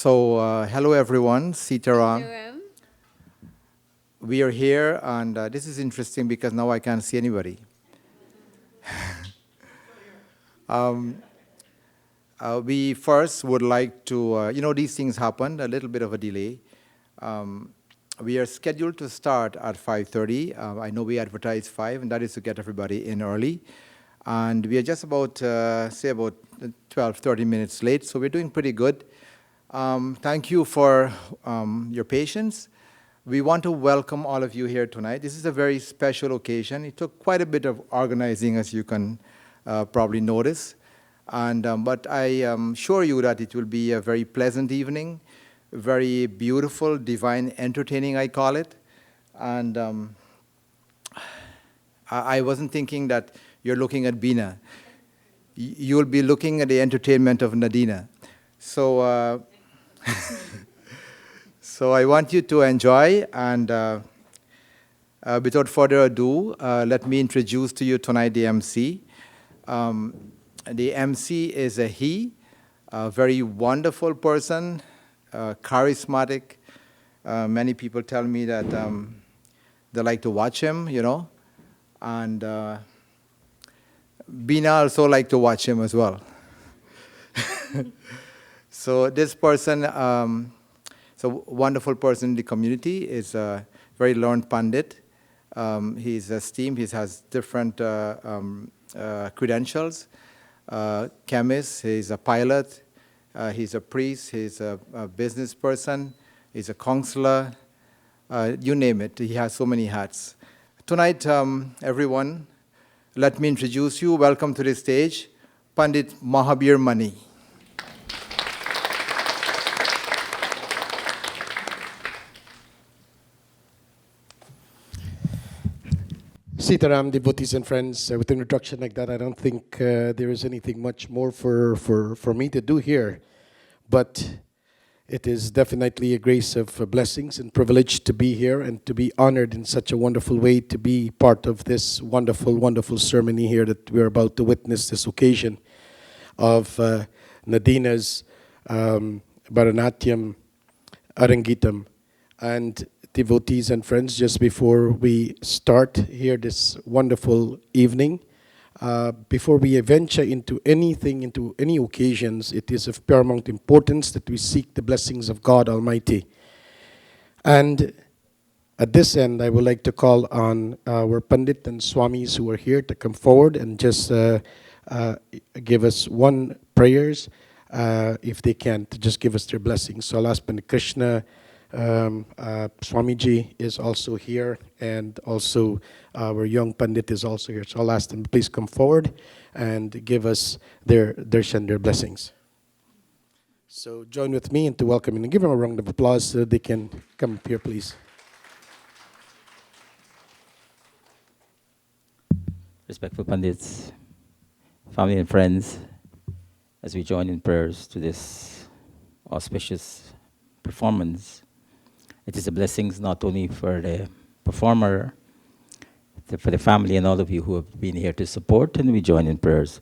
Hello everyone, Sitaram. Hello. We are here, and this is interesting because now I can't see anybody. We first would like to, these things happen, a little bit of a delay. We are scheduled to start at 5:30. I know we advertised 5, and that is to get everybody in early. And we are just about, about 12, 30 minutes late, so we're doing pretty good. Thank you for your patience. We want to welcome all of you here tonight. This is a very special occasion. It took quite a bit of organizing, as you can probably notice. But I assure you that it will be a very pleasant evening, very beautiful, divine, entertaining, I call it. And I wasn't thinking that you're looking at Bina. You'll be looking at the entertainment of Nadina. So, so I want you to enjoy, and without further ado, let me introduce to you tonight the MC. The MC is a he, a very wonderful person, charismatic. Many people tell me that they like to watch him, and Bina also like to watch him as well. So this person, is a wonderful person in the community, is a very learned pundit. He's esteemed, he has different credentials. Chemist, he's a pilot, he's a priest, he's a business person, he's a counselor, you name it, he has so many hats. Tonight, everyone, let me introduce you. Welcome to the stage, Pandit Mahabir Mani. Sitaram, devotees and friends, with an introduction like that, I don't think there is anything much more for me to do here. But it is definitely a grace of blessings and privilege to be here and to be honored in such a wonderful way to be part of this wonderful, wonderful ceremony here that we're about to witness, this occasion of Nadina's Bharatanatyam ARANGETRAM. And devotees and friends, just before we start here this wonderful evening, before we venture into anything, into any occasions, it is of paramount importance that we seek the blessings of God Almighty. And at this end, I would like to call on our Pandit and Swamis who are here to come forward and just give us one prayers, if they can, to just give us their blessings. So I'll ask Pandit Krishna, Swamiji is also here, and also our young Pandit is also here. So I'll ask them to please come forward and give us their darshan, their blessings. So join with me and to welcome and give them a round of applause so that they can come up here, please. Respectful Pandits, family and friends, as we join in prayers to this auspicious performance, it is a blessing not only for the performer, for the family and all of you who have been here to support, and we join in prayers.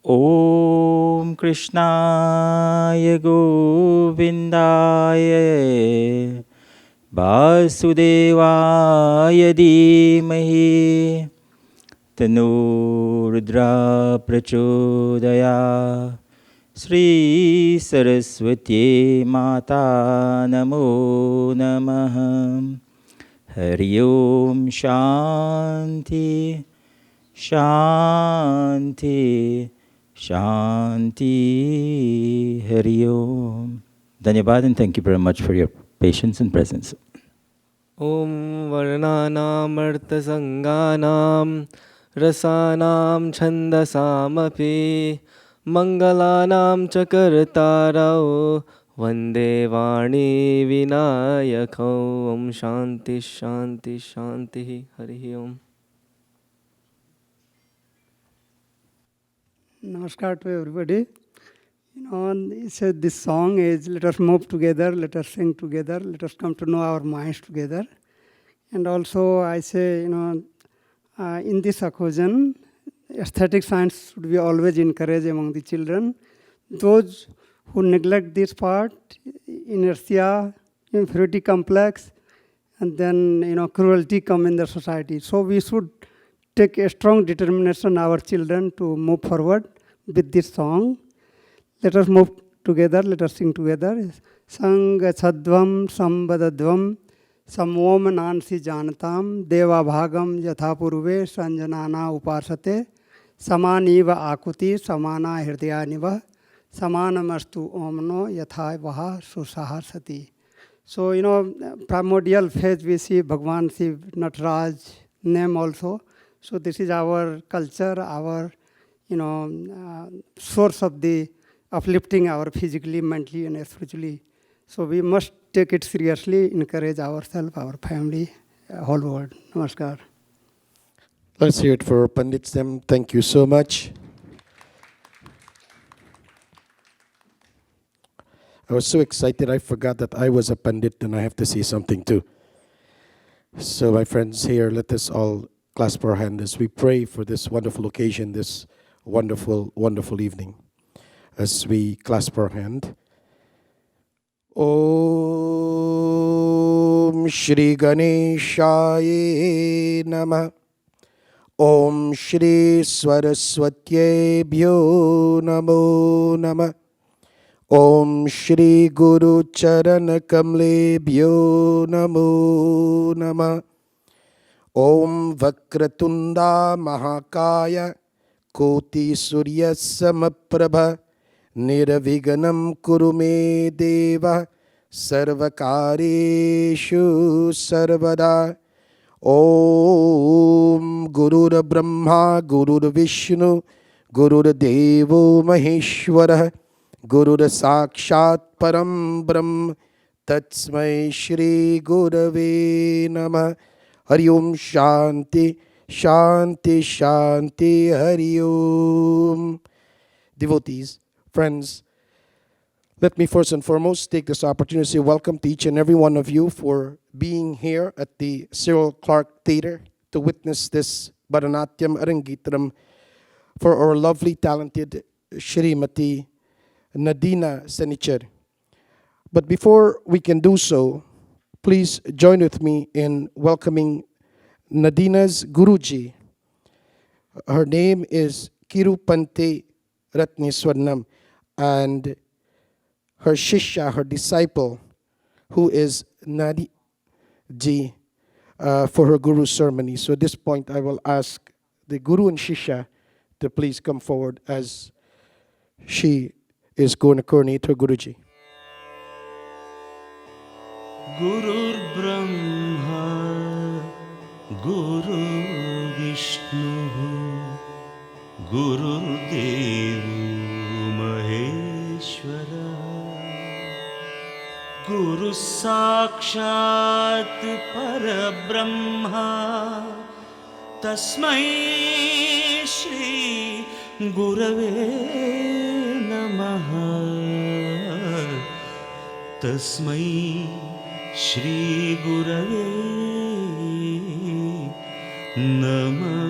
Om Krishnaya Govindaya Vasudevaya Dhimahi Tanu Rudra Prachodaya Sri Saraswati Mata Namo Namaha. Hari Om Shanti Shanti Shanti. Hari Om. Dhanyabad, and thank you very much for your patience and presence. Om Varnanam Arthasanganam Rasanam Chandasamapi Mangalanam Chakartarao Vande Vani Vinayakau. Om Shanti Shanti Shanti. Hari Om. Namaskar to everybody. This song is let us move together, let us sing together, let us come to know our minds together. And also I say, in this occasion, aesthetic science should be always encouraged among the children. Those who neglect this part, inertia, inferiority complex, and then cruelty come in the society. So we should take a strong determination our children to move forward with this song. Let us move together, let us sing together. Sanga chadvam sambadadvam samom nansi janatam deva bhagam yatha purve sanjanana upasate samaniva akuti samana hridayaniva samanamastu omno yatha vaha susaha sati. So, primordial phase we see Bhagwan Shiv, Nataraj name also. So this is our culture, our, source of the uplifting our physically, mentally, and spiritually. So we must take it seriously, encourage ourselves, our family, whole world. Namaskar. Let's hear it for Pandit Sem. Thank you so much. I was so excited, I forgot that I was a Pandit and I have to say something too. So my friends here, let us all clasp our hands as we pray for this wonderful occasion, this wonderful, wonderful evening. As we clasp our hand. Om Shri Ganeshaye Namah. Om Shri Saraswatyebhyo Namo Namah. Om Shri Guru Charana Kamlebhyo Namo Namah. Om Vakratunda Mahakaya Koti Surya Samaprabha Niraviganam Kurume Deva Sarvakareshu Sarvada. Om Gurur Brahma Gurur Vishnu Gurur Devo Maheshwara Gurur Sakshat Param Brahm Tatsmai Shri Gurave Namah. Hari Om Shanti Shanti Shanti Hari Om. Devotees, friends, let me first and foremost take this opportunity to welcome to each and every one of you for being here at the Cyril Clark Theatre to witness this Bharatanatyam ARANGETRAM for our lovely, talented Shrimati Nadina Senichar. But before we can do so, please join with me in welcoming Nadina's Guruji. Her name is Kirupante Ratniswarnam, and her Shishya, her disciple, who is Nadi Ji, for her Guru ceremony. So at this point, I will ask the Guru and Shishya to please come forward as she is going to coronate her Guruji. Gurur Brahma Guru Vishnu Gurur Devo Maheshwara Guru Sakshat Parabrahma Tasmai Shri Gurave Namaha Tasmai Shri Gurave Namaha.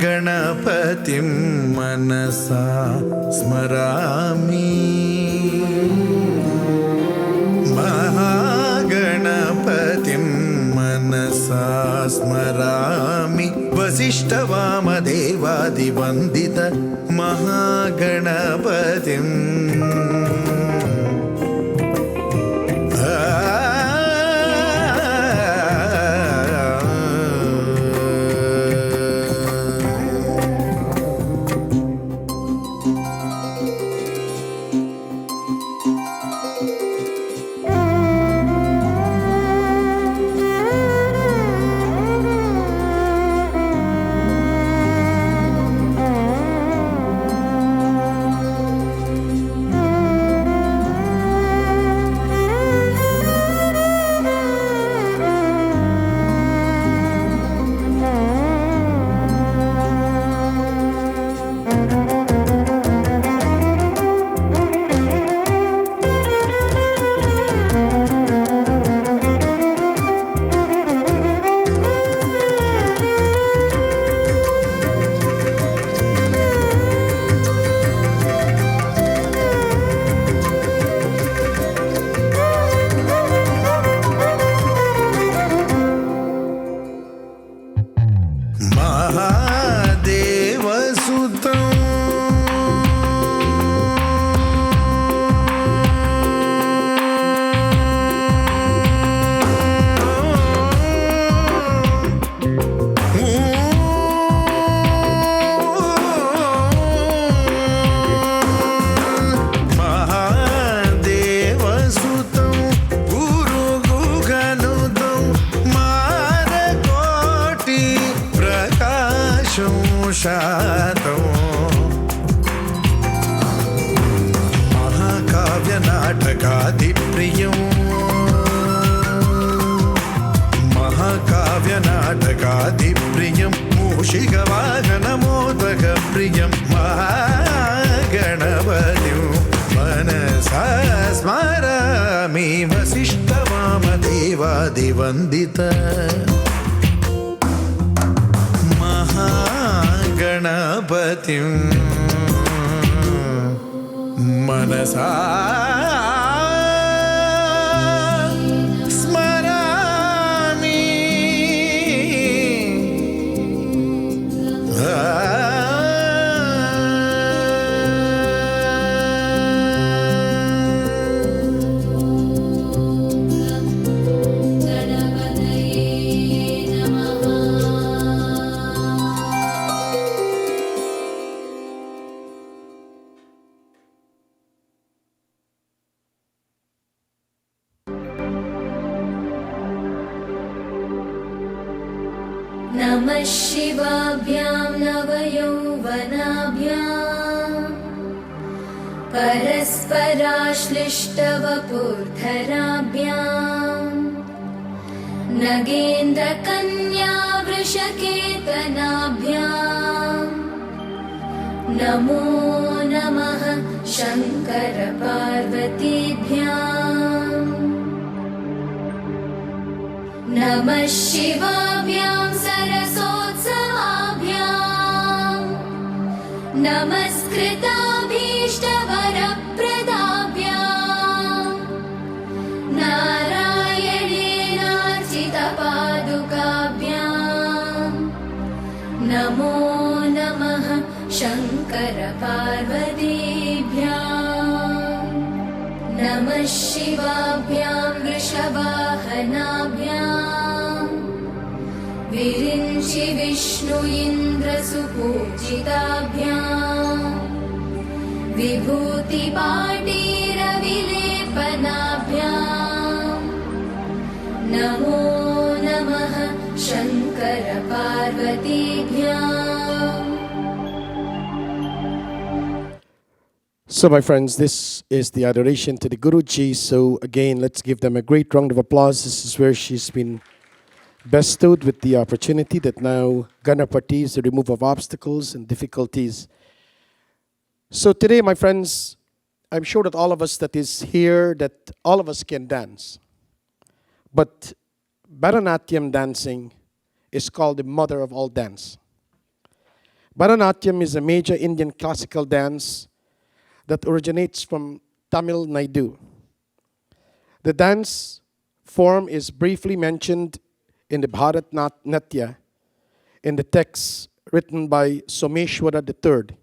महागणपतिं मनसा स्मरामि स्मरामि वसिष्ठवामदेवादिवन्दित महागणपतिम् महाकाव्यनाटकादिप्रियं मूषिकवाहनमोदकप्रियं महागणपतिं मनसा स्मरामि वसिष्ठवामदेवादिवन्दित महागणपतिं मनसा नमः शिवाभ्यां नवयौवनाभ्यां परस्पराश्लिष्टवपुर्धराभ्यां नगेन्द्रकन्या वृषकेतनाभ्यां नमो नमः शङ्करपार्वतीभ्याम् नमः शिवाभ्यां सरसोत्सवाभ्यां नमस्कृताभीष्टवरप्रदाभ्यां नारायणेनार्चितपादुकाभ्यां नमो नमः शङ्करपार्वतीभ्याम् नमः शिवाभ्यां वृषवाहनाभ्यां विरिञ्चि विष्णु इन्द्रसुपूजिताभ्यां विभूतिपाटीरविलेपनाभ्यां नमो नमः शङ्करपार्वतीभ्याम् So, my friends, this is the adoration to the Guruji. So, again, let's give them a great round of applause. This is where she's been bestowed with the opportunity that now Ganapati is the remove of obstacles and difficulties. So, today, my friends, I'm sure that all of us that is here, that all of us can dance. But Bharatanatyam dancing is called the mother of all dance. Bharatanatyam is a major Indian classical dance that originates from Tamil Nadu. The dance form is briefly mentioned in the Bharatnatyam, in the text written by Someshwara III.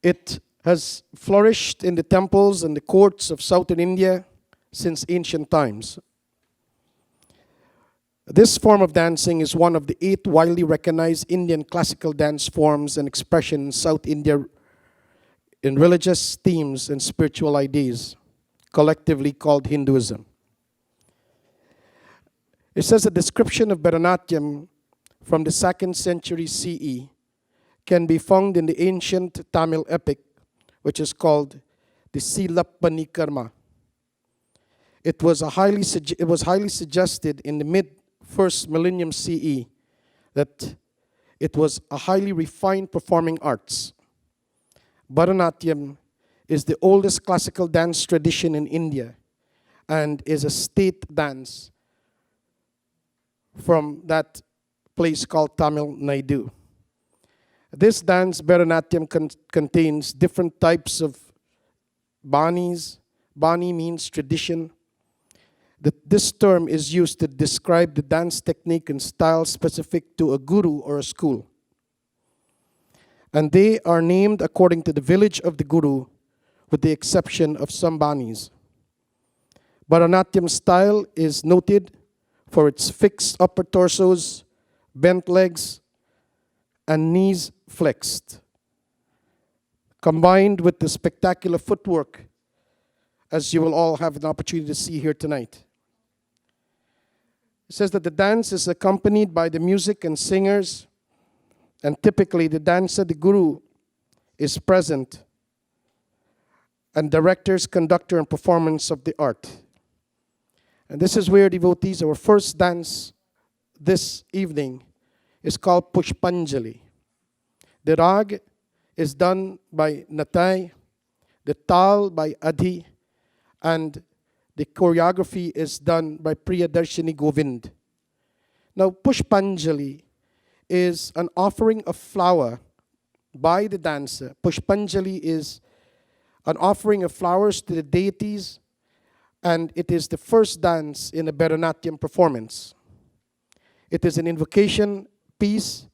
It has flourished in the temples and the courts of southern India since ancient times. This form of dancing is one of the 8 widely recognized Indian classical dance forms and expression in South India in religious themes and spiritual ideas, collectively called Hinduism. It says a description of Bharatanatyam from the 2nd century CE can be found in the ancient Tamil epic, which is called the Silapanikarma. It was highly suggested in the mid-1st millennium CE that it was a highly refined performing arts. Bharatanatyam is the oldest classical dance tradition in India and is a state dance from that place called Tamil Nadu. This dance, Bharatanatyam, contains different types of banis. Bani means tradition. This term is used to describe the dance technique and style specific to a guru or a school. And they are named according to the village of the guru, with the exception of some banis. Bharatanatyam style is noted for its fixed upper torsos, bent legs, and knees flexed, combined with the spectacular footwork, as you will all have an opportunity to see here tonight. It says that the dance is accompanied by the music and singers, and typically the dancer, the guru, is present, and directors, conductor, and performance of the art. And this is where, devotees, our first dance this evening is called Pushpanjali. The rag is done by Natai, the tal by Adhi, and the choreography is done by Priyadarshini Govind. Now, Pushpanjali is an offering of flower by the dancer. Pushpanjali is an offering of flowers to the deities, and it is the first dance in a Bharatanatyam performance. It is an invocation piece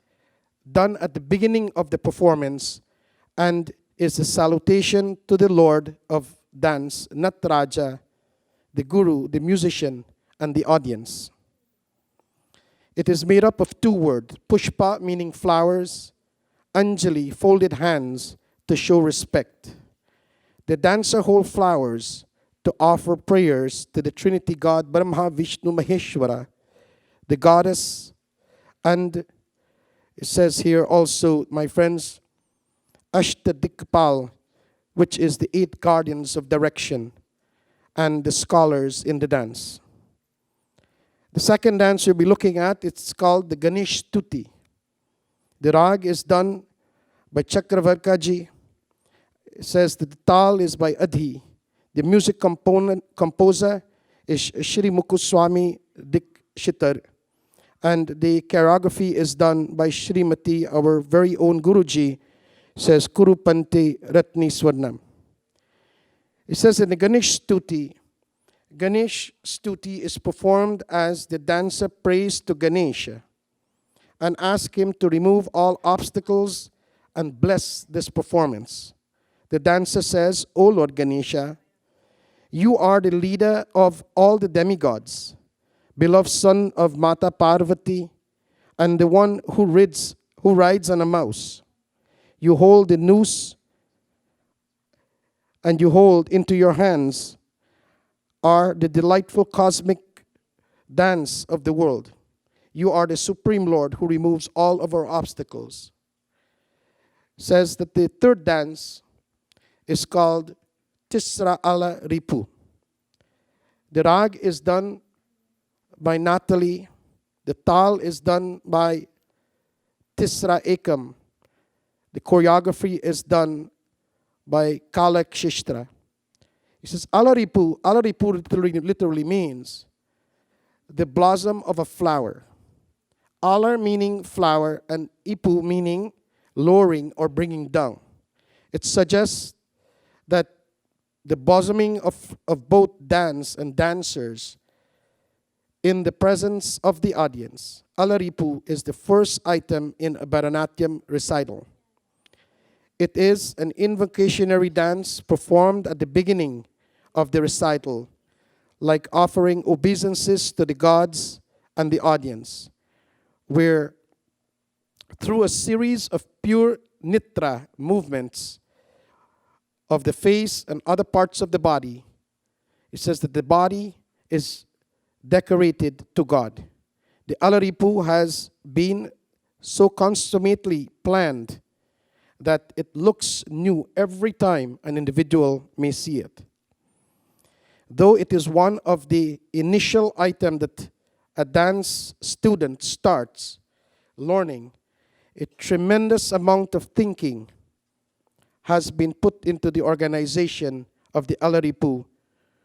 done at the beginning of the performance and is a salutation to the Lord of dance, Nataraja, the guru, the musician, and the audience. It is made up of 2 words, Pushpa meaning flowers, Anjali, folded hands to show respect. The dancer holds flowers to offer prayers to the Trinity God, Brahma, Vishnu, Maheshwara, the goddess, and it says here also, my friends, Ashtadikpal, which is the 8 guardians of direction, and the scholars in the dance. The second dance you'll be looking at, it's called the Ganesh Stuti. The rag is done by Chakravarkaji. It says that the tal is by Adhi. The music composer is Shri Mukuswami Dikshitar. And the choreography is done by Srimati, our very own Guruji, says Kurupante Ratni Swarnam. It says in the Ganesh Stuti is performed as the dancer prays to Ganesha and asks him to remove all obstacles and bless this performance. The dancer says, O Lord Ganesha, you are the leader of all the demigods, beloved son of Mata Parvati, and the one who rides on a mouse. You hold the noose, and you hold into your hands are the delightful cosmic dance of the world. You are the Supreme Lord who removes all of our obstacles. Says that the third dance is called Tisra Ala Ripu. The rag is done by Natalie. The tal is done by Tisra Ekam. The choreography is done by Kalak Shishtra. He says, Alaripu literally means the blossom of a flower. Alar meaning flower and Ipu meaning lowering or bringing down. It suggests that the blossoming of both dance and dancers in the presence of the audience. Alaripu is the first item in a Bharatanatyam recital. It is an invocationary dance performed at the beginning of the recital, like offering obeisances to the gods and the audience, where through a series of pure nitra movements of the face and other parts of the body, it says that the body is decorated to God. The Alaripu has been so consummately planned that it looks new every time an individual may see it. Though it is one of the initial items that a dance student starts learning, a tremendous amount of thinking has been put into the organization of the Alaripu,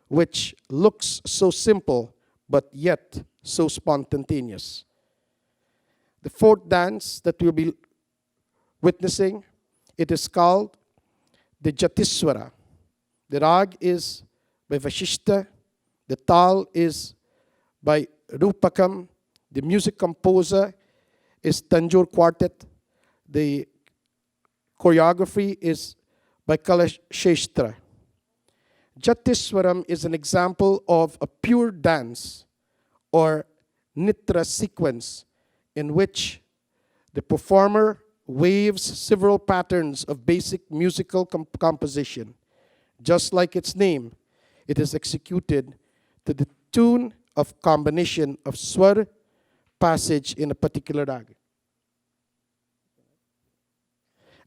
which looks so simple but yet so spontaneous. The fourth dance that we'll be witnessing, it is called the Jatiswara. The rag is by Vashishta, the tal is by Rupakam, the music composer is Tanjore Quartet, the choreography is by Kalasheshtra. Jatiswaram is an example of a pure dance or nitra sequence in which the performer waves several patterns of basic musical composition. Just like its name, it is executed to the tune of combination of swar passage in a particular rag.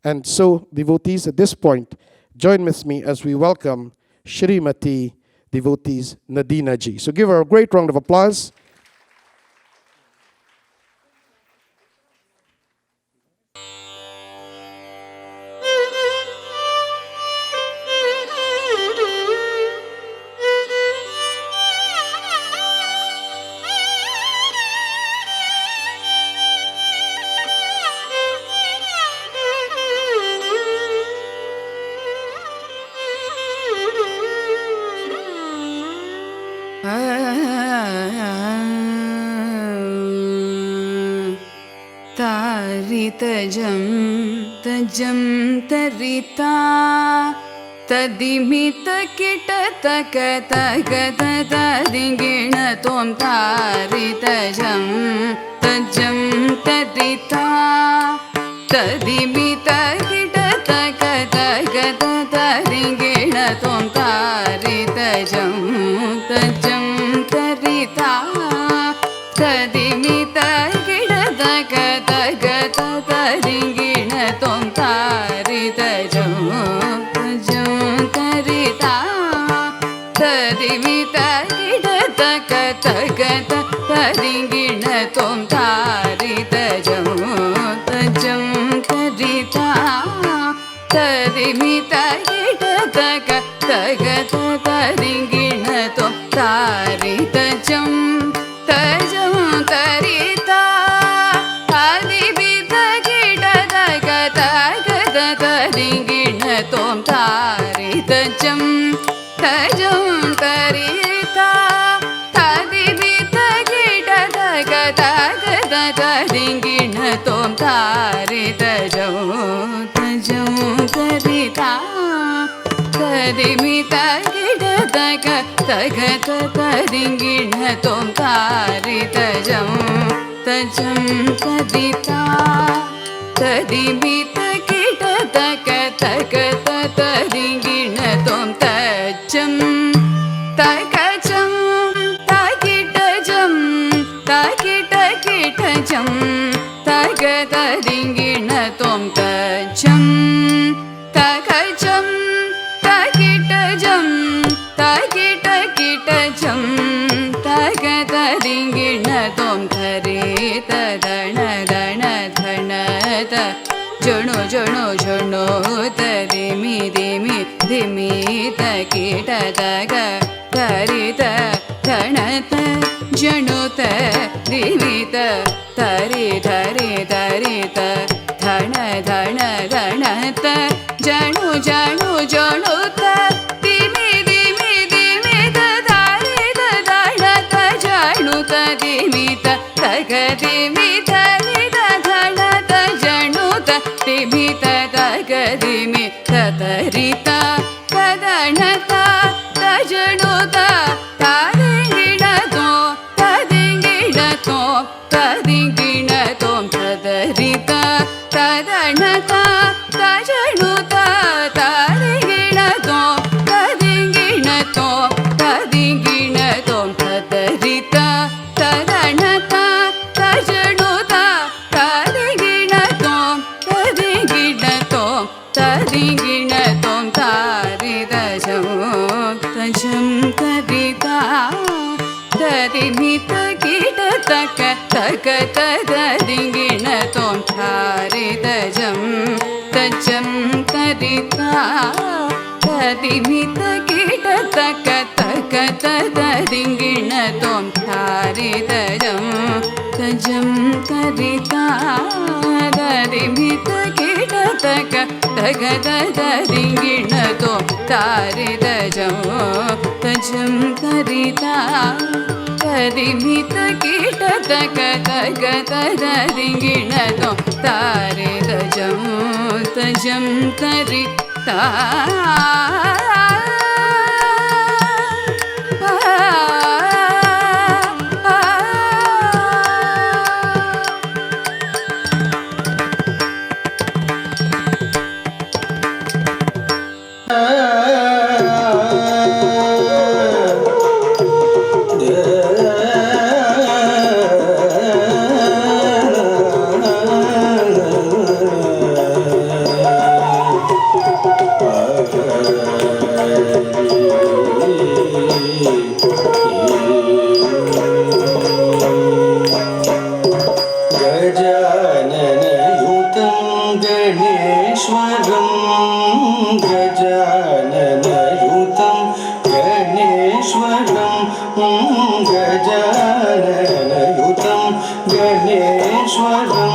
And so, devotees, at this point, join with me as we welcome Shrimati devotees Nadina ji. So give her a great round of applause. तारितजं तजं तरिता तदिमितकिटतकतगतदिगिण त्वं तारितजं तजं तरिता तदिमितकिटतकतगतदिगिण त्वं तारितजं तजं तरिता तदिमितकिटतकतगतदिगिण त्वं तारितजं तजं तरिता तदिमितकिटतकतगतदिगिण त्वं तारितजं तजं तरिता तदिमितकिटतकतगतदिगिण त्वं तारितजं तजं तरिता तदिमितकिटतकतगतदिगिण त्वं तारितजं तजं तरिता तदिमितकिटतकतगतदिगिण त्वं तारितजं तजं तरिता तदिमितकिटतकतगतदिगिण त्वं तारितजं तजं तरिता तदिमितकिटतकतगतदिगिण त्वं तजं तकचं तकिटजं तकिटकिटजं तगतदिगिण त्वं तजं तकचं तकिटजं तकिटकिटजं तगतदिगिण त्वं धरित धण धण धणत जणो जणो जणो तदिमि दिमि दिमि तकिटतक धरित धणत जणुत दिमित धरि धरि धरित धण धण धणत जणु जणु जणुत दिमि दिमि दिमित धरित धणत जणु तदिमित तगदिमित निद धन तजनुत तिमित तगदिमित तरिता तदनता तजनुता तादिगिणतो तदिगिणतो तदिगिणतो तदरिता तदनता तजनुता तादिगिणतो तदिगिणतो तदिगिणतो तदरिता तदनता तजनुता तादिगिणतो तदिगिणतो तदिगिणतो तारिदशो तजं तदिता तदिमित कीटतक तक तददिगिणतो तारिदजं तजं तदिता तदिमित कीटतक तक तददिगिणतो तारिदजं तजं तदिता तदिमित कीटतक तक तददिगिणतो तारिदजं तजं तरिता तदिमित कीटतक तक तददिगिणतो तारिदजं तजं तरिता गजाननयुतं गणेश्वरं गजाननयुतं गणेश्वरं गजाननयुतं गणेश्वरं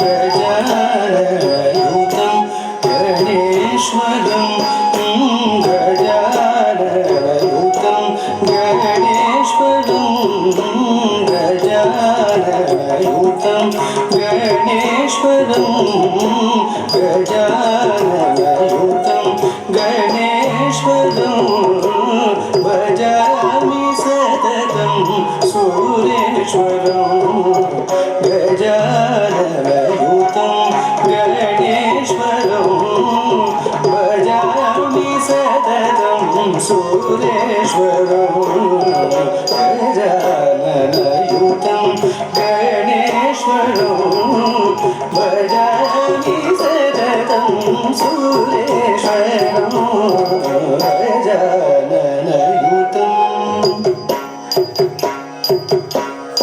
गजाननयुतं गणेश्वरं गजाननयुतं गणेश्वरं गजाननयुतं गणेश्वरं गजाननयुतं गणेश्वरं भजामि सततं सुरेश्वरं गजाननयुतं गणेश्वरं भजामि सततं सुरेश्वरं गजाननयुतं गणेश्वरं भजामि सततं सुरेश्वरं गजाननयुतं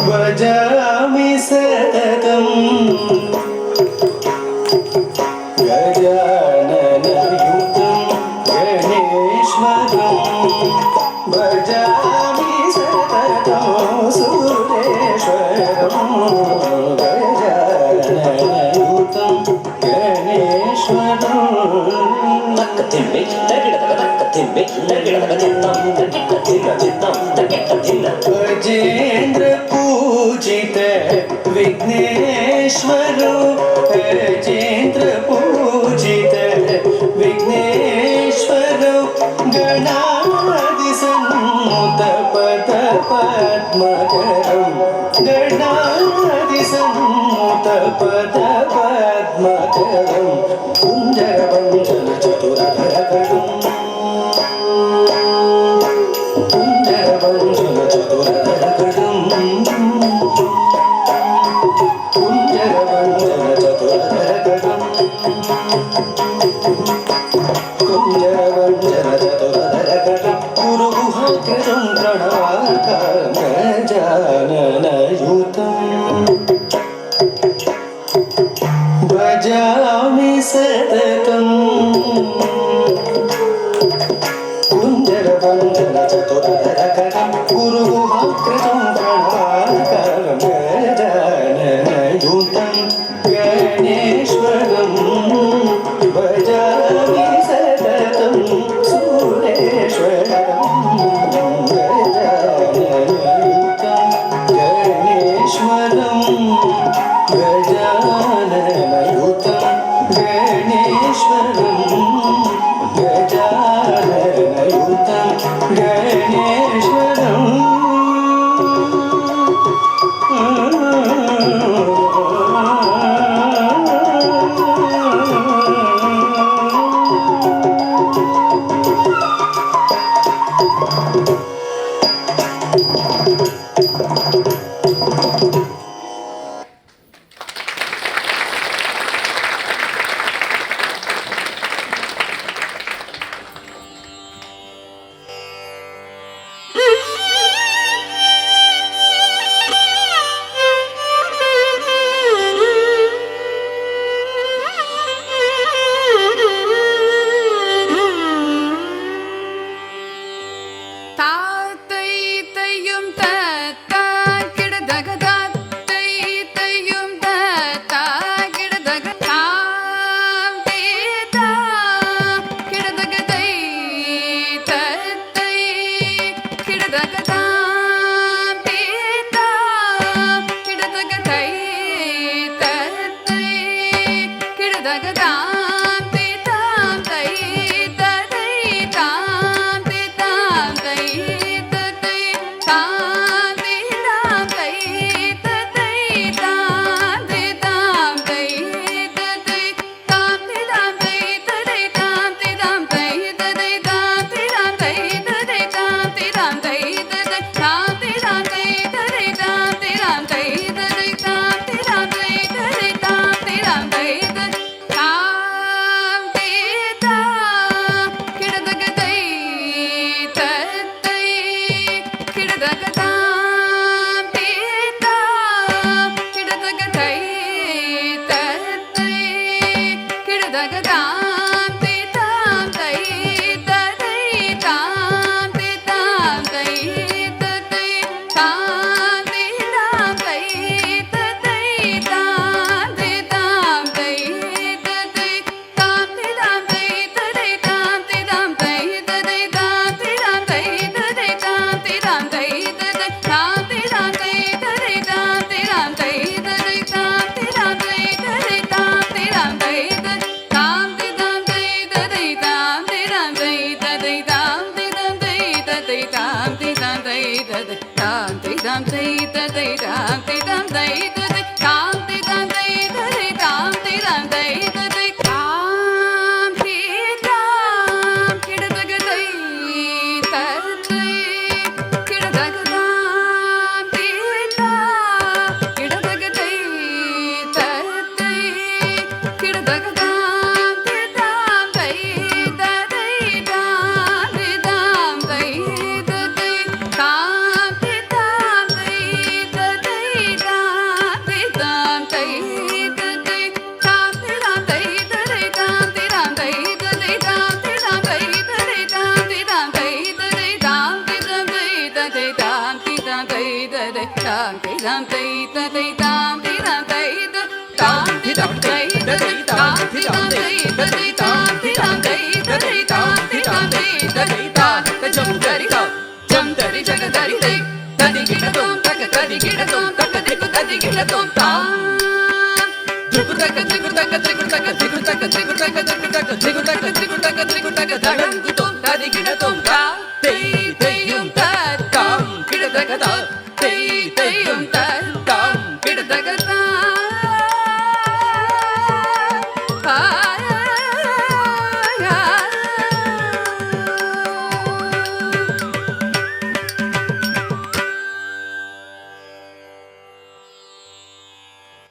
भजामि सततं गजाननयुतं गणेश्वरं भजामि सततं सुरेश्वरं गजाननयुतं गणेश्वरं गजेन्द्र पूजित विघ्नेश्वरो गजेन्द्र पूजित विघ्नेश्वरो गणाधिसन्मुत पद पद्मकरं गणाधिसन्मुत पद पद्मकरं कुञ्जरवञ्जन चतुरधरकरं कुञ्जरवञ्जन चतुरधरकरं कुञ्जरवञ्जन चतुरधरकरं कुञ्जरवञ्जन चतुरधरकरं गुरुगुहाकृतं प्रणवाकारं गजाननयुतं भजामि सततं कुञ्जरवञ्जन चतुरधरकरं गुरुगुहाकृतं प्रणवाकारं गजाननयुतं गणेश्वरं भजामि सततं सुरेश्वरं गजाननयुतं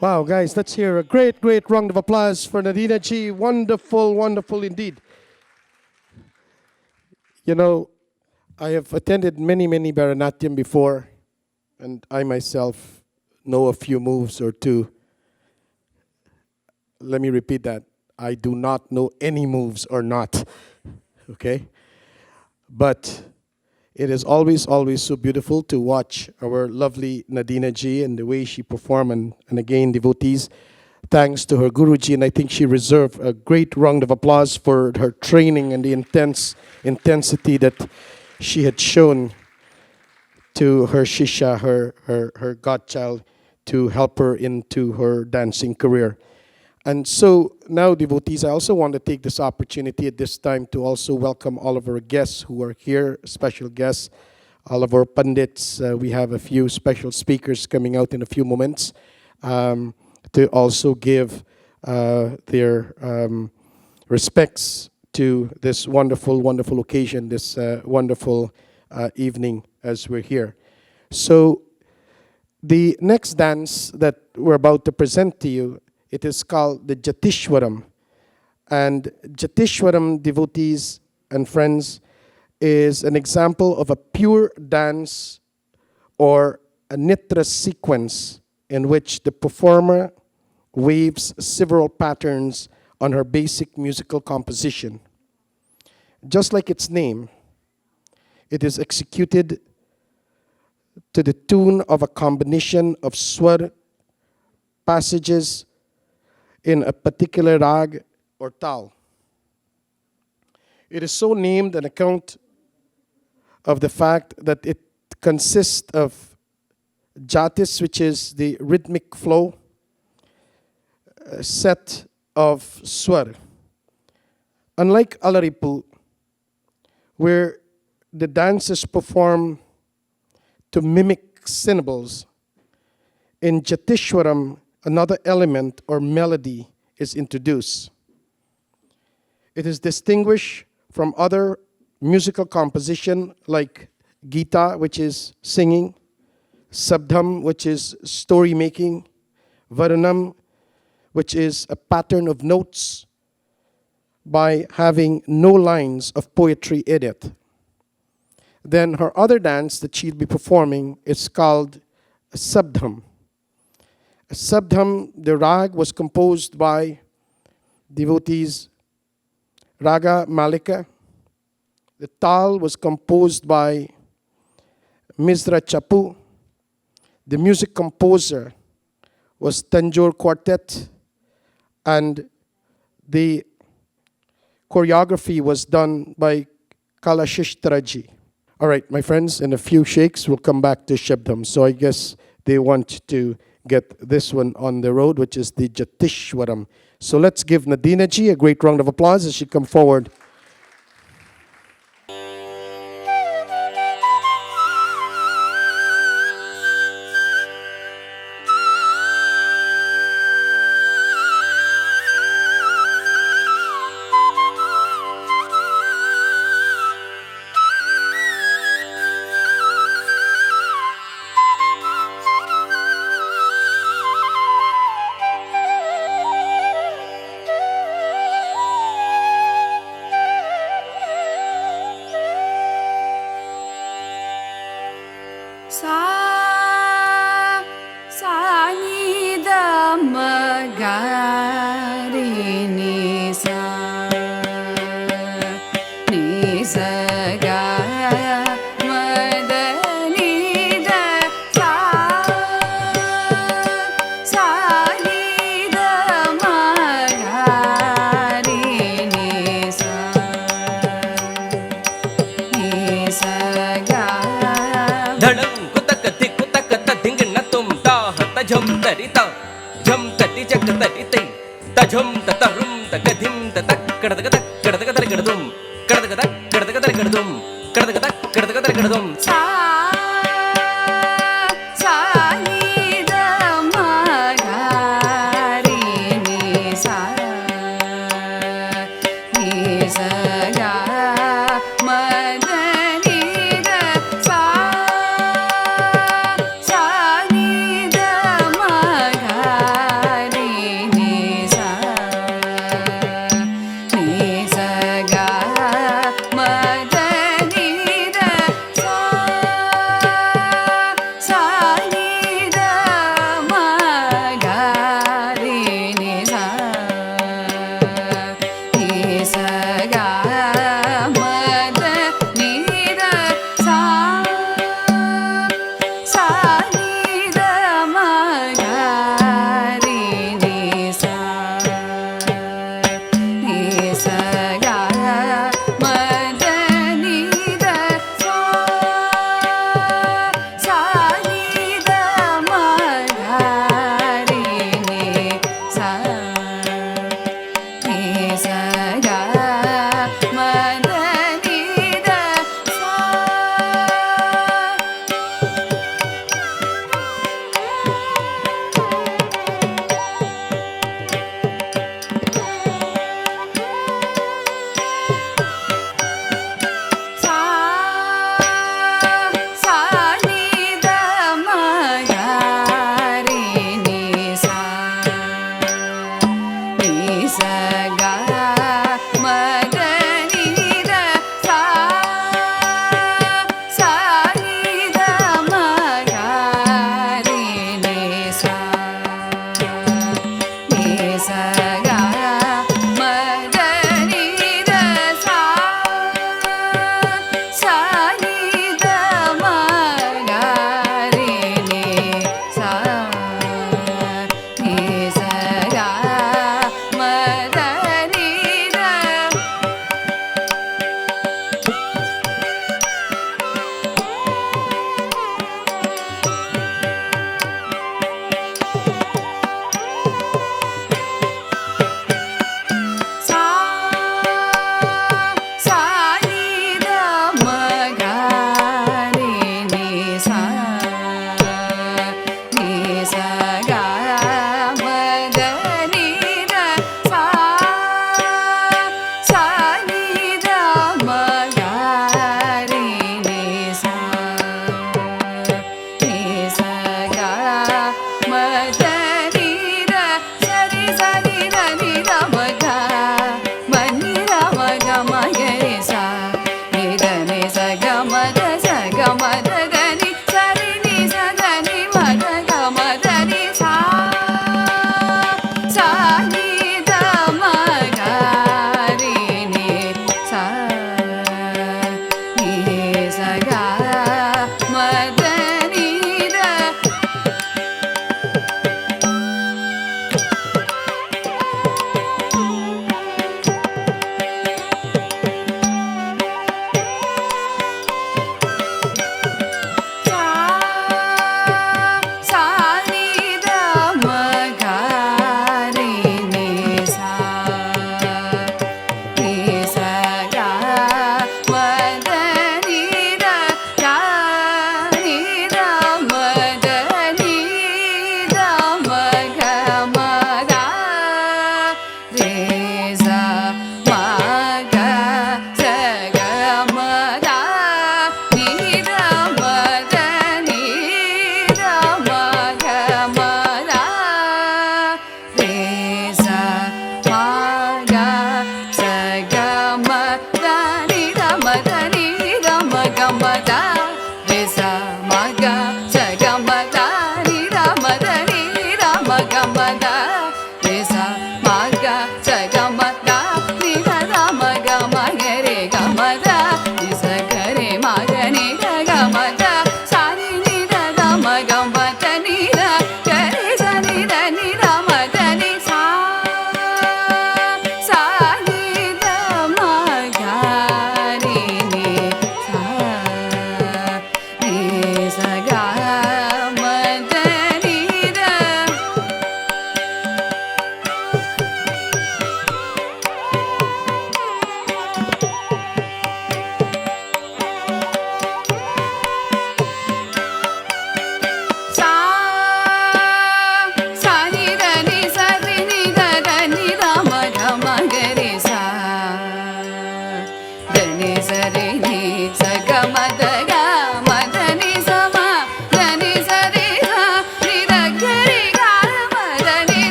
Wow, guys, let's hear a great, great round of applause for Nadina G. Wonderful, wonderful indeed. You know, I have attended many, many Bharatanatyam before, and I myself know a few moves or two. Let me repeat that. I do not know any moves or not, okay? But it is always, always so beautiful to watch our lovely Nadina Ji and the way she performed. And again, devotees, thanks to her Guruji. And I think she deserved a great round of applause for her training and the intensity that she had shown to her Shisha, her godchild, to help her into her dancing career. And so now, devotees, I also want to take this opportunity at this time to also welcome all of our guests who are here, special guests, all of our pundits. We have a few special speakers coming out in a few moments to also give their respects to this wonderful, wonderful occasion, this wonderful evening as we're here. So the next dance that we're about to present to you, it is called the Jatishwaram. And Jatishwaram, devotees and friends, is an example of a pure dance or a nitra sequence in which the performer waves several patterns on her basic musical composition. Just like its name, it is executed to the tune of a combination of swar passages in a particular rag or tal. It is so named on account of the fact that it consists of jatis, which is the rhythmic flow, a set of swar. Unlike Alaripu, where the dance is performed to mimic syllables, in Jatishwaram, another element or melody is introduced. It is distinguished from other musical composition like Gita, which is singing, Sabdham, which is story making, Varanam, which is a pattern of notes, by having no lines of poetry in it. Then her other dance that she'll be performing is called Sabdham. Sabdham, the rag was composed by devotees Raga Malika. The tal was composed by Misra Chapu. The music composer was Tanjore Quartet, and the choreography was done by Kalashishtraji. All right, my friends, in a few shakes, we'll come back to Shabdam. So I guess they want to get this one on the road, which is the Jatishwaram. So let's give Nadina ji a great round of applause as she come forward.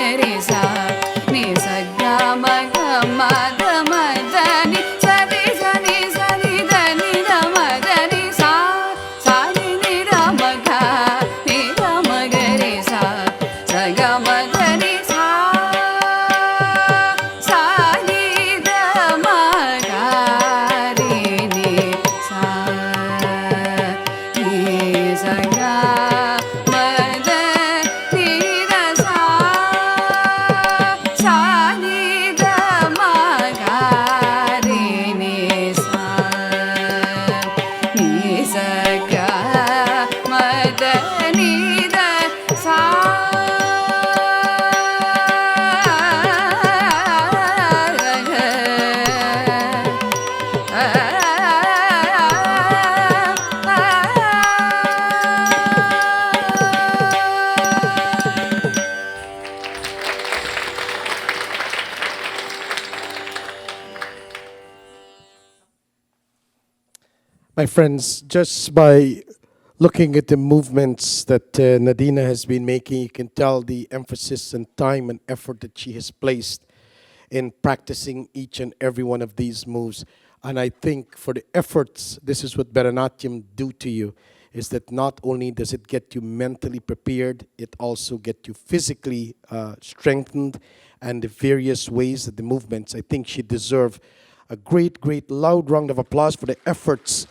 gare sa ni sa ga ma da ma da ni sa ni da ni da ma da ni sa ni da ma ga re sa ga ma da ni sa ni da ma ga re ni sa ni sa ga ma da ni da sa ni da ma ga re ni sa ni sa ga ma da ni da sa My friends, just by looking at the movements that Nadina has been making, you can tell the emphasis and time and effort that she has placed in practicing each and every one of these moves. And I think for the efforts, this is what Bharatanatyam do to you, is that not only does it get you mentally prepared, it also get you physically strengthened, and the various ways that the movements. I think she deserve a great, great loud round of applause for the efforts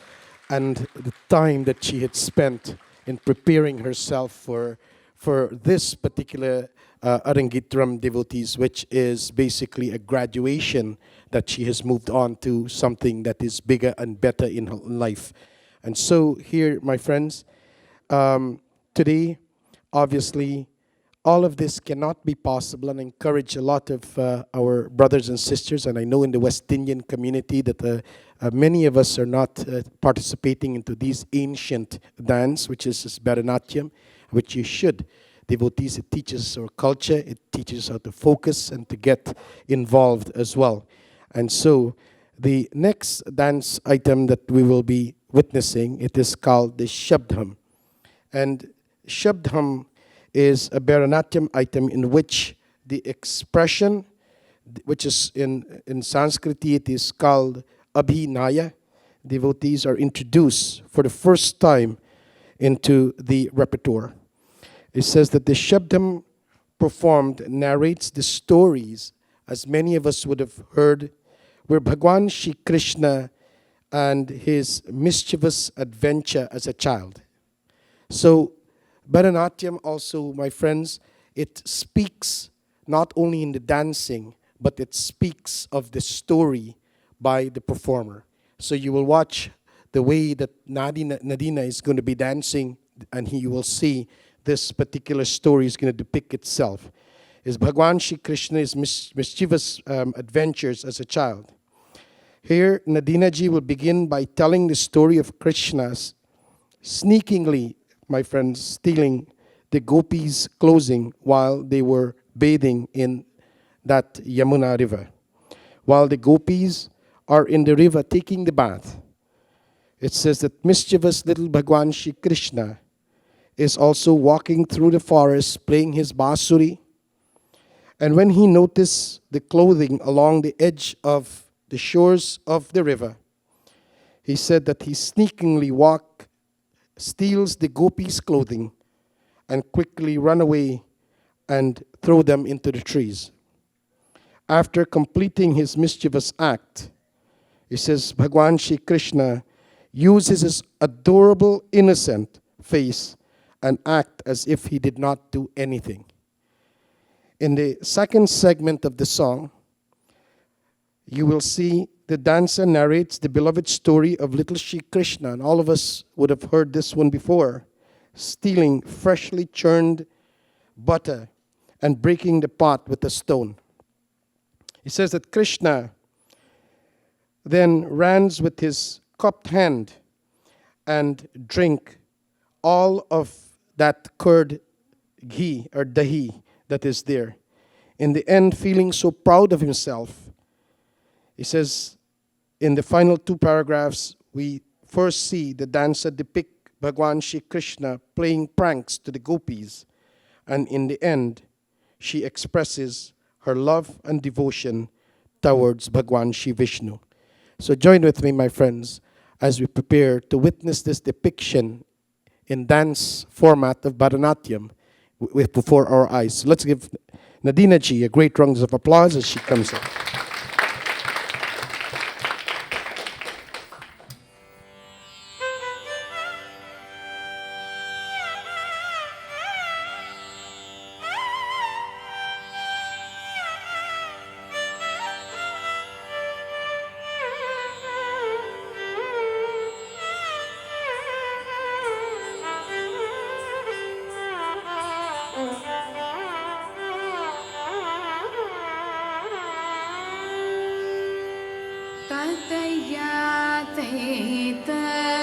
and the time that she had spent in preparing herself for this particular ARANGETRAM devotees, which is basically a graduation that she has moved on to something that is bigger and better in her life. And so here, my friends, today, obviously, all of this cannot be possible, and I encourage a lot of our brothers and sisters, and I know in the West Indian community that many of us are not participating into these ancient dance, which is this Bharatanatyam, which you should. Devotees, it teaches our culture, it teaches how to focus and to get involved as well. And so the next dance item that we will be witnessing, it is called the Shabdham. And Shabdham is a Bharatanatyam item in which the expression, which is in Sanskrit, it is called Abhinaya. Devotees are introduced for the first time into the repertoire. It says that the Shabdham performed narrates the stories, as many of us would have heard, where Bhagwan Shri Krishna and his mischievous adventure as a child. So Bharatanatyam also, my friends, it speaks not only in the dancing, but it speaks of the story by the performer. So you will watch the way that Nadina is going to be dancing, and you will see this particular story is going to depict itself. Is Bhagwan Shri Krishna's mischievous adventures as a child. Here, Nadina ji will begin by telling the story of Krishna's sneakingly, my friends, stealing the gopis' clothing while they were bathing in that Yamuna river. While the gopis are in the river taking the bath, it says that mischievous little Bhagwan Shri Krishna is also walking through the forest playing his basuri. And when he noticed the clothing along the edge of the shores of the river, he said that he sneakingly steals the gopis' clothing and quickly run away and throw them into the trees. After completing his mischievous act, he says Bhagwan Shri Krishna uses his adorable innocent face and act as if he did not do anything. In the second segment of the song, you will see the dancer narrates the beloved story of little Shri Krishna, and all of us would have heard this one before, stealing freshly churned butter and breaking the pot with a stone. He says that Krishna then runs with his cupped hand and drink all of that curd ghee or dahi that is there. In the end, feeling so proud of himself, he says in the final two paragraphs, we first see the dancer depict Bhagwan Shri Krishna playing pranks to the gopis. And in the end, she expresses her love and devotion towards Bhagwan Shri Vishnu. So join with me, my friends, as we prepare to witness this depiction in dance format of Bharatanatyam before our eyes. So let's give Nadina ji a great round of applause as she comes in. Ta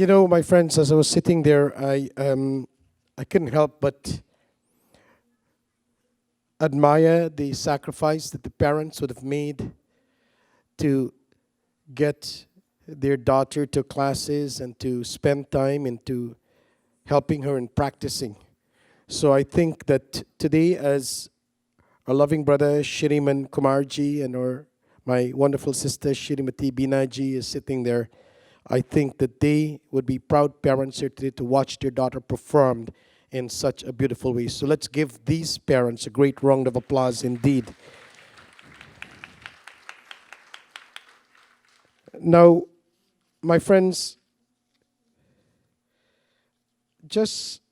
You know, my friends, as I was sitting there, I couldn't help but admire the sacrifice that the parents would have made to get their daughter to classes and to spend time into helping her in practicing. So I think that today, as our loving brother Shriman Kumarji and my wonderful sister Shrimati Binaji is sitting there, I think that they would be proud parents here today to watch their daughter performed in such a beautiful way. So let's give these parents a great round of applause indeed. Now, my friends, just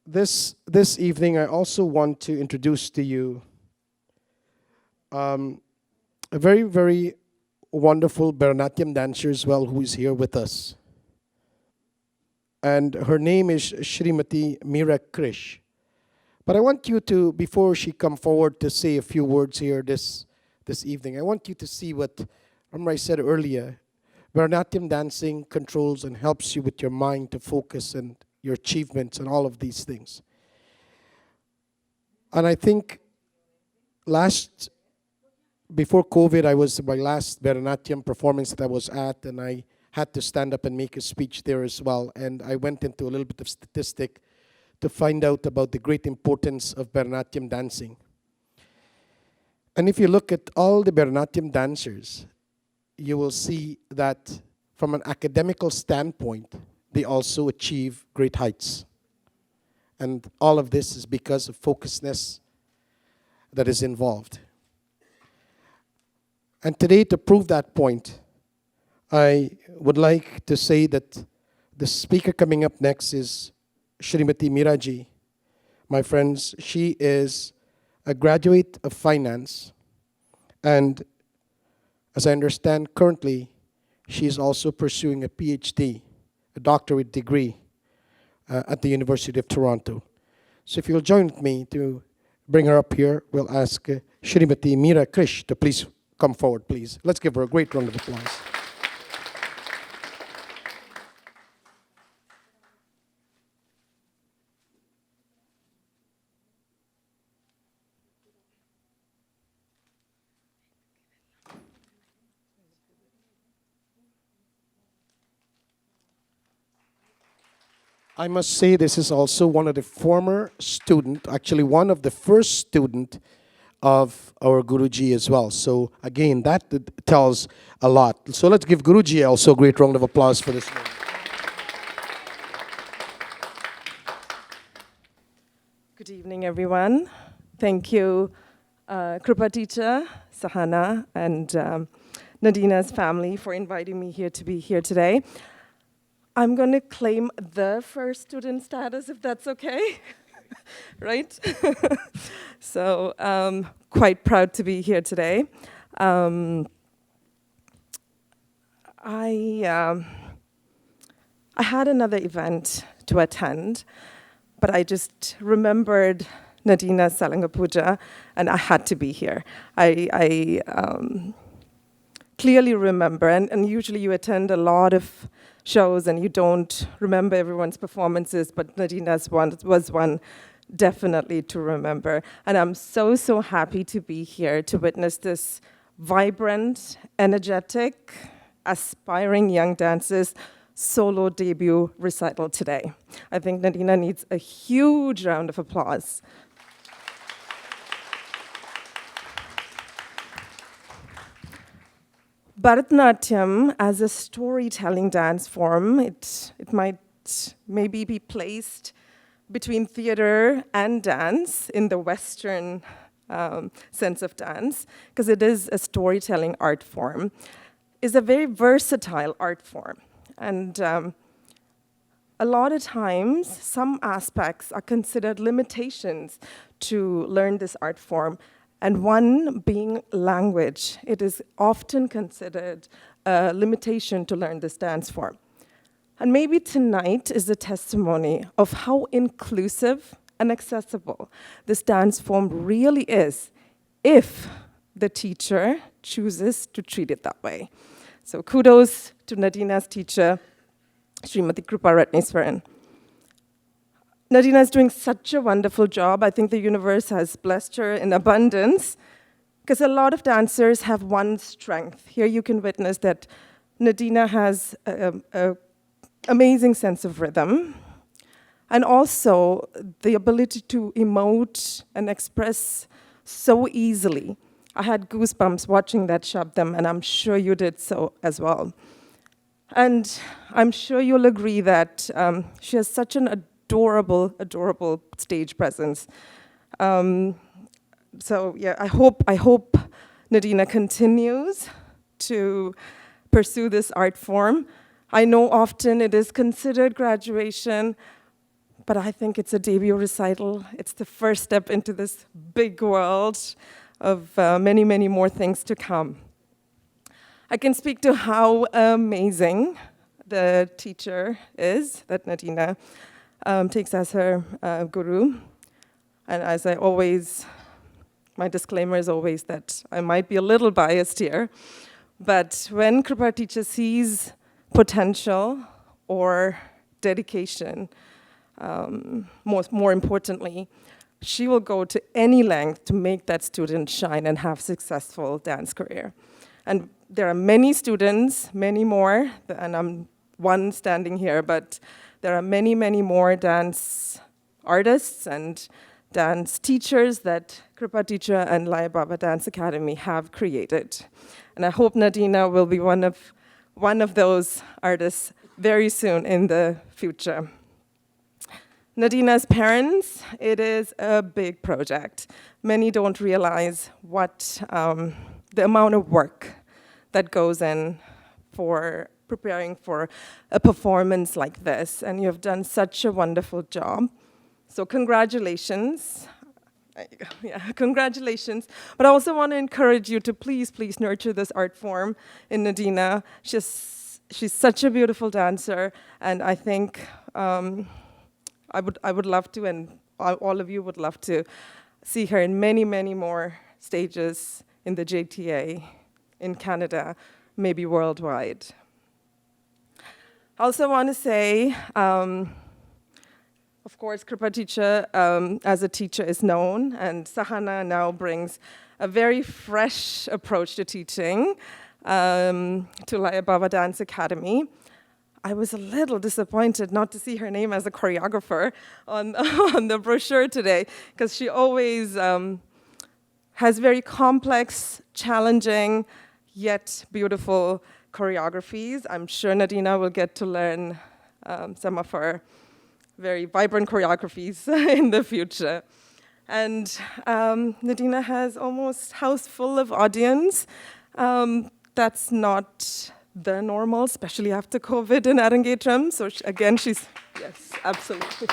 this evening, I also want to introduce to you a very, very wonderful Bharatanatyam dancer as well who is here with us. And her name is Shrimati Meera Krish. But I want you to, before she come forward to say a few words here this evening, I want you to see what I said earlier. Bharatanatyam dancing controls and helps you with your mind to focus and your achievements and all of these things. And I think before COVID, I was my last Bharatanatyam performance that I was at, and I had to stand up and make a speech there as well. And I went into a little bit of statistic to find out about the great importance of Bharatanatyam dancing. And if you look at all the Bharatanatyam dancers, you will see that from an academical standpoint, they also achieve great heights. And all of this is because of focusedness that is involved. And today, to prove that point, I would like to say that the speaker coming up next is Shrimati Meeraji. My friends, she is a graduate of finance, and as I understand currently, she is also pursuing a PhD, a doctorate degree at the University of Toronto. So if you'll join with me to bring her up here, we'll ask Shrimati Meera Krish to please come forward, please. Let's give her a great round of applause. I must say this is also one of the former student, actually one of the first student of our Guruji as well. So again, that tells a lot. So let's give Guruji also a great round of applause for this moment. Good evening, everyone. Thank you, Kripa teacher, Sahana, and Nadina's family for inviting me here to be here today. I'm going to claim the first student status, if that's okay, right? So quite proud to be here today. I had another event to attend, but I just remembered Nadina's Salanga Puja, and I had to be here. I clearly remember, and usually you attend a lot of shows and you don't remember everyone's performances, but Nadina's was one definitely to remember. And I'm so, so happy to be here to witness this vibrant, energetic, aspiring young dancers solo debut recital today. I think Nadina needs a huge round of applause. Bharatanatyam, as a storytelling dance form, it might maybe be placed between theater and dance in the Western sense of dance, because it is a storytelling art form, is a very versatile art form. And a lot of times, some aspects are considered limitations to learn this art form. And one being language. It is often considered a limitation to learn this dance form. And maybe tonight is a testimony of how inclusive and accessible this dance form really is if the teacher chooses to treat it that way. So kudos to Nadina's teacher, Srimati Krupa Ratneswaran. Nadina is doing such a wonderful job. I think the universe has blessed her in abundance, because a lot of dancers have one strength. Here you can witness that Nadina has an amazing sense of rhythm, and also the ability to emote and express so easily. I had goosebumps watching that Shabdam, and I'm sure you did so as well. And I'm sure you'll agree that she has such an adorable, adorable stage presence. So yeah, I hope Nadina continues to pursue this art form. I know often it is considered graduation, but I think it's a debut recital. It's the first step into this big world of many, many more things to come. I can speak to how amazing the teacher is that Nadina takes as her guru. And as I always, my disclaimer is always that I might be a little biased here, but when Krupa teacher sees potential or dedication, more importantly, she will go to any length to make that student shine and have successful dance career. And there are many students, many more, and I'm one standing here, but there are many, many more dance artists and dance teachers that Krupa Teacher and Laya Baba Dance Academy have created. And I hope Nadina will be one of those artists very soon in the future. Nadina's parents, it is a big project. Many don't realize what the amount of work that goes in for preparing for a performance like this, and you have done such a wonderful job. So congratulations. Yeah, congratulations. But I also want to encourage you to please, please nurture this art form in Nadina. She's such a beautiful dancer, and I think I would love to, and all of you would love to, see her in many, many more stages in the JTA, in Canada, maybe worldwide. I also want to say, of course, Krupa teacher as a teacher is known, and Sahana now brings a very fresh approach to teaching to Laya Baba Dance Academy. I was a little disappointed not to see her name as a choreographer on the brochure today, because she always has very complex, challenging, yet beautiful choreographies. I'm sure Nadina will get to learn some of her very vibrant choreographies in the future. And Nadina has almost house full of audience. That's not the normal, especially after COVID in ARANGETRAM. So again, she's, yes, absolutely.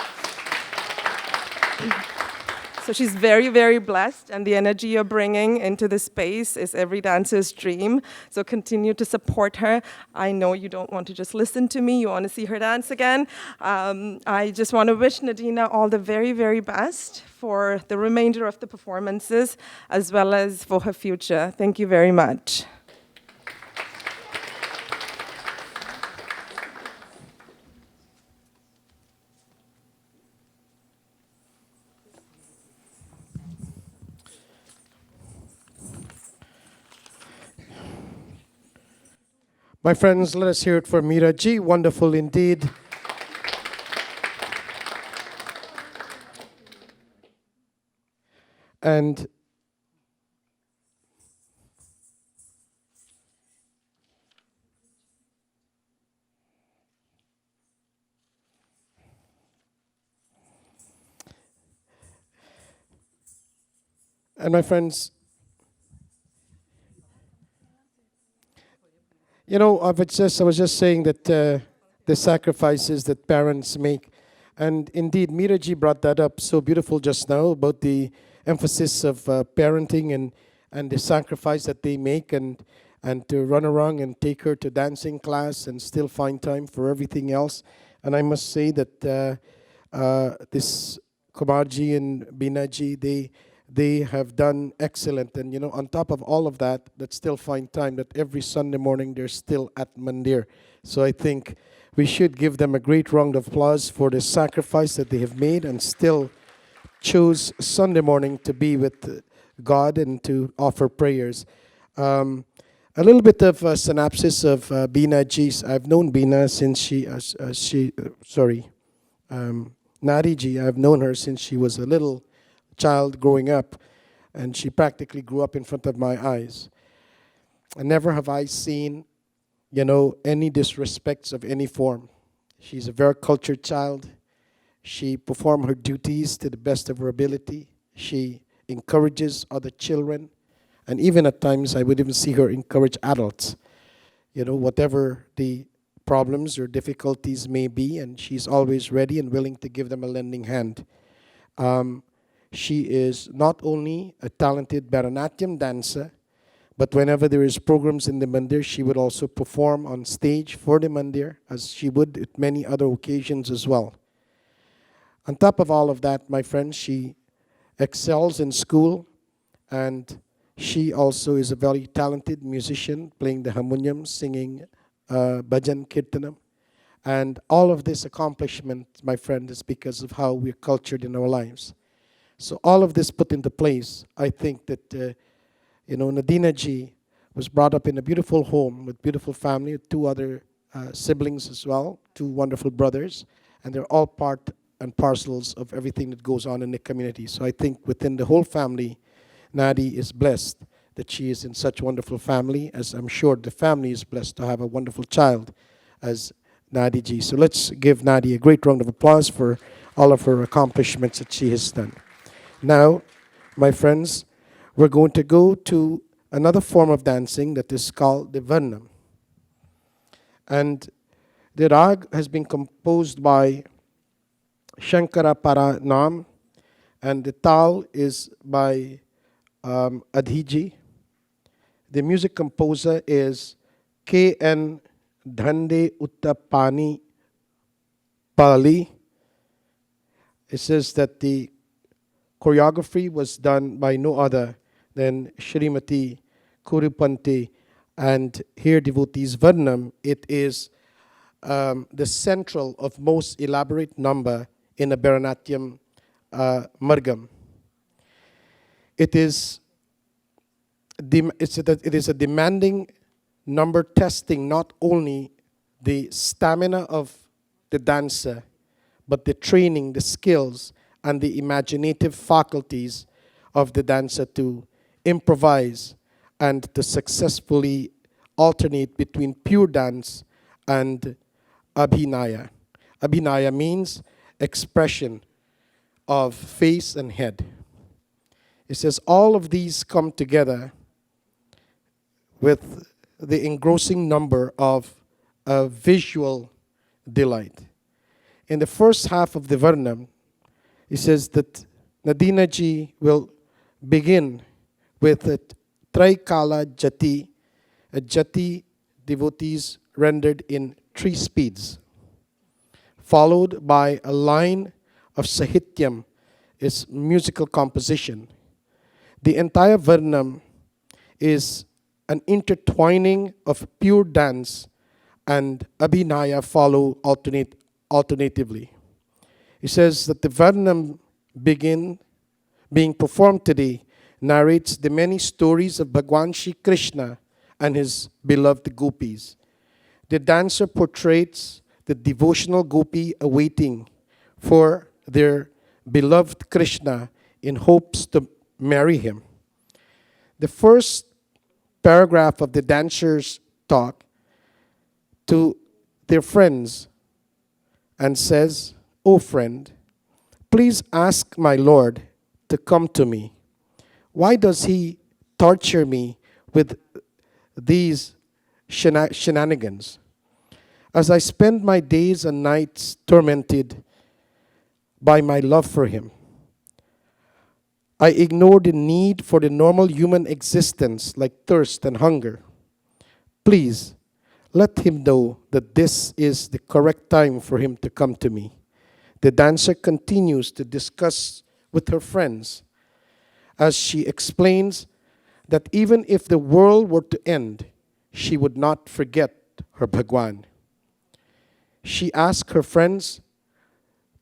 So she's very, very blessed, and the energy you're bringing into the space is every dancer's dream. So continue to support her. I know you don't want to just listen to me, you want to see her dance again. I just want to wish Nadina all the very, very best for the remainder of the performances, as well as for her future. Thank you very much. My friends, let us hear it for Meera ji. Wonderful indeed. And my friends, you know, I was just saying that the sacrifices that parents make, and indeed, Meeraji brought that up so beautiful just now about the emphasis of parenting and the sacrifice that they make, and to run around and take her to dancing class and still find time for everything else. And I must say that this Kumarji and Binaji, They have done excellent. And, on top of all of that, let's still find time that every Sunday morning they're still at Mandir. So I think we should give them a great round of applause for the sacrifice that they have made and still chose Sunday morning to be with God and to offer prayers. A little bit of a synopsis of Bina G. I've known Bina since Nari Ji. I've known her since she was a little child growing up, and she practically grew up in front of my eyes. And never have I seen, any disrespects of any form. She's a very cultured child. She performed her duties to the best of her ability. She encourages other children. And even at times, I would even see her encourage adults, whatever the problems or difficulties may be, and she's always ready and willing to give them a lending hand. She is not only a talented Bharatanatyam dancer, but whenever there is programs in the mandir, she would also perform on stage for the mandir, as she would at many other occasions as well. On top of all of that, my friends, she excels in school, and she also is a very talented musician, playing the harmonium, singing bhajan kirtanam. And all of this accomplishment, my friend, is because of how we're cultured in our lives. So all of this put into place, I think that, Nadina Ji was brought up in a beautiful home with beautiful family, with two other siblings as well, two wonderful brothers, and they're all part and parcels of everything that goes on in the community. So I think within the whole family, Nadi is blessed that she is in such wonderful family, as I'm sure the family is blessed to have a wonderful child as Nadi Ji. So let's give Nadi a great round of applause for all of her accomplishments that she has done. Now, my friends, we're going to go to another form of dancing that is called the Varnam. And the rag has been composed by Shankara Paranam, and the tal is by Adhiji. The music composer is K.N. Dhande Uttapani Pali. It says that the choreography was done by no other than Shrimati Kurupante, and here devotees Varnam. It is the central of most elaborate number in a Bharatanatyam Margam. It is a demanding number, testing not only the stamina of the dancer, but the training, the skills, and the imaginative faculties of the dancer to improvise and to successfully alternate between pure dance and abhinaya. Abhinaya means expression of face and head. It says all of these come together with the engrossing number of a visual delight. In the first half of the Varnam, it says that Nadina Ji will begin with a Traikala Jati, a Jati devotees rendered in 3 speeds, followed by a line of Sahityam, is musical composition. The entire Varnam is an intertwining of pure dance and abhinaya follow alternatively. He says that the Varnam being performed today narrates the many stories of Bhagwan Shri Krishna and his beloved gopis. The dancer portrays the devotional gopi awaiting for their beloved Krishna in hopes to marry him. The first paragraph of the dancers talk to their friends and says, "O friend, please ask my Lord to come to me. Why does he torture me with these shenanigans? As I spend my days and nights tormented by my love for him, I ignore the need for the normal human existence like thirst and hunger. Please, let him know that this is the correct time for him to come to me." The dancer continues to discuss with her friends as she explains that even if the world were to end, she would not forget her Bhagwan. She asked her friends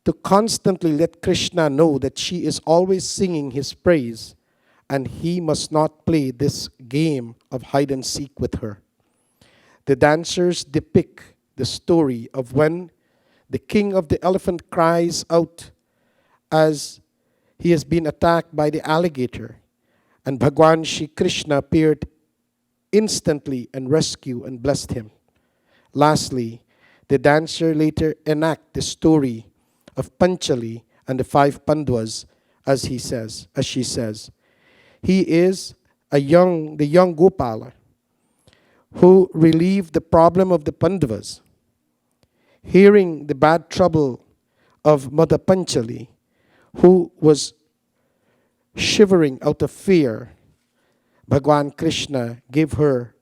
to constantly let Krishna know that she is always singing his praise and he must not play this game of hide and seek with her. The dancers depict the story of when the king of the elephant cries out as he has been attacked by the alligator, and Bhagwan Shri Krishna appeared instantly and rescued and blessed him. Lastly, the dancer later enact the story of Panchali and the 5 Pandavas, as she says. He is the young Gopala who relieved the problem of the Pandavas. Hearing the bad trouble of Mother Panchali, who was shivering out of fear, Bhagwan Krishna gave her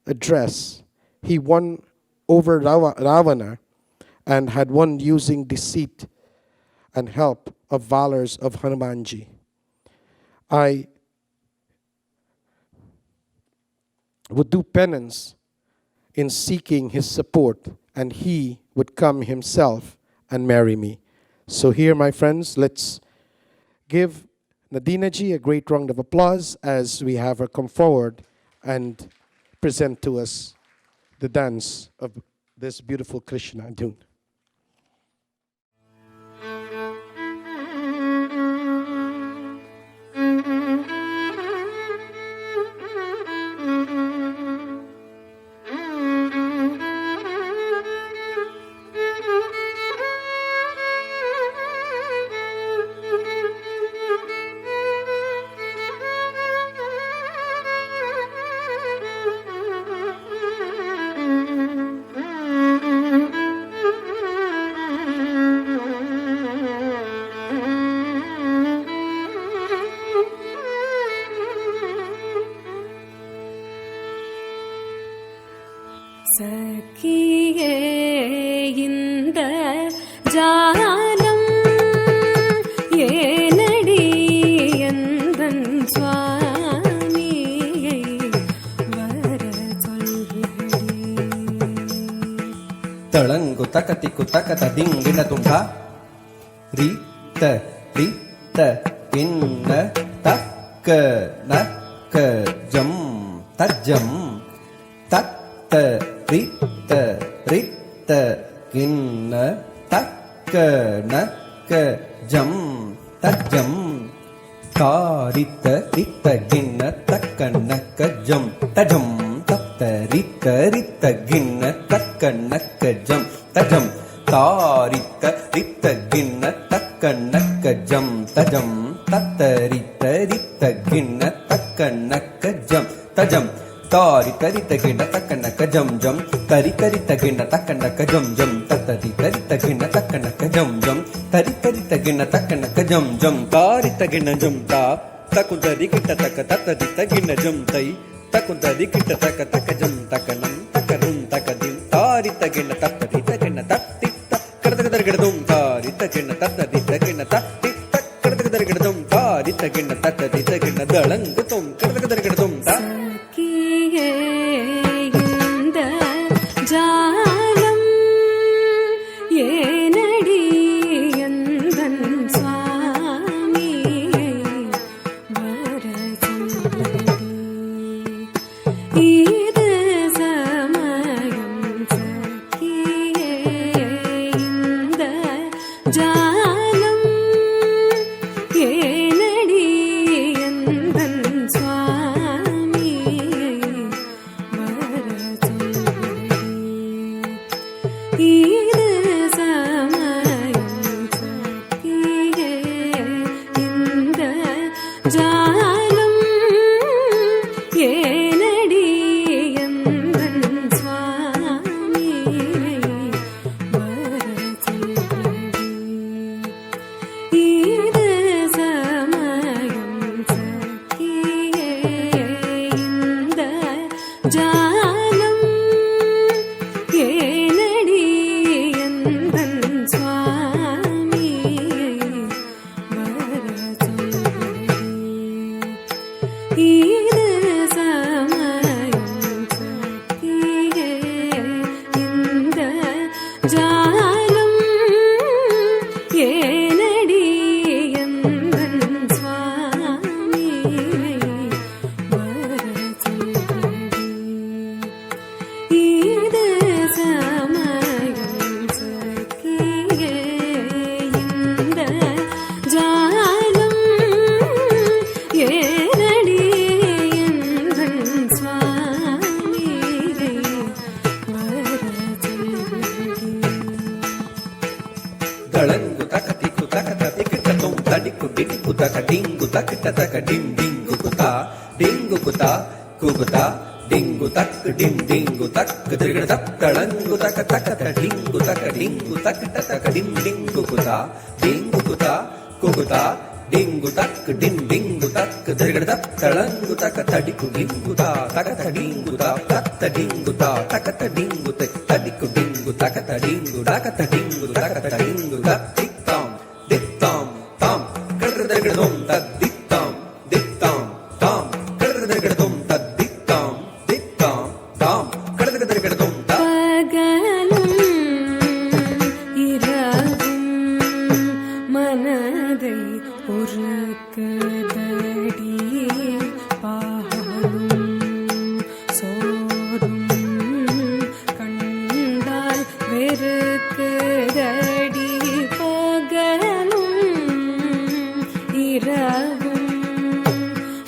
a dress. He won over Ravana and had won using deceit and help of valors of Hanumanji. I would do penance in seeking his support, and he would come himself and marry me. So here, my friends, let's give Nadina ji a great round of applause as we have her come forward and present to us the dance of this beautiful Krishna tune. சகியே இந்த ஜாலம் ஏனடி எந்தன் சுவாமியை வர சொல்லுடி. தளங்கு தக்கத்திக்கு தக்கத திங்கிட துண்டா ரீத்த ரீத்த பின்ன தக்க நக்க ஜம் தஜம் தத்த ரித்த ரித்த கிண்ண தக்க நக்க ஜம் தஜம் தாரித்த ரித்த கிண்ண தக்க நக்க ஜம் தஜம் தத்த ரித்த ரித்த கிண்ண தக்க நக்க ஜம் தஜம் தாரித்த ரித்த கிண்ண தக்க நக்க ஜம் தஜம் தத்த ரித்த ரித்த கிண்ண தக்க நக்க ஜம் தஜம் தாரி தரி தகிண்ட தக்கணக்க ஜம் ஜம் தரி தரி தகிண்ட தக்கணக்க ஜம் ஜம் தத்தரி தரி தகிண்ட தக்கணக்க ஜம் ஜம் தரி தரி தகிண்ட தக்கணக்க ஜம் ஜம் தாரி தகிண்ட ஜம் தா தகுந்தரி கிட்ட தக்க தத்தரி தகிண்ட ஜம் தை தகுந்தரி கிட்ட தக்க தக்க ஜம் தக்கணம் தக்கரும் தக்கதிம் தாரி தகிண்ட தத்தரி தகிண்ட தத்தி கடதக தர்கிடதும் தாரி தகிண்ட தத்தரி தகிண்ட தத்தி கடதக தர்கிடதும் தாரி தகிண்ட தத்தரி தகிண்ட தளங்கு தும் கடதக தர்கிடதும் தா இந்த ஜாலம் ஏனடி எந்தன் சுவாமியை வர சொல்லுடி. இது சமயம் சகியே இந்த ஜாலம் ஏனடி எந்தன் சுவாமியை வர சொல்லுடி. இது சமயம் சகியே இந்த ஜாலம் ஏனடி எந்தன் சுவாமியை வர சொல்லுடி. இது சமயம் சகியே இந்த ஜாலம் ஏனடி எந்தன் சுவாமியை வர சொல்லுடி. taka dingu taka taka dim dingu kuta kukuta dingu tak dim dingu tak dirgada tak talangu taka taka dingu taka dim dingu kuta kukuta dingu tak dim dingu tak dirgada tak talangu taka tadiku dingu ta taka dingu ta taka dingu ta tadiku dingu taka dingu taka dingu tak dittam tam kadradradum tad dittam tam kadradradum tad dittam tam kadradradum ta பகலும் இரவும் மனதை ஒருக்குதடி பாலும் சோறும் கண்டால் வெறுக்குதடி பகலும் இரவும்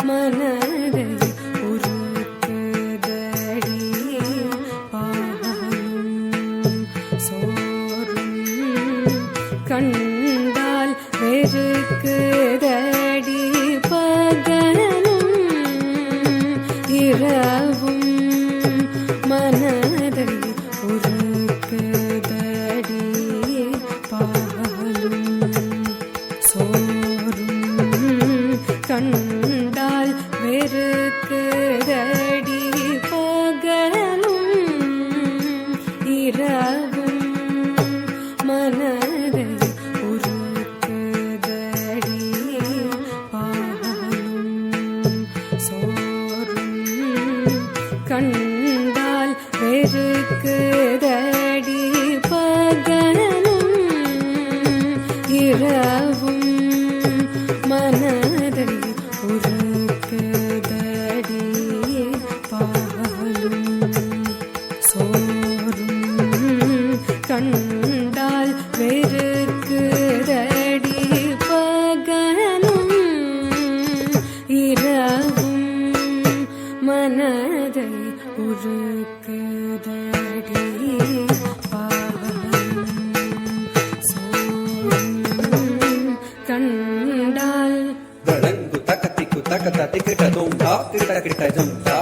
மனதை ஒருக்குதடி பாலும் சோறும் கண்டால் வெறுக்குதடி பகலும் இரவும் மனதை ஒருக்குதடி பாலும் சோறும் கண்டால் வெறுக்குதடி பகலும் இரவும் மனதை ஒருக்குதடி பாலும் சோறும் கண்டால் வெறுக்குதடி பகலும் இரவும் மனதை ஒருக்குதடி பாலும் சோறும் கண்டால் வெறுக்குதடி பகலும் இரவும் மனதை ஒருக்குதடி பாலும் சோறும் கண்டால் dalangu takatiku takata tikita dum ta kita jum ta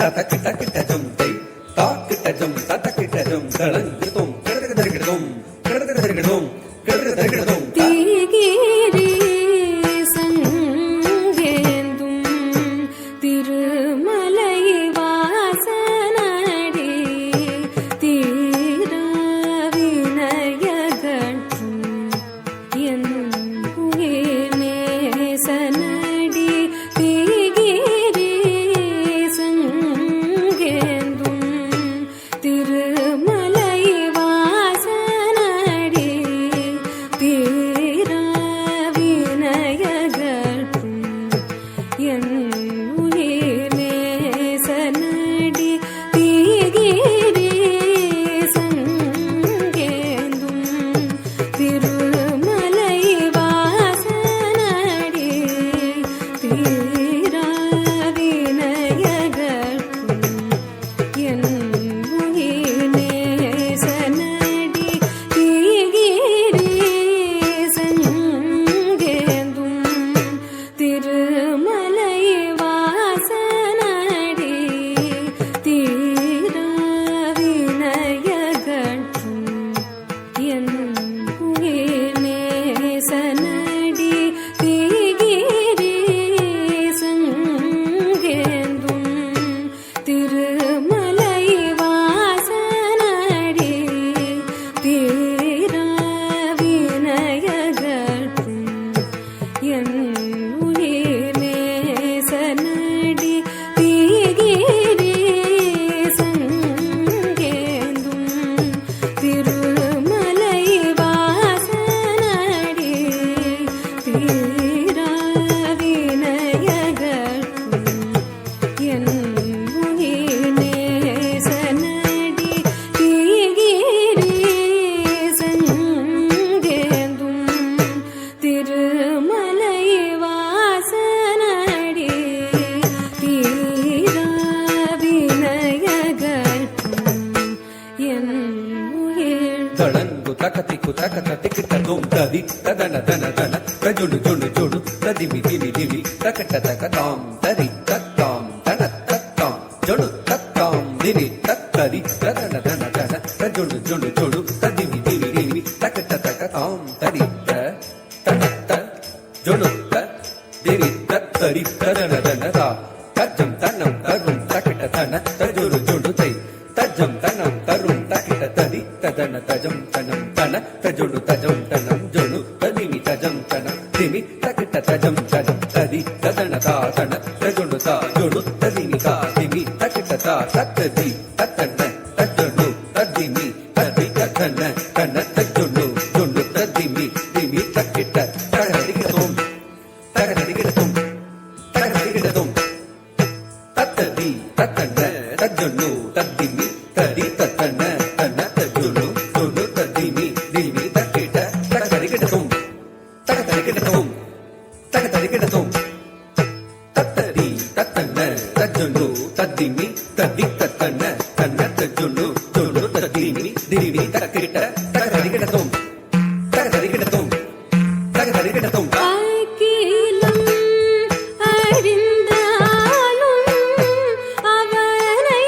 tata kita jum tai ta kita jum tata kita jum dalangu tum kadradradum தீகிரி சங்கேந்தும் Thirumalai வாசனடி தீராவினயகற்றும் என் உயிர் நேசனடி தீகிரி சங்கேந்தும் திருமலை வாசனடி தீராவினயகற்றும் என் உயிர் நேசனடி தீகிரி சங்கேந்தும் திருமலை வாசனடி தீராவினயகற்றும் என் உயிர் நேசனடி தீகிரி சங்கேந்தும் திருமலை வாசனடி தீராவினயகற்றும் என் உயிர் நேசனடி தீகிரி சங்கேந்தும் திருமலை வாசனடி தீராவினயகற்றும் என் உயிர் நேசனடி தீகிரி சங்கேந்தும் திருமலை வாசனடி தீராவினயகற்றும் என் உயிர் நேசனடி தீகிரி சங்கேந்தும் திருமலை வாசனடி தீராவினயகற்றும் என் உயிர் dalangu takatiku takata tikita dum ta di ta dana dana dana ta judu judu judu ததிமி திமி திமி தக்கட்ட தக்கதாம் தரி தத்தாம் தன தத்தாம் ஜொடு தத்தாம் திமி தத்தரி ததன தன தன தஜொடு ஜொடு ஜொடு ததிமி திமி திமி தக்கட்ட தக்கதாம் தரி தன த ஜொடு த திமி தத்தரி ததன தன தா தஜம் தனம் தரும் தக்கட்ட தன தஜொடு ஜொடு தை தஜம் தனம் தரும் தக்கிட்ட தரி ததன தஜம் தனம் தன தஜொடு தஜம் தனம் ஜொடு ததிமி தஜம் தனம் திமி தக்கிட்ட தஜம் தனம் தரி ததன தா தன தஜொடு தா ஜொடு ததிமி தா திமி தக்கிட்ட தா தத்ததி தத்தன தஜொடு ததிமி தரி தத்தன தன தஜொடு ஜொடு ததிமி திமி தக்கிட்ட தகரிகதோம் தகரிகதோம் தகரிகதோம் தத்ததி தத்தன தஜொடு ததிமி தரி தத்தன தன தஜொடு ஜொடு ததிமி திமி தக்கிட்ட தகரிகதோம் தகரிகதோம் தகரிகதோம் தத்தரி தத்தன தஜொடு ததிமி தரி தத்தன தன தஜொடு ஜொடு ததிமி திமி தக்கிட்ட தகரிகதோம் தகரிகதோம் தகரிகதோம் அகிலம் அறிந்தாலும் அவனை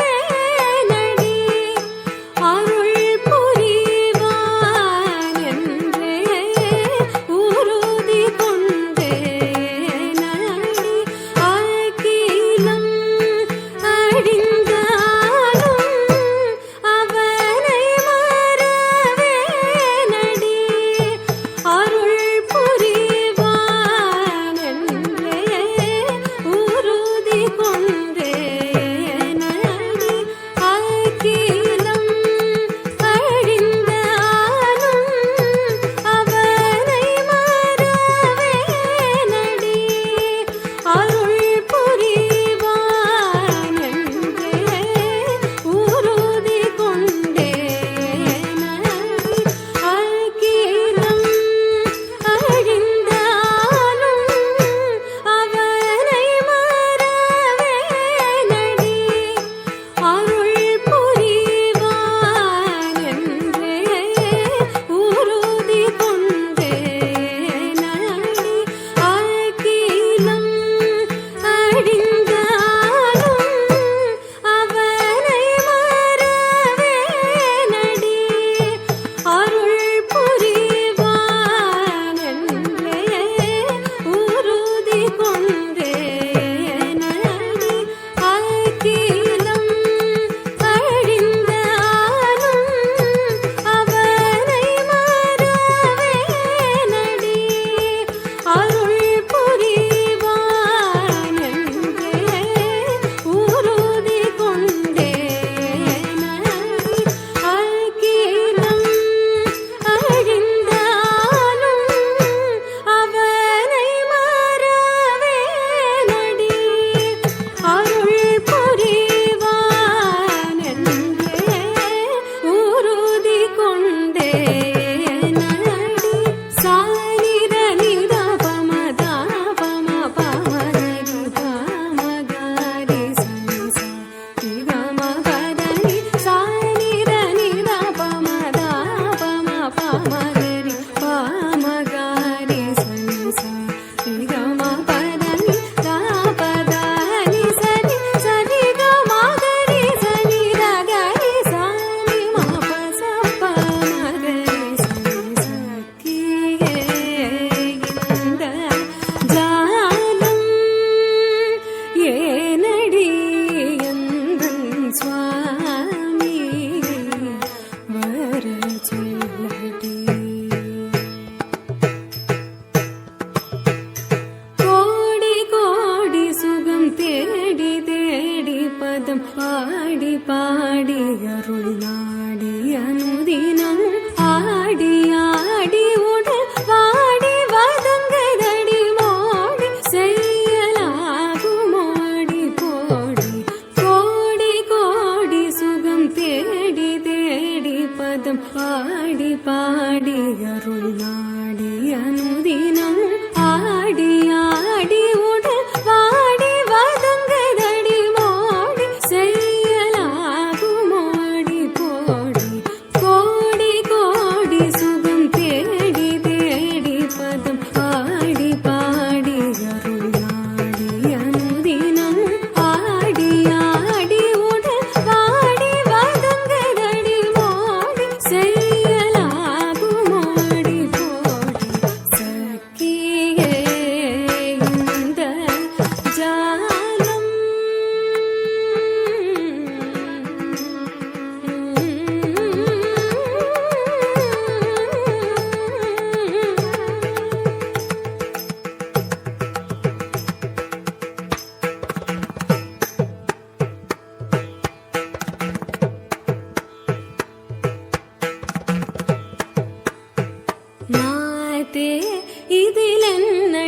மறவேனடி அருள் புரிவான் என்றே உறுதி கொண்டேனடி அகிலம் அறிந்தாலும் அவனை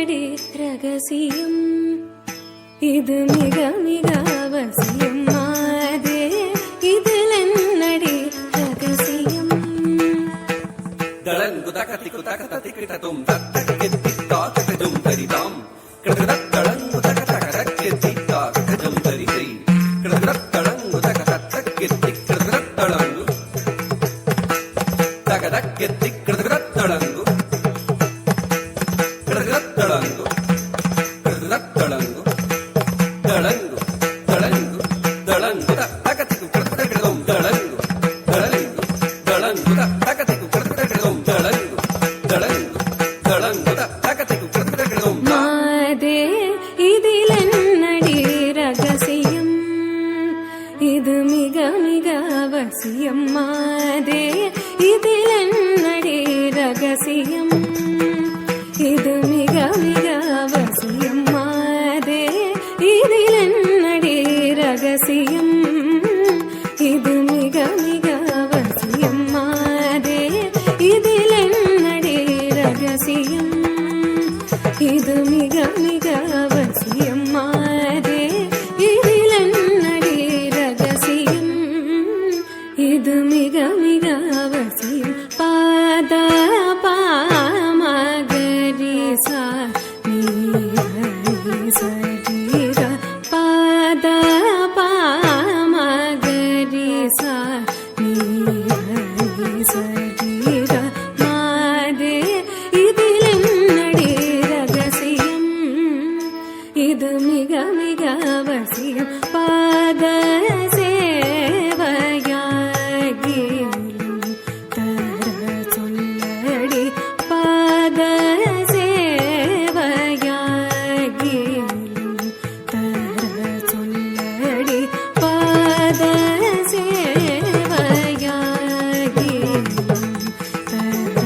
என்னடி ரகசியம் இது மிக மிக அவசியம் மாதே இதில் என்னடி ரகசியம் தளங்கு தகதிக்கு தகத திக்கிட்டதும் தத்தக்கெத்தி தாக்கதும் தரிதாம் கிடதத் தளங்கு தகதகதக்கெத்தி தாக்கதும் தரிதை கிடதத் தளங்கு தகதத்தக்கெத்தி கிடதத் தளங்கு தகதக்கெத்தி கிடதத் தளங்கு கிடதத் தளங்கு கிடதத் தளங்கு தளங்கு தளங்கு தளங்கு தகதிக்கு கிடததும் தளங்கு தளங்கு தளங்கு தகதிக்கு கிடததும் தளங்கு தளங்கு தளங்கு தகதிக்கு கிடததும் மாதே இதில் என்னடி ரகசியம் இது மிக மிக அவசியம் மாதே இதில் என்னடி ரகசியம் இது மிக மிக அவசியம் மாதே இதில் என்னடி ரகசியம் இது மிக மிக அவசியம் மாதே இதில் என்னடி ரகசியம் இது மிக மிக அவசியம் மாதே இதில் என்னடி ரகசியம் இது மிக மிக அவசியம் பாத பாமகரி சா நீ சரீர பாத பாமகரி சா நீ சரீர மாதே இதில் என்னடி ரகசியம் இது மிக மிக அவசியம் பாத சேவையாகிலும் தர சொல்லடி பாத சேவையாகிலும் தர சொல்லடி பாத சேவையாகிலும் தர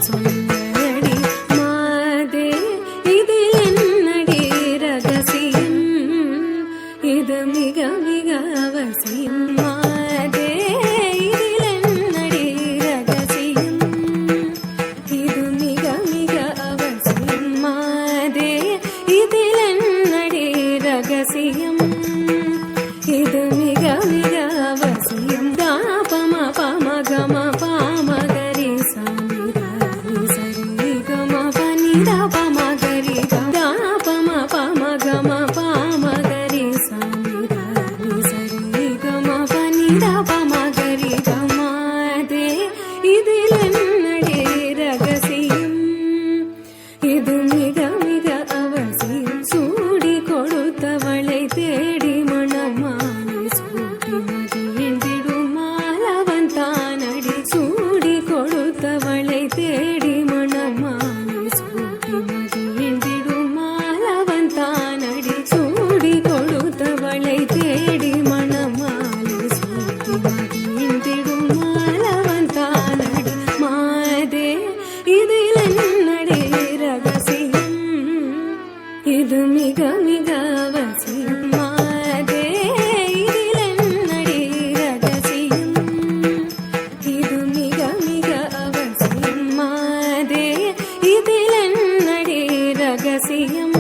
சொல்லடி மாதே இதில் என்னடி ரகசியம் இது மிக மிக அவசியம் மாதே இதில் என்னடி ரகசியம் இது மிக மிக அவசியம் மாதே இதில் என்னடி ரகசியம் இது மிக மிக அவசியம் தாபம பமகம பாமகரி சனிதாரி சரி கம பனிதா பமகரி தாபம பமகம பாமகரி சனிதாரி சரி கம பனிதா பமகரி கமாதே இதில் என்னடி ரகசியம் இது மிக மிக அவசியம் சூடி கொடுத்தவளை தேடி மணமாலை சூடி மகிழ்ந்திடும் மாலவன் தானடி சூடி கொடுத்தவளை தேடி மணமாலை சூடி மகிழ்ந்திடும் மாலவன் தானடி சூடி கொடுத்தவளை தேடி மணமாலை சூடி மகிழ்ந்திடும் மாலவன் தானடி மாதே இதில் என்னடி ரகசியம் இது மிக மிக அவசியம் மாதே இதில் என்னடி ரகசியம் இது மிக மிக அவசியம் மாதே இதில் என்னடி ரகசியம்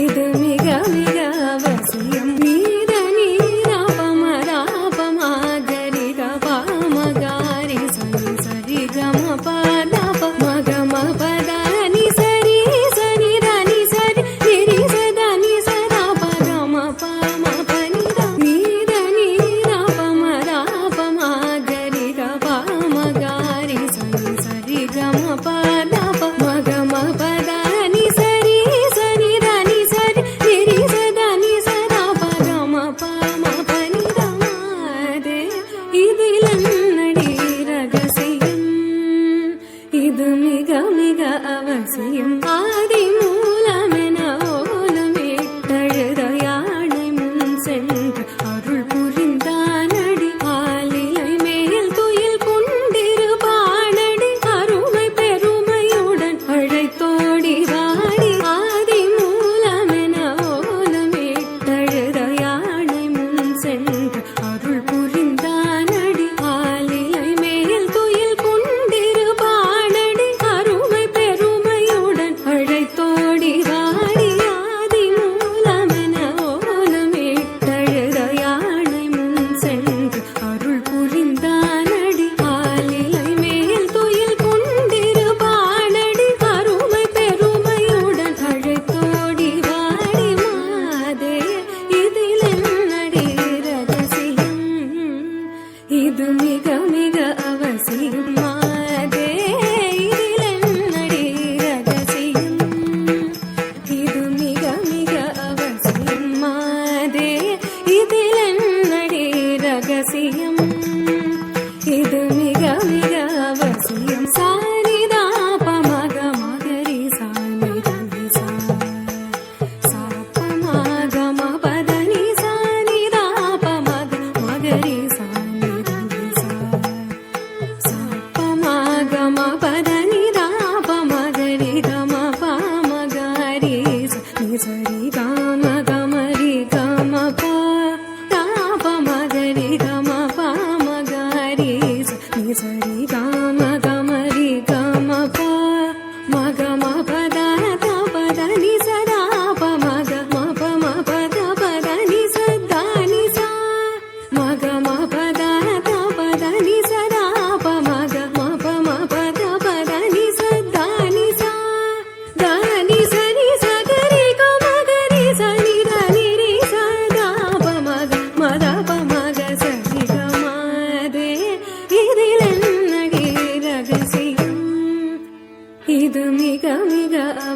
இது மிக மிக அவசியம் நீத நீராபமராபமாகரி கபாமகாரி சரி சரி கம பத மகம பத நி சரி சரி த நி சரி நிரி சத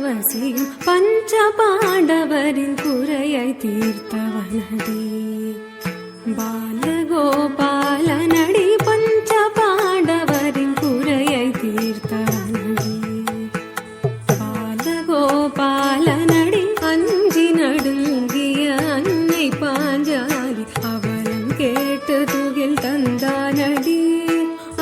அவசியம் பஞ்ச பாண்டவரின் குறையை தீர்த்தவனடி பாலகோபாலனடி பஞ்ச பாண்டவரின் குறையை தீர்த்தவனடி பாலகோபாலனடி அஞ்சி நடுங்கிய அன்னை பாஞ்சாலி அவலம் கேட்டு துகில் தந்தானடி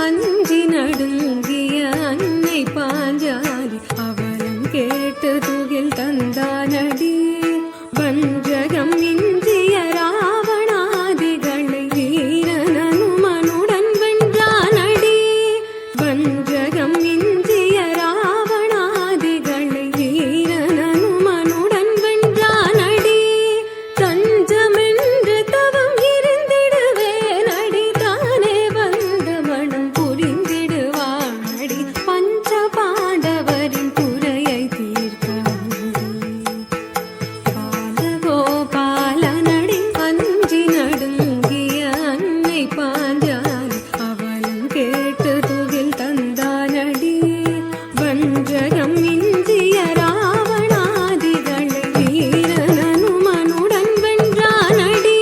அஞ்சி நடுங்கிய அன்னை பாஞ்சாலி அவலம் கேட்டு துகில் தந்தானடி வஞ்சகம் இந்திய ராவணாதிகளை வீரனுமனுடன் வென்றானடி வஞ்சகம் இந்திய ராவணாதிகளை வீரனுமனுடன் வென்றானடி தஞ்சமென்று தவம் இருந்திடுவேனடி தானே வந்த மனம் புரிந்திடுவானடி பஞ்ச பாண்டவரின் குறையை தீர்த்தவனடி பாலகோபாலனடி அஞ்சி நடுங்கிய அன்னை பாஞ்சாலி அவலம் கேட்டு துகில் தந்தானடி வஞ்சகம் இந்திய ராவணாதிகளை வீரனுமனுடன் வென்றானடி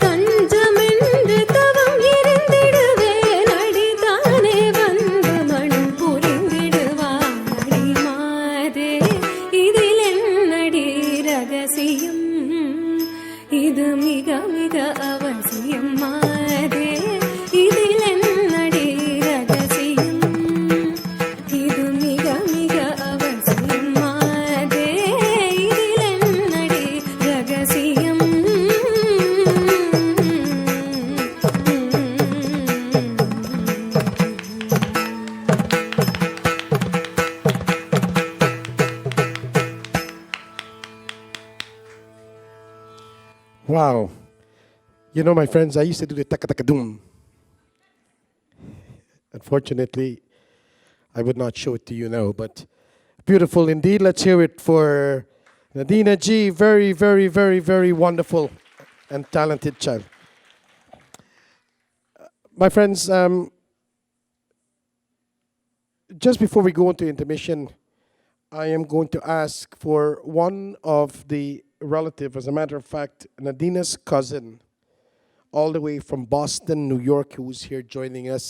தஞ்சமென்று தவம் இருந்திடுவேனடி தானே வந்த மனம் புரிந்திடுவானடி மாதே இதில் என்னடி ரகசியம் இது மிக மிக அவசியம் மாதே இதில் என்னடி ரகசியம் இது மிக மிக அவசியம் மாதே இதில் என்னடி ரகசியம் Wow. You know, my friends, I used to do the taka-taka-doom. Unfortunately, I would not show it to you now, but beautiful indeed. Let's hear it for Nadina G. Very, very, very, very wonderful and talented child. My friends, just before we go into intermission, I am going to ask for one of the relative, as a matter of fact, Nadina's cousin, all the way from Boston, New York, who's here joining us,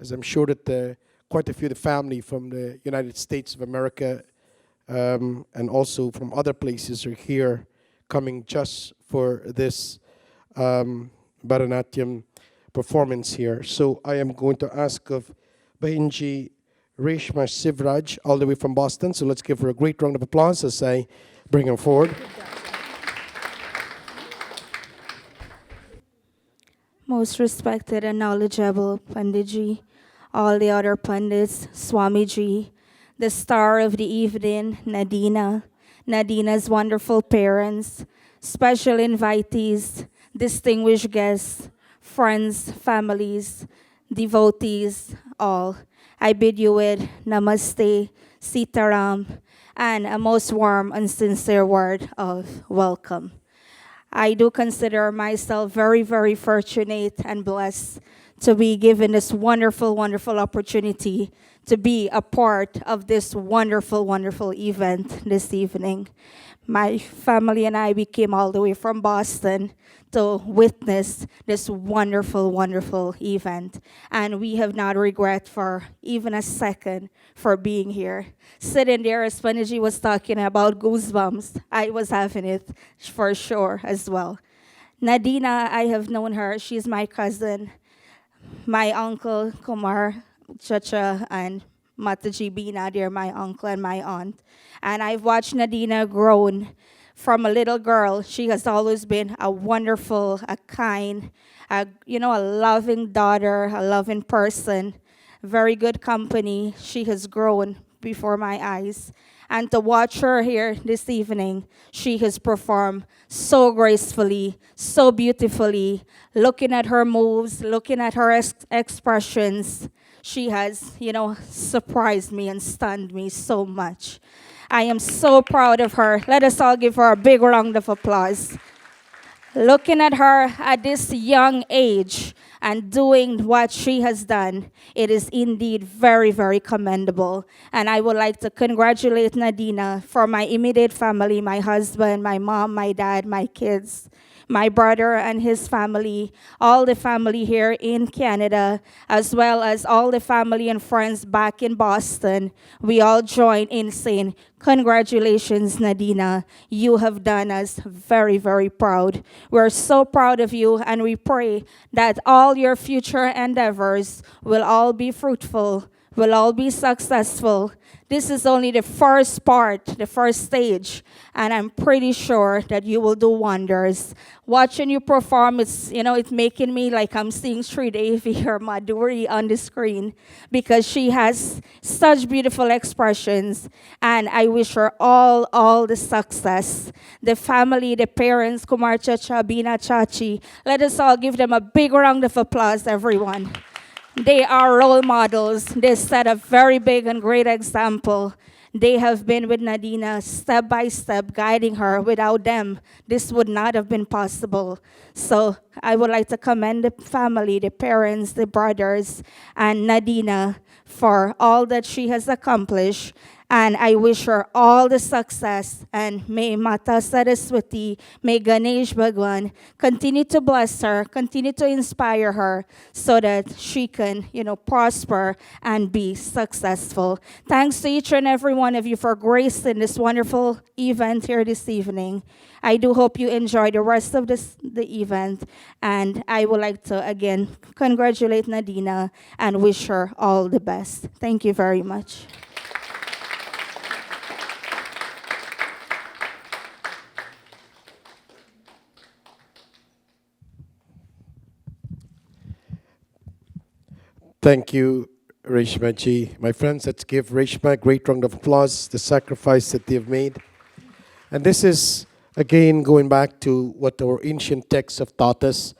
as I'm sure that quite a few of the family from the United States of America and also from other places are here coming just for this Bharatanatyam performance here. So I am going to ask of Bahinji Reshma Sivraj, all the way from Boston. So let's give her a great round of applause as I bring her forward. Most respected and knowledgeable Panditji, all the other Pandits, Swamiji, the star of the evening, Nadina, Nadina's wonderful parents, special invitees, distinguished guests, friends, families, devotees, all. I bid you with Namaste, Sitaram, and a most warm and sincere word of welcome. I do consider myself very, very fortunate and blessed to be given this wonderful, wonderful opportunity to be a part of this wonderful, wonderful event this evening. My family and I, we came all the way from Boston to witness this wonderful, wonderful event. And we have not regret for even a second for being here. Sitting there, as Panditji was talking about goosebumps, I was having it for sure as well. Nadina, I have known her. She's my cousin. My uncle, Kumar, Chacha, and Mataji Bina, they're my uncle and my aunt. And I've watched Nadina grown from a little girl. She has always been a wonderful, a kind, a loving daughter, a loving person, very good company. She has grown before my eyes. And to watch her here this evening, she has performed so gracefully, so beautifully, looking at her moves, looking at her expressions. She has, surprised me and stunned me so much. I am so proud of her. Let us all give her a big round of applause. Looking at her at this young age and doing what she has done, it is indeed very, very commendable. And I would like to congratulate Nadina for my immediate family, my husband, my mom, my dad, my kids, my brother and his family, all the family here in Canada, as well as all the family and friends back in Boston. We all join in saying, congratulations, Nadina. You have done us very, very proud. We're so proud of you, and we pray that all your future endeavors will all be fruitful, will all be successful. This is only the first part, the first stage, and I'm pretty sure that you will do wonders. Watching you perform, it's making me like I'm seeing Sridevi or Madhuri on the screen, because she has such beautiful expressions, and I wish her all the success. The family, the parents, Kumar Chacha, Bina Chachi, let us all give them a big round of applause, everyone. They are role models. They set a very big and great example. They have been with Nadina step by step, guiding her. Without them, this would not have been possible. So I would like to commend the family, the parents, the brothers, and Nadina for all that she has accomplished. And I wish her all the success. And may Mata Saraswati, may Ganesh Bhagwan continue to bless her, continue to inspire her so that she can, prosper and be successful. Thanks to each and every one of you for gracing this wonderful event here this evening. I do hope you enjoy the rest of the event. And I would like to, again, congratulate Nadina and wish her all the best. Thank you very much. Thank you, Reshma ji. My friends, let's give Reshma a great round of applause, the sacrifice that they've made. And this is, again, going back to what our ancient texts have taught us,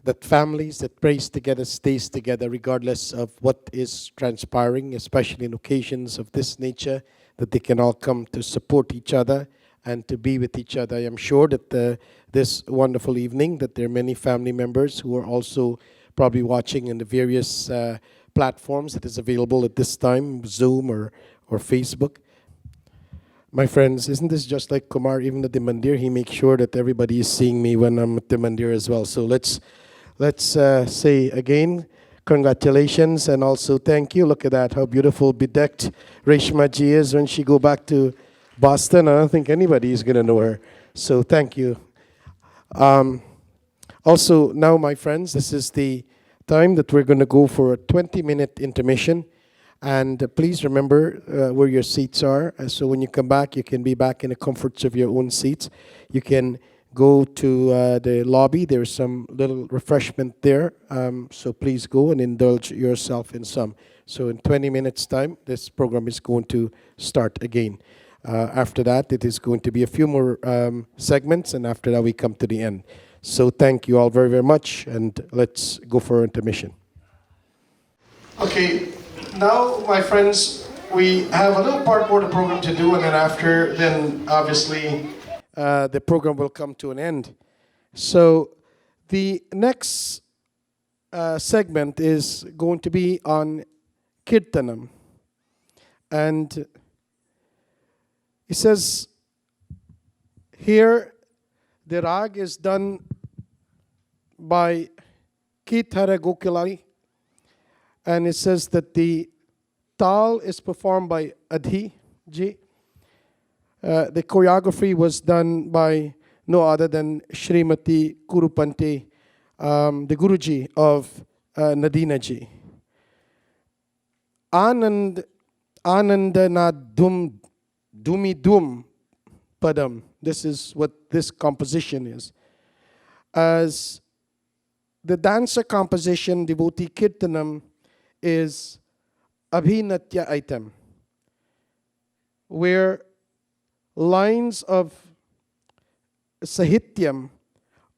that families that prays together stays together regardless of what is transpiring, especially in occasions of this nature, that they can all come to support each other and to be with each other. I am sure that this wonderful evening, that there are many family members who are also probably watching in the various platforms that is available at this time, Zoom or Facebook. My friends, isn't this just like Kumar? Even at the mandir, he makes sure that everybody is seeing me when I'm at the mandir as well. So let's say again, congratulations and also thank you. Look at that, how beautiful bedecked Reshma ji is when she go back to Boston. I don't think anybody is going to know her. So thank you. Also, now, my friends, this is the time that we're going to go for a 20-minute intermission. And please remember where your seats are. So when you come back, you can be back in the comforts of your own seats. You can go to the lobby. There's some little refreshment there. So please go and indulge yourself in some. So in 20 minutes' time, this program is going to start again. After that, it is going to be a few more segments, and after that, we come to the end. So thank you all very, very much, and let's go for intermission. Okay, now, my friends, we have a little part more of the program to do, and then obviously, the program will come to an end. So the next segment is going to be on Kirtanam. And it says here, the rag is done by Kithara Gokilari, and it says that the tal is performed by Adhi ji. The choreography was done by no other than Srimati Kurupante, the Guruji of Nadina ji. Anandana Dumi Dum Padam. This is what this composition is. As the dancer composition, devotee Kirtanam, is Abhinatya item, where lines of Sahityam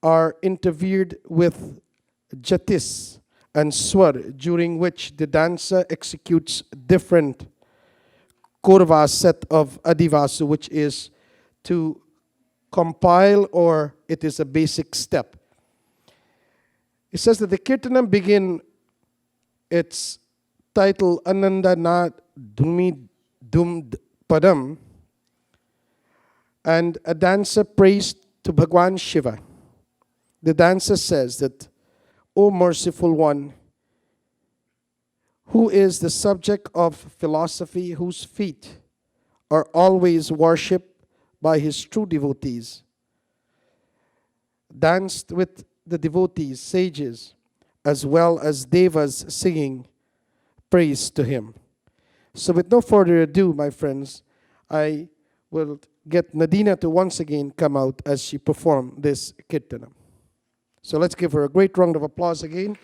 are interweaved with Jatis and Swar, during which the dancer executes different Korva set of Adivasu, which is to compile or it is a basic step. It says that the Kirtanam begin its title Ananda Na Dhumi Dhum Padam, and a dancer prays to Bhagwan Shiva. The dancer says that, O merciful one, who is the subject of philosophy, whose feet are always worshipped by his true devotees, danced with the devotees, sages, as well as devas singing praise to him. So with no further ado, my friends, I will get Nadina to once again come out as she perform this kirtanam. So let's give her a great round of applause again.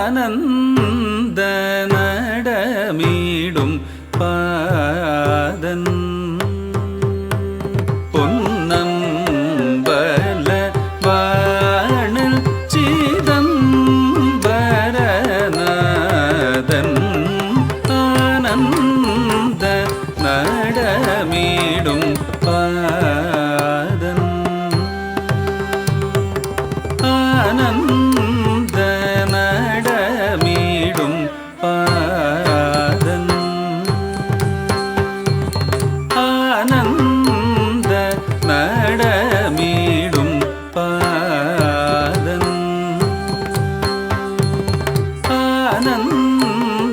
ஆனந்த நடமிடும் பாதன் பொன்னம்பல வாணல் சிதம்பரநாதன் ஆனந்த நடமிடும் பாதன் ஆனந்த நடமிடும் பாதன் ஆனந்த நடமிடும் பாதன் ஆனந்த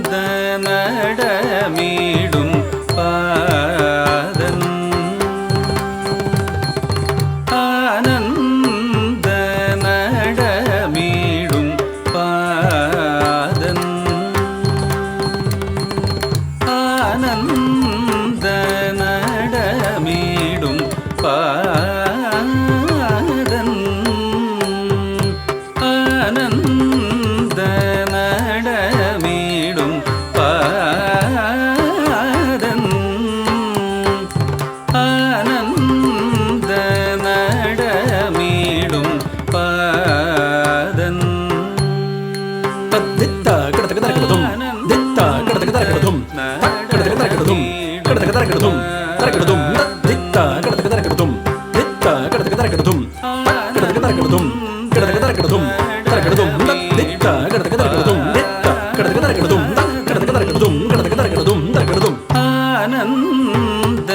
நடமிடும் பாதன் ஆனந்த நடமிடும் பாதன் ஆனந்த நடமிடும் பாதன் ஆனந்த நடமிடும் பாதன் ஆனந்த நடமிடும் பாதன் தித்தா கடதகதரகதும் தித்தா கடதகதரகதும் கடதகதரகதும் கடதகதரகதும் தரகதும் தித்தா கடதகதரகதும் தித்தா கடதகதரகதும் கடதகதரகதும் கடதகதரகதும் தரகதும் தித்தா கடதகதரகதும் தித்தா கடதகதரகதும் கடதகதரகதும் கடதகதரகதும் தரகதும் ஆனந்த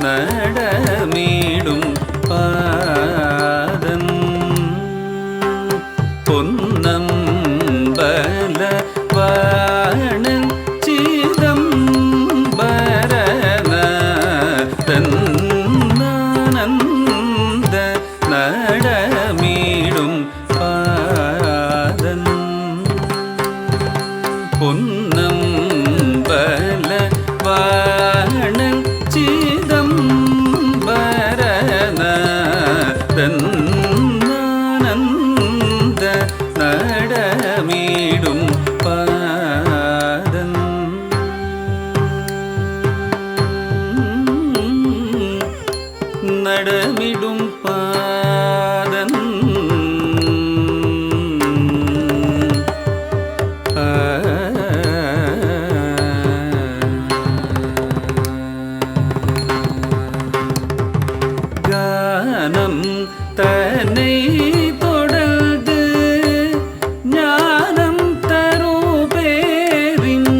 நடமிடும் பாதன் பொன்னம்பல வாணன் சிதம்பரநாதன் ஆனந்த நடமிடும் பாதன் பொன்னம்பல வாணன் சிதம்பரநாதன் ஆனந்த நடமிடும் பாதன் நடமிடும் பாதன் கானம் தன்னை தொடர்ந்து ஞானம் தரும் பேரின்பகானம்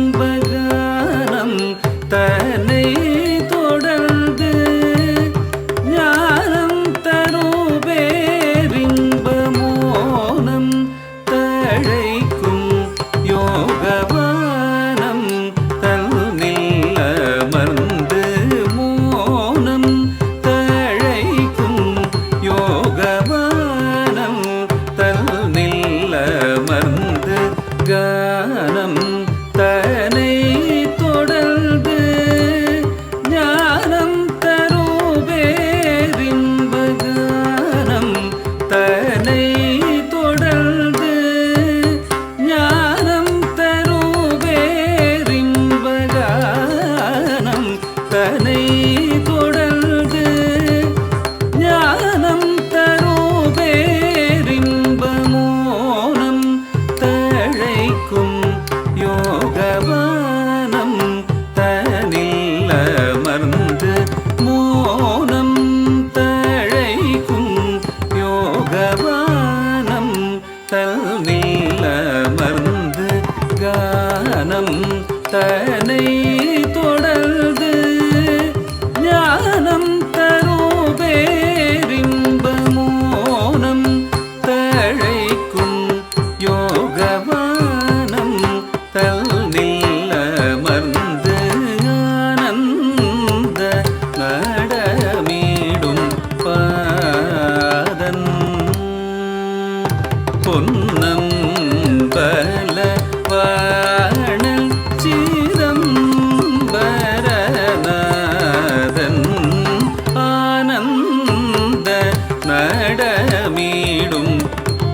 தன்னை தொடர்ந்து ஞானம் தரும் பேரின்பமோனம் தழைக்கும் யோகவானம் தன்னில் அமர்ந்து மோனம் தழைக்கும்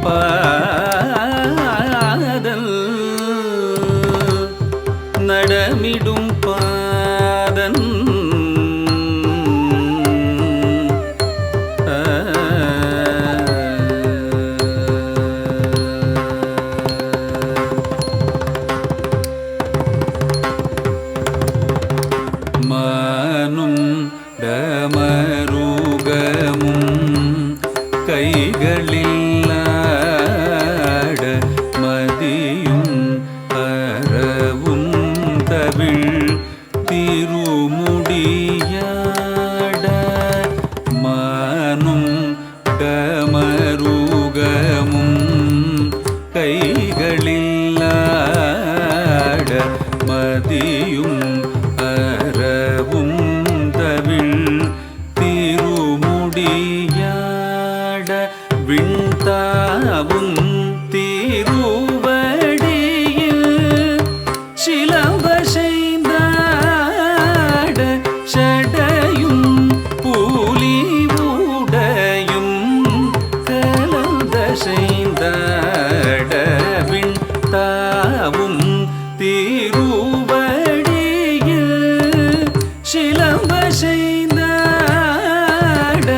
பாதல் நடமிடும் பாதன் மானும் டமருகமும் கைகளில்லாட மதியும் அறவும் தவிழ் திருமுடியாட மானும் டமருகமும் கைகளில்லாட மதியும் அறவும் தவிழ் திருமுடியாட விண்தாவும் திருவடியில் சிலம்ப செய்தாட சடையும் புலி உடையும் கலந்த செய்தாட விண்தாவும் திருவடியில் சிலம்ப செய்தாட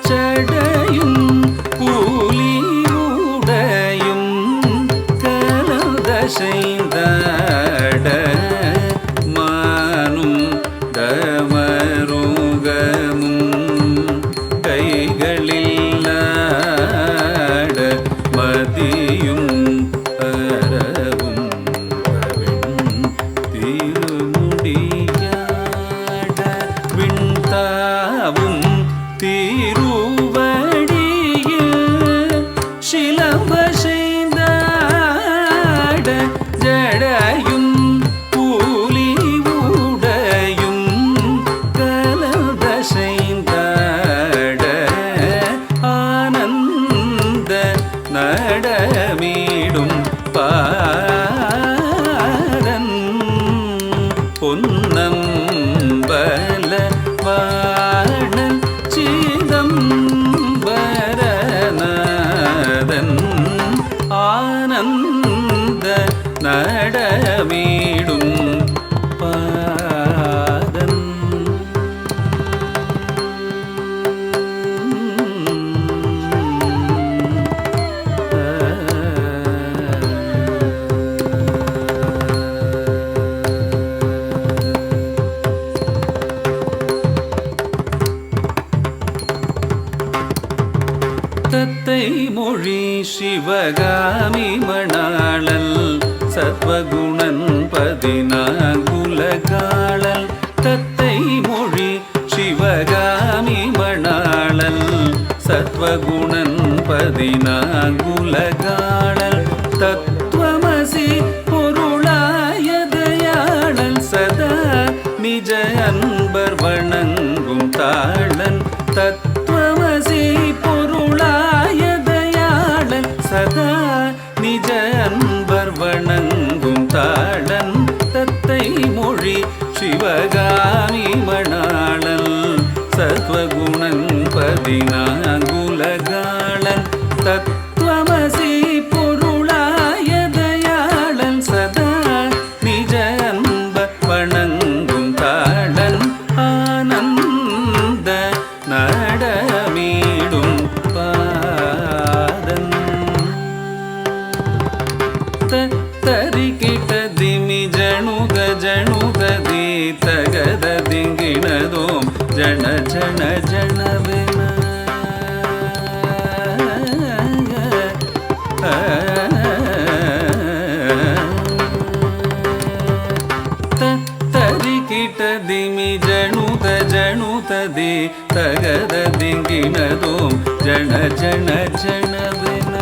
சடையும் புலி உடையும் கலந்த செய்தாட மானும் டமருகமும் கைகளில்லாட மதியும் அறவும் திருமுடியாட விண்தாவும் திருவடியில் சிலம்ப செய்தாட ஜடையும் புலி உடையும் கலந்த செய்தாட ஆனந்த நடமீடும் பாரன் பொன்னம்பல வாணன் சிதம்பரநாதன் ஆனந்த நடமீடும் பாதன் தத்தை மொழி சிவகாமி மணாளல் சத்வகுணன் 14 தத்தை மொழி சிவகாமி மணாளல் சத்வகுணன் 14 தத்துவமசி பொருளாய தயாளன் சதா நிஜ அன்பர் வணங்கும் தாளன் தத்துவமசி பொருளாய தயாளன் சதா நிஜ அன்பர் வணங்கும் தாளன் தத்தை மொழி சிவகாமி மணாளன் சத்வகுணன் 14 தத்துவமசி பொருளாய தயாளன் சதா நிஜ அன்பர் வணங்கும் தாளன் ஆனந்த நடமீடும் பாதன் தரிக்கிட்ட திமி ஜணுக ஜணுகதி தகத திங்கிணதோம் ஜன ஜன ஜனவென தரிக்கிட்ட திமி ஜணுக ஜணுததி தகத திங்கிணதோம் ஜன ஜன ஜனவென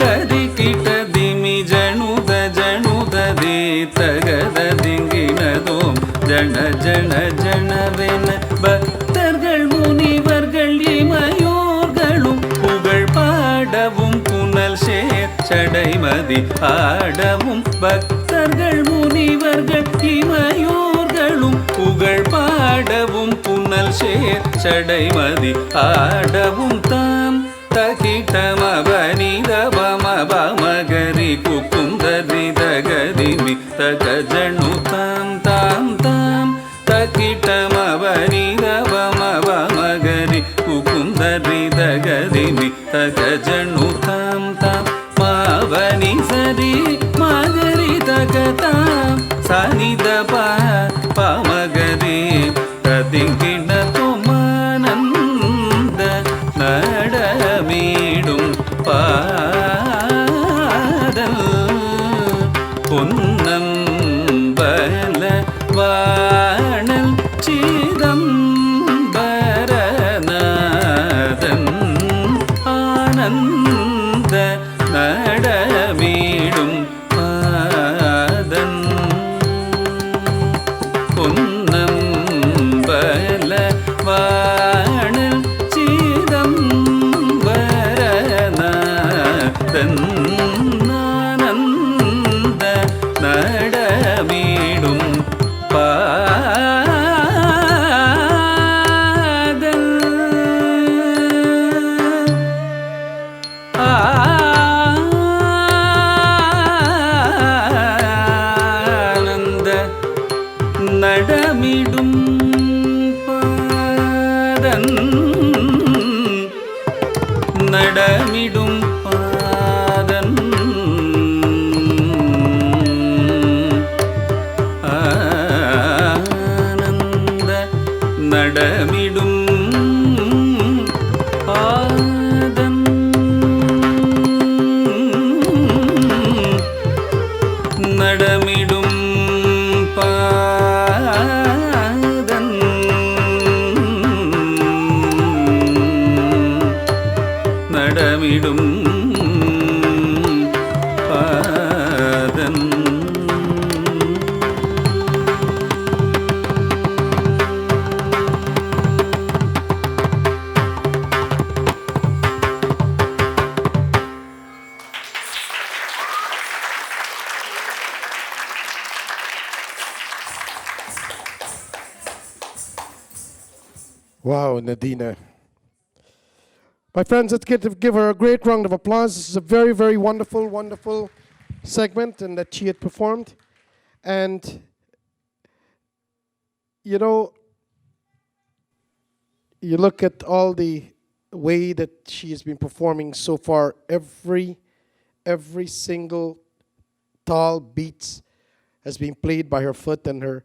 தரிக்கிட்ட திமி ஜணுத ஜணுததி தகத திங்கிணதோம் ஜன ஜன ஜனவென பக்தர்கள் முனிவர்கள் இமையோர்களும் புகழ் பாடவும் புனல் சேர் சடைமதி ஆடவும் பக்தர் தேவர்கள் முனிவர்கள் இமையோர்களும் புகழ் பாடவும் புனல் சேர் சடைமதி ஆடவும் தாம் தகிட்டமபனிதபமபமகரி குக்குந்தரி தகதிமி தகஜனு தாம் தாம் தாம் தகிட்டமபனிதபமபமகரி குக்குந்தரி தகதிமி தகஜனு தாம் தாம் மாவனி சரி மகரி தகதாம் சனித பமகரி ததிங்கிண துமானந்த நடமீடும் பாதல் பொன்னம்பல வாணல் சிதம்பரநாதன் ஆனந்த நடமீடும் பாதன் பொன்னம்பல வாணல் சிதம்பரநாதன் ஆனந்த நடமீடும் பாதல் ஆனந்த நடமிடும் பாதன் நடமிடும் பாதன் ஆனந்த நடமிடும் Patan நடமிடும் Patan நடமிடும் Patan Wow, Nadina. My friends, let's give her a great round of applause. This is a very, very wonderful, wonderful segment and that she had performed. And, you know, you look at all the way that she has been performing so far, every single tall beats has been played by her foot and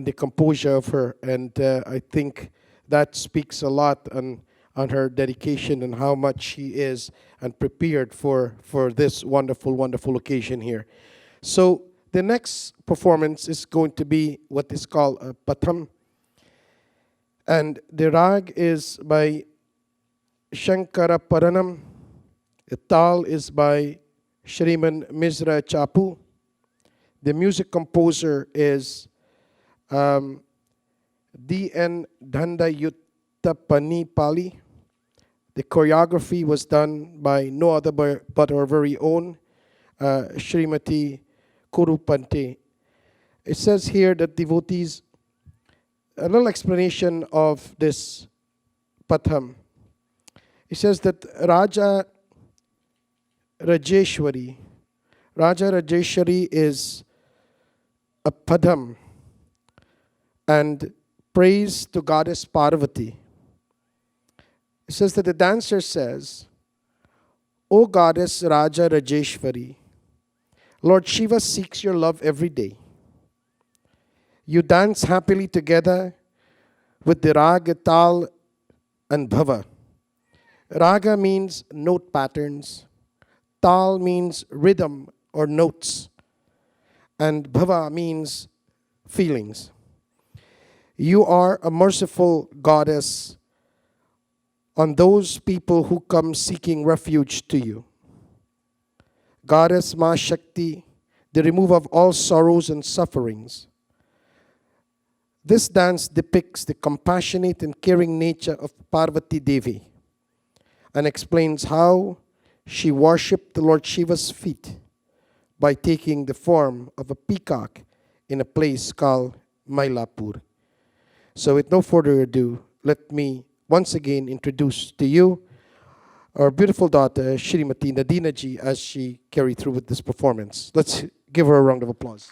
the composure of her. And I think that speaks a lot on her dedication and how much she is and prepared for this wonderful, wonderful occasion here. So the next performance is going to be what is called a patham. And the rag is by Shankara Paranam. The tal is by Shriman Misra Chapu. The music composer is D.N. Dandayuttapani Pali. The choreography was done by no other but our very own Srimati Kurupante. It says here that devotees, a little explanation of this patham. It says that Raja Rajeshwari is a padam and praise to goddess Parvati. It says that the dancer says, O goddess Raja Rajeshwari, Lord Shiva seeks your love every day. You dance happily together with the raga, tal, and bhava. Raga means note patterns. Tal means rhythm or notes. And bhava means feelings. You are a merciful goddess on those people who come seeking refuge to you. Goddess Ma Shakti, the remover of all sorrows and sufferings. This dance depicts the compassionate and caring nature of Parvati Devi and explains how she worshipped the Lord Shiva's feet by taking the form of a peacock in a place called Mailapur. So with no further ado, let me once again introduce to you our beautiful daughter, Shrimati Nadina ji, as she carried through with this performance. Let's give her a round of applause.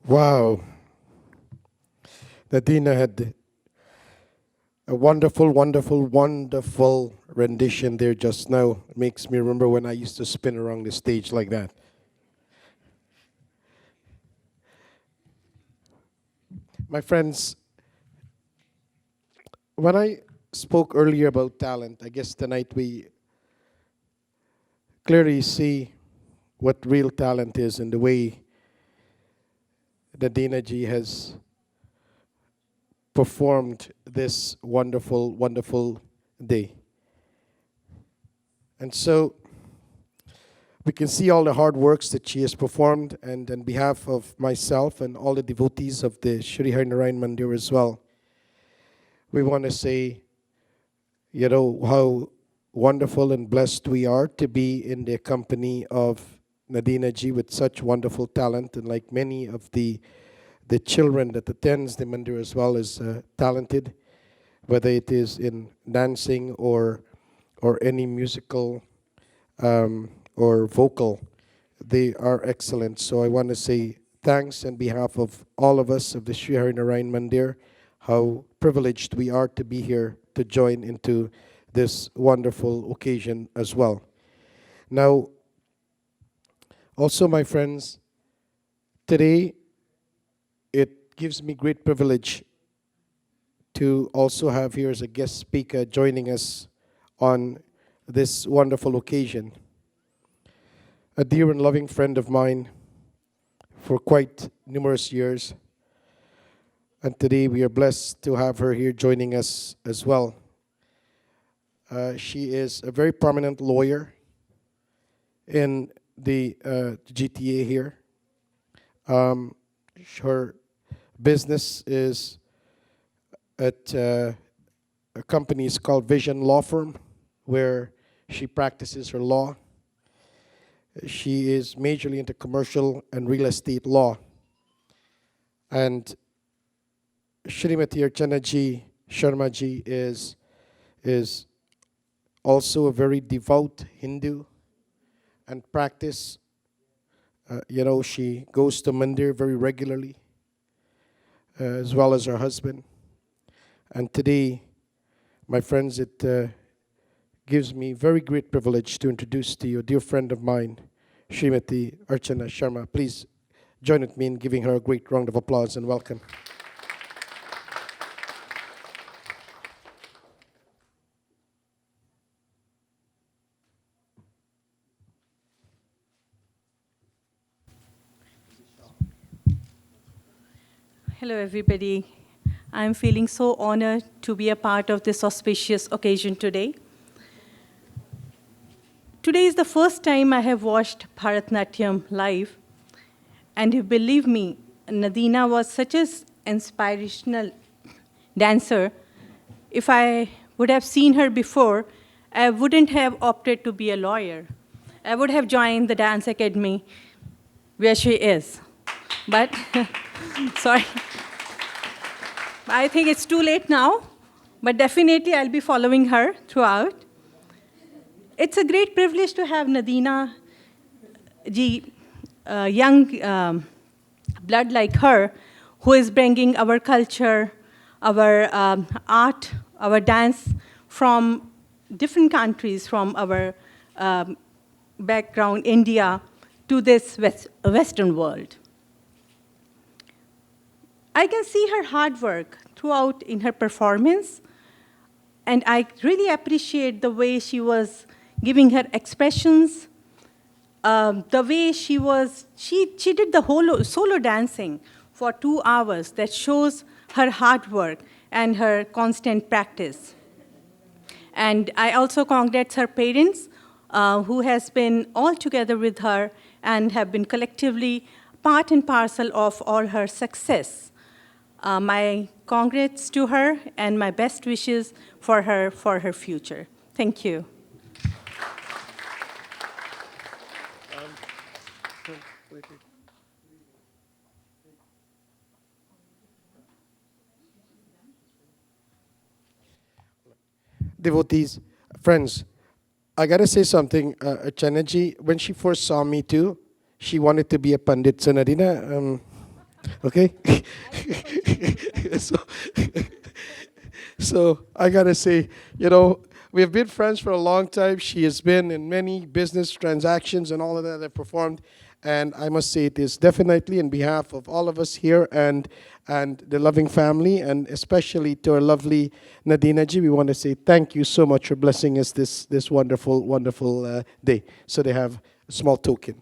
Wow. Nadina had a wonderful, wonderful, wonderful rendition there just now. It makes me remember when I used to spin around the stage like that. My friends, when I spoke earlier about talent, I guess tonight we clearly see what real talent is in the way Nadina ji has performed this wonderful, wonderful day. And so we can see all the hard works that she has performed, and on behalf of myself and all the devotees of the Shri Hari Narayan Mandir as well, we want to say, how wonderful and blessed we are to be in the company of Nadina ji with such wonderful talent, and like many of the children that attends the mandir as well is talented, whether it is in dancing or any musical or vocal, they are excellent. So I want to say thanks on behalf of all of us of the Shri Hari Narayan Mandir, how privileged we are to be here to join into this wonderful occasion as well. Now, also my friends, today it gives me great privilege to also have here as a guest speaker joining us on this wonderful occasion. A dear and loving friend of mine for quite numerous years. And today we are blessed to have her here joining us as well. She is a very prominent lawyer in the GTA here. Her business is at a company is called Vision Law Firm, where she practices her law. She is majorly into commercial and real estate law. And Shrimati Archana ji, Sharma ji is also a very devout Hindu and practice. She goes to mandir very regularly, as well as her husband. And today, my friends, it gives me very great privilege to introduce to you a dear friend of mine, Srimati Archana Sharma. Please join with me in giving her a great round of applause and welcome. Hello, everybody. I'm feeling so honored to be a part of this auspicious occasion today. Today is the first time I have watched Bharatnatyam live, and you believe me, Nadina was such an inspirational dancer. If I would have seen her before, I wouldn't have opted to be a lawyer. I would have joined the dance academy where she is. But, sorry. I think it's too late now, but definitely I'll be following her throughout. It's a great privilege to have Nadina ji, young blood like her, who is bringing our culture, our art, our dance from different countries, from our background, India, to this Western world. I can see her hard work throughout in her performance, and I really appreciate the way she was giving her expressions, the way she did the whole solo dancing for 2 hours. That shows her hard work and her constant practice. And I also congratulate her parents, who has been all together with her and have been collectively part and parcel of all her success. My congrats to her and my best wishes for her future. Thank you. Devotees, friends, I gotta say something. Chanaji, when she first saw me too, she wanted to be a pandit. So Nadina, Okay? so, so I gotta say, we have been friends for a long time. She has been in many business transactions and all of that I've performed. And I must say it is definitely in behalf of all of us here and the loving family, and especially to our lovely Nadina ji, we want to say thank you so much for blessing us this wonderful, wonderful day. So they have a small token.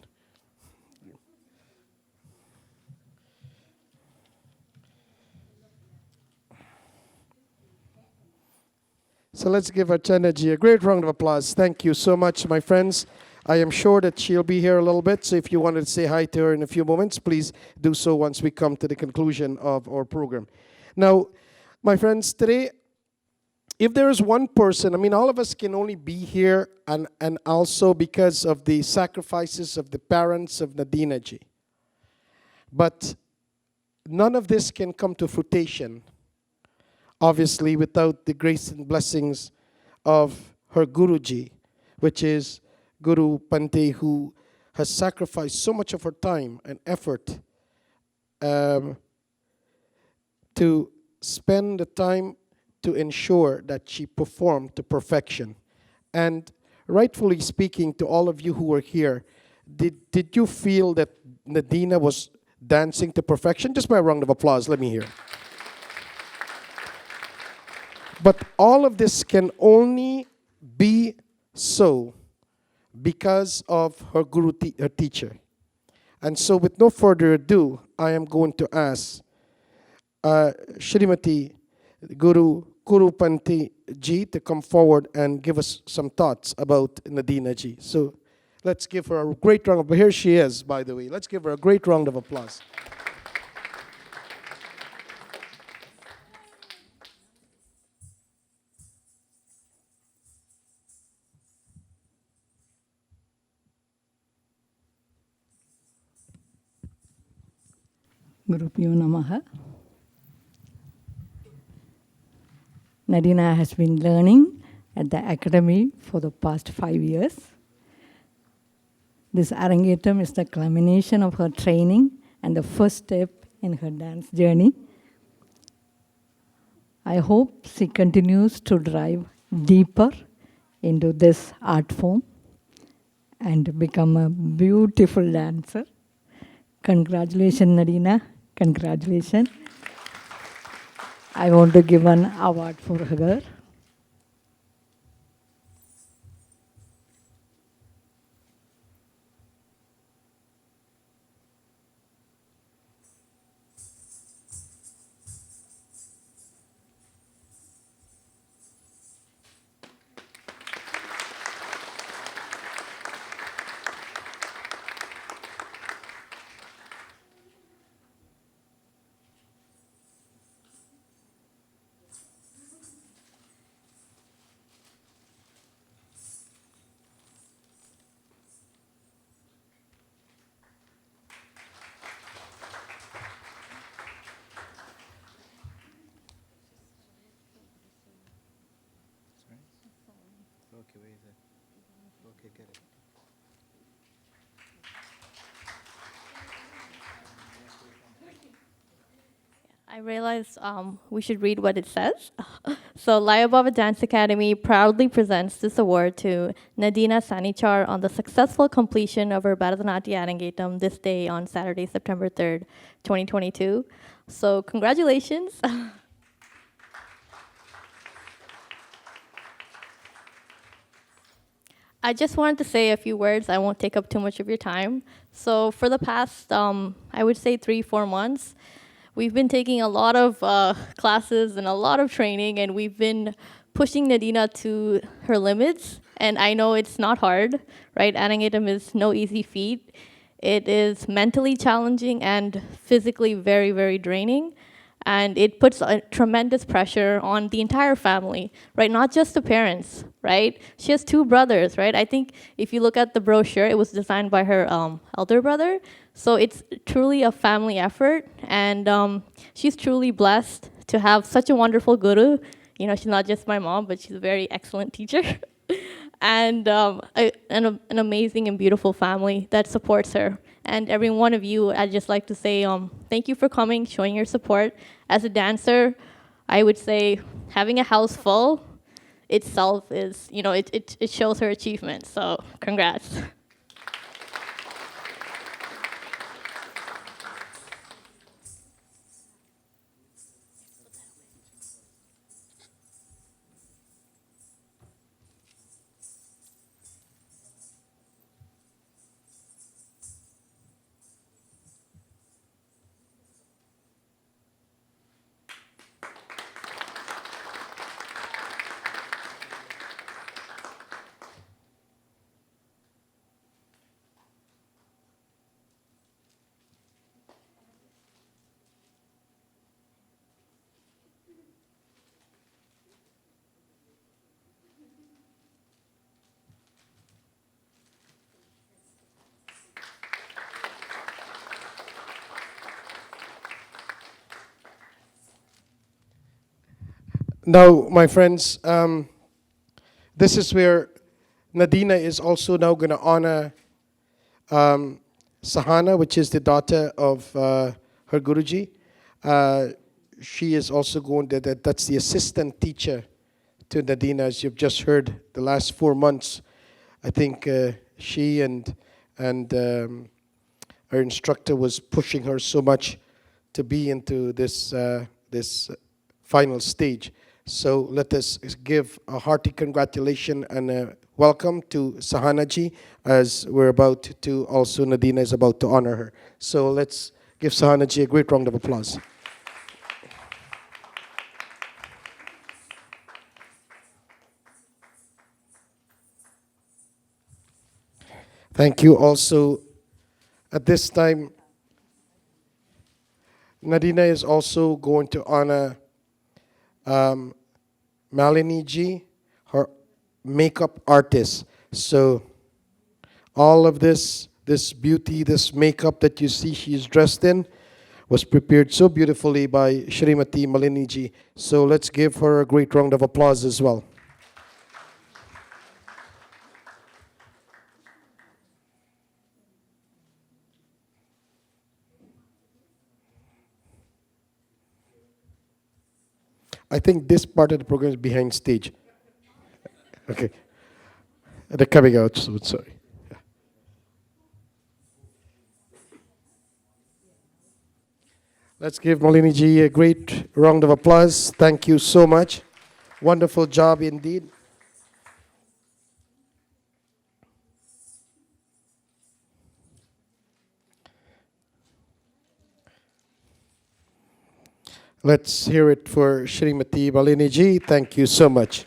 So let's give Archana ji a great round of applause. Thank you so much, my friends. I am sure that she'll be here a little bit, so if you wanted to say hi to her in a few moments, please do so once we come to the conclusion of our program. Now, my friends, today, if there is one person, all of us can only be here and also because of the sacrifices of the parents of Nadina ji. But none of this can come to fruition, obviously, without the grace and blessings of her Guruji, which is Guru Pante, who has sacrificed so much of her time and effort to spend the time to ensure that she performed to perfection. And rightfully speaking, to all of you who were here, did you feel that Nadina was dancing to perfection? Just by a round of applause, let me hear. But all of this can only be so because of her guru, her teacher. And so with no further ado, I am going to ask Shrimati Guru Panti ji to come forward and give us some thoughts about Nadina ji. So let's give her a great round of applause. Here she is, by the way. Let's give her a great round of applause. Gurupyo Namaha. Nadina has been learning at the academy for the past 5 years. This Arangetram is the culmination of her training and the first step in her dance journey. I hope she continues to drive deeper into this art form and become a beautiful dancer. Congratulations, Nadina. Congratulations. I want to give an award for her. Okay, where is it? Okay, get it. I realized we should read what it says. So Layababa Dance Academy proudly presents this award to Nadina Sanichar on the successful completion of her Bharatanatyam Arangetram this day on Saturday, September 3rd, 2022. So congratulations. I just wanted to say a few words. I won't take up too much of your time. So for the past, I would say 3-4 months, we've been taking a lot of classes and a lot of training, and we've been pushing Nadina to her limits. And I know it's not hard, right? Arangetram is no easy feat. It is mentally challenging and physically very, very draining. And it puts a tremendous pressure on the entire family, right? Not just the parents, right? She has 2 brothers, right? I think if you look at the brochure, it was designed by her elder brother. So it's truly a family effort. And she's truly blessed to have such a wonderful guru. You know, she's not just my mom, but she's a very excellent teacher. and an amazing and beautiful family that supports her. And every one of you, I'd just like to say thank you for coming, showing your support. As a dancer, I would say having a house full itself is, it shows her achievement. So congrats. Now, my friends, this is where Nadina is also now going to honor Sahana, which is the daughter of her Guruji. She is also going to, that's the assistant teacher to Nadina, as you've just heard the last 4 months. I think she and her instructor was pushing her so much to be into this final stage. So let us give a hearty congratulations and a welcome to Sahanaji, as we're about to also, Nadina is about to honor her. So let's give Sahanaji a great round of applause. Thank you. Also, at this time, Nadina is also going to honor Malini ji, her makeup artist. So all of this beauty, this makeup that you see she's dressed in was prepared so beautifully by Shrimati Malini ji. So let's give her a great round of applause as well. I think this part of the program is behind stage. Okay. They're coming out soon, sorry. Yeah. Let's give Malini ji a great round of applause. Thank you so much. Wonderful job indeed. Let's hear it for Shrimati Malini ji. Thank you so much.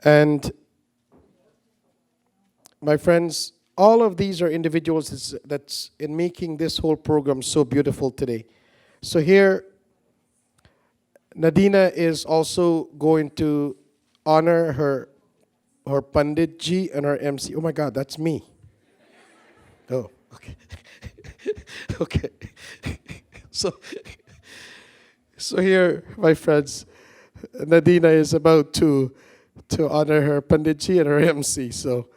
And my friends, all of these are individuals that's in making this whole program so beautiful today. So here, Nadina is also going to honor her Pandit ji and her MC. Oh my God, that's me. Oh, okay. Okay. So here, my friends, Nadina is about to honor her Pandit ji and her MC. So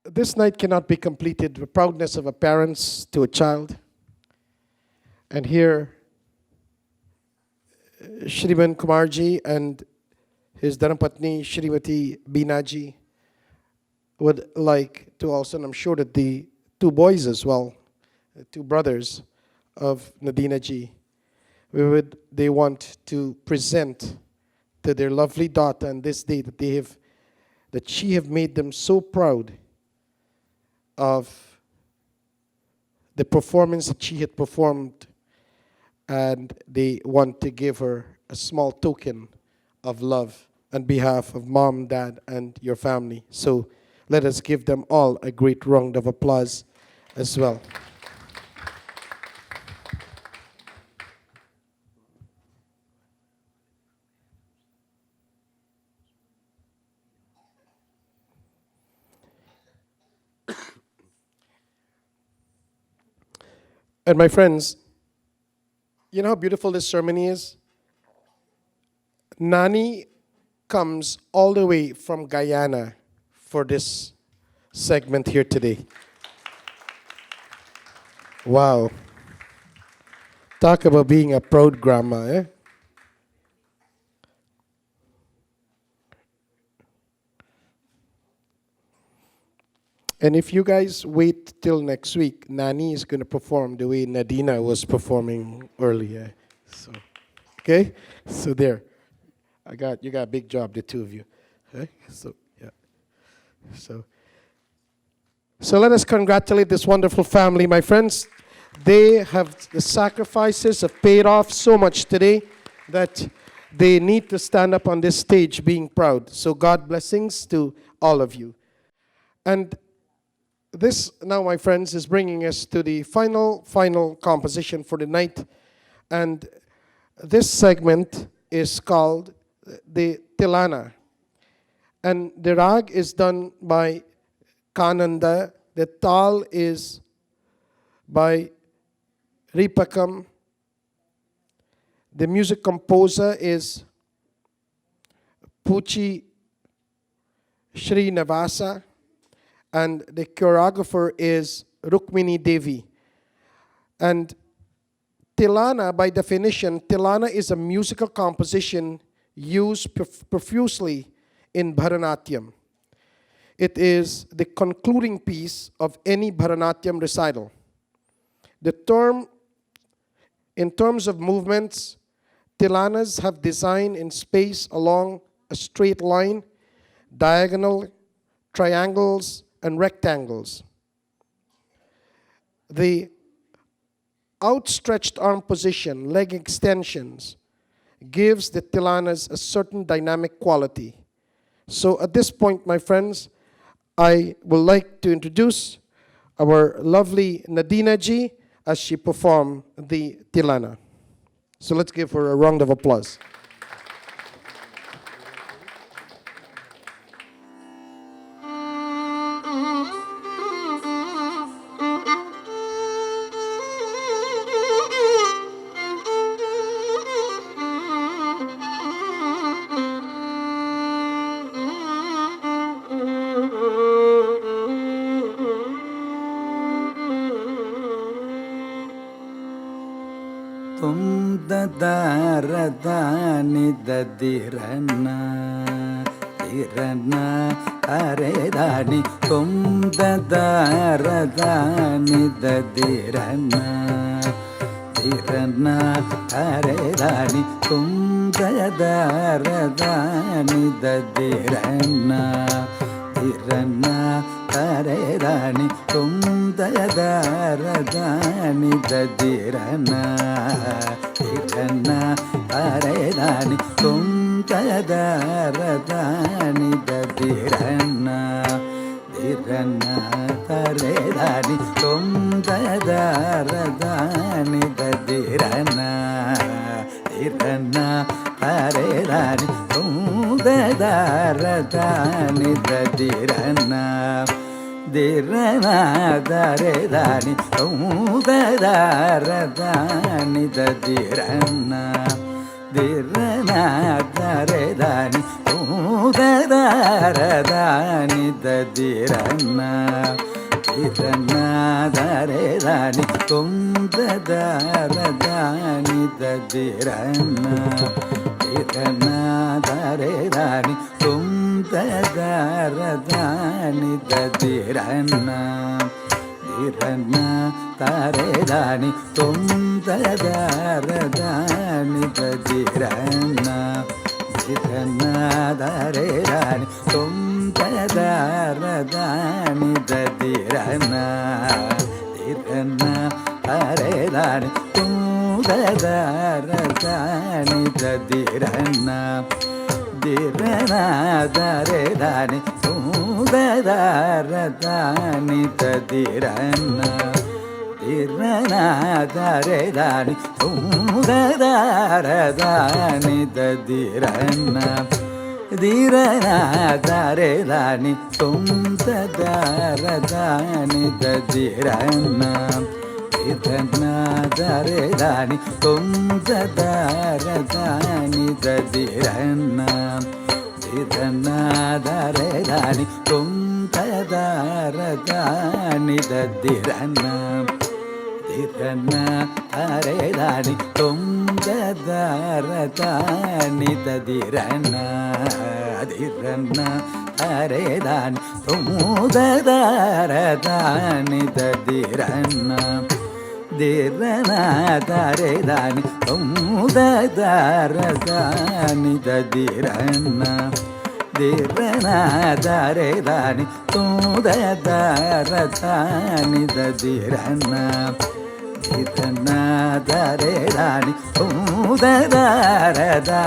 this night cannot be completed. The proudness of a parents to a child. And here, Shriman Kumarji and his Dharmapatni, Shrimati Binaji, would like to also, and I'm sure that the 2 boys as well, the 2 brothers of Nadina ji, they want to present to their lovely daughter on this day that she have made them so proud of the performance that she had performed and they want to give her a small token of love on behalf of mom, dad, and your family. So let us give them all a great round of applause as well. And my friends, you know how beautiful this ceremony is? Nani comes all the way from Guyana for this segment here today. Wow. Talk about being a proud grandma, eh? And if you guys wait till next week, Nani is going to perform the way Nadina was performing earlier. So, okay? So there. You got a big job, the two of you. Okay? So, yeah. So let us congratulate this wonderful family, my friends. The sacrifices have paid off so much today that they need to stand up on this stage being proud. So God blessings to all of you. And this now, my friends, is bringing us to the final composition for the night. And this segment is called the Tilana. And the rag is done by Kananda. The tal is by Ripakam. The music composer is Puchi Srinivasa. And the choreographer is Rukmini Devi. And Tilana, by definition, Tilana is a musical composition used profusely in Bharatanatyam. It is the concluding piece of any Bharatanatyam recital. The term, in terms of movements, Tilanas have design in space along a straight line, diagonal, triangles, and rectangles. The outstretched arm position, leg extensions, gives the Tilanas a certain dynamic quality. So at this point, my friends, I would like to introduce our lovely Nadina ji as she performs the Tilana. So let's give her a round of applause. Daradani dadirana dirana aredani daradani dadirana dirana aredani daradani dadirana dirana aredani daradani dadirana Tirana aredani daradani dadirana dirana aredani daradani dadirana dirana aredani daradani dadirana Dirana daredani daradani dadirana dirana daredani daradani dadirana dirana daredani daradani dadirana dirana daredani daradani dadirana dirana daredani daradani dadirana dirana daredani daradani dadirana dirana daredani ದಾನಿ ದದಿರನ್ನ ದಿರನ ದರೆ ದಾನಿ ದಾನಿ ದದಿರನ್ನ ದಿರನ ದರೆ ದಾನಿ ದಾನಿ ದದಿರನ್ನ ದಿರನ ದರೆ ದಾನಿ ದಾನಿ ದದಿರನ್ನ ದರೆ ದಾನಿ ದಾನಿ ದದಿರನ್ನ ದರೆ ದಾನಿ ದಾನಿ ದದಿರನ್ನ ದರೆ ದಾನಿ ದಾನಿ ದದಿರನ್ನ ದರೆ ದಾನಿ ದಾನಿ ದದಿರನ್ನ ದಿರನ ದರೆ ದಾನಿ ದಾನಿ ದದಿರನ್ನ ದಿರನ ದರೆ ದಾನಿ ದಾನಿ ದದಿರನ್ನ ದಿರನ ದರೆ ದಾನಿ ದಾನಿ ದದಿರನ್ನ ದಿರನ ದರೆ ದಾನಿ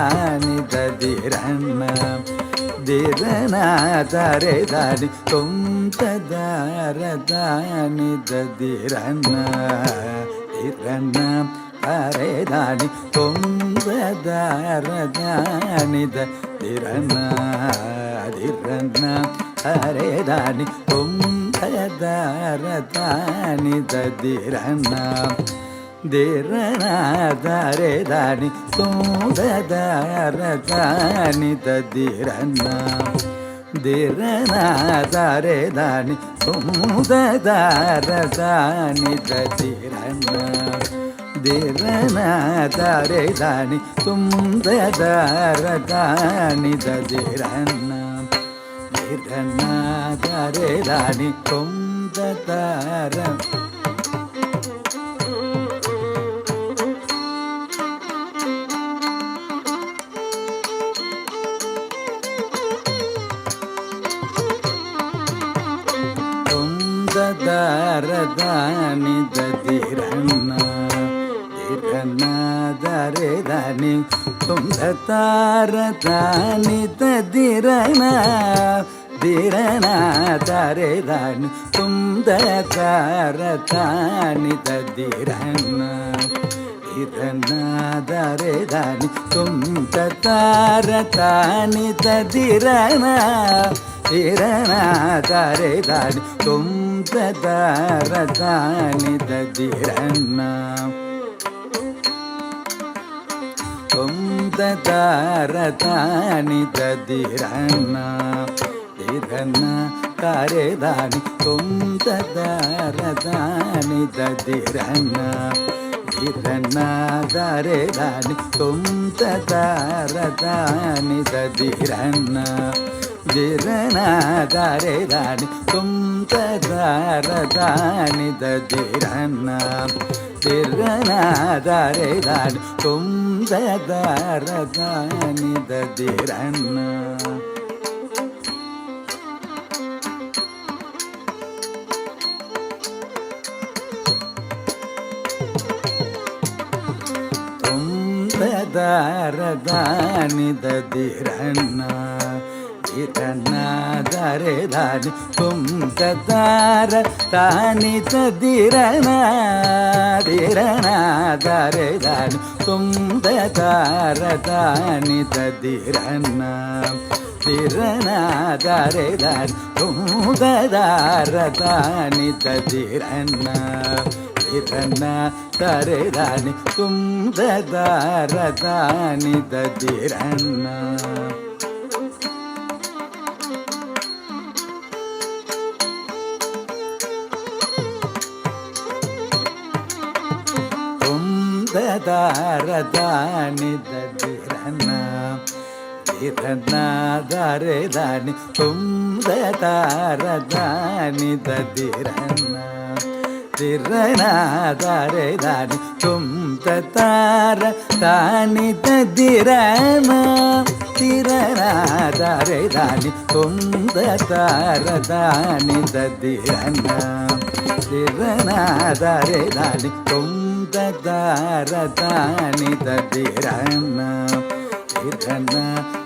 ದಾನಿ ದದಿರನ್ನ ದಿರನ್ನ ದರೆ ದಾನಿ ದಾನಿ ದದಿರನ್ನ ದಿರನ್ನ ದರೆ ದಾನಿ ದಾನಿ ದದಿರನ್ನ ದಿರನ ದರೆ ದಾನಿ ದಾನಿ ದದಿರನ್ನ ದಿರನ ದರೆ ದಾನಿ ದಾನಿ ದದಿರನ್ನ ದಿರನ ದರೆ ದಾನಿ ದಾನಿ ದದಿರನ್ನ ದಿರನ ದರೆ ದಾನಿ ದಾನಿ ದದಿರನ್ನ ದಿರನ್ನ ದರೆ ದಾನಿ ದಾನಿ ದದಿರನ್ನ ದಿರನ ದರೆ ದಾನಿ ದಾನಿ ದದಿರನ್ನ ದಿರನ್ನ ದರೆ ದಾನಿ ದಾನಿ ದದಿರನ್ನ ದಿರನ ದರೆ ದಾನಿ ದಾನಿ ದದಿರನ್ನ ದಾನಿ ದದಿರನ್ನ ದಿರನ್ನ ದರೆ ದಾನಿ ದಾನಿ ದದಿರನ್ನ ದಿರನ್ನ ದರೆ ದಾನಿ ದಾನಿ ದದಿರನ್ನ ದಿರನ ದರೆ ದಾನಿ ದಾನಿ ದದಿರನ್ನ ದಿರನ ದರೆ ದಾನಿ ದಾನಿ ದದಿರನ್ನ ದಾನಿ ದದಿರನ್ನ ದಿರನ್ನ ದರೆ ದಾನಿ ದಾನಿ ದದಿರನ್ನ ದಿರನ ದರೆ ದಾನಿ ದಾನಿ ದದಿರನ್ನ ದಿರನ ದರೆ ದಾನಿ ದಾನಿ ದದಿರನ್ನ ದಿರನ್ನ ದರೆ ದಾನಿ ದಾನಿ ದದಿರನ್ನ ದಾನಿ ದದಿರನ್ನ ದಿರನ್ನ ದರೆ ದಾನಿ ದಾನಿ ದದಿರನ್ನ ದಿರನ ದರೆ ದಾನಿ ದಾನಿ ದದಿರನ್ನ ದಿರನ ದರೆ ದಾನಿ ದಾನಿ ದದಿರನ್ನ ದಿರನ ದರೆ ದಾನಿ ததாரதானி ததிரன திரன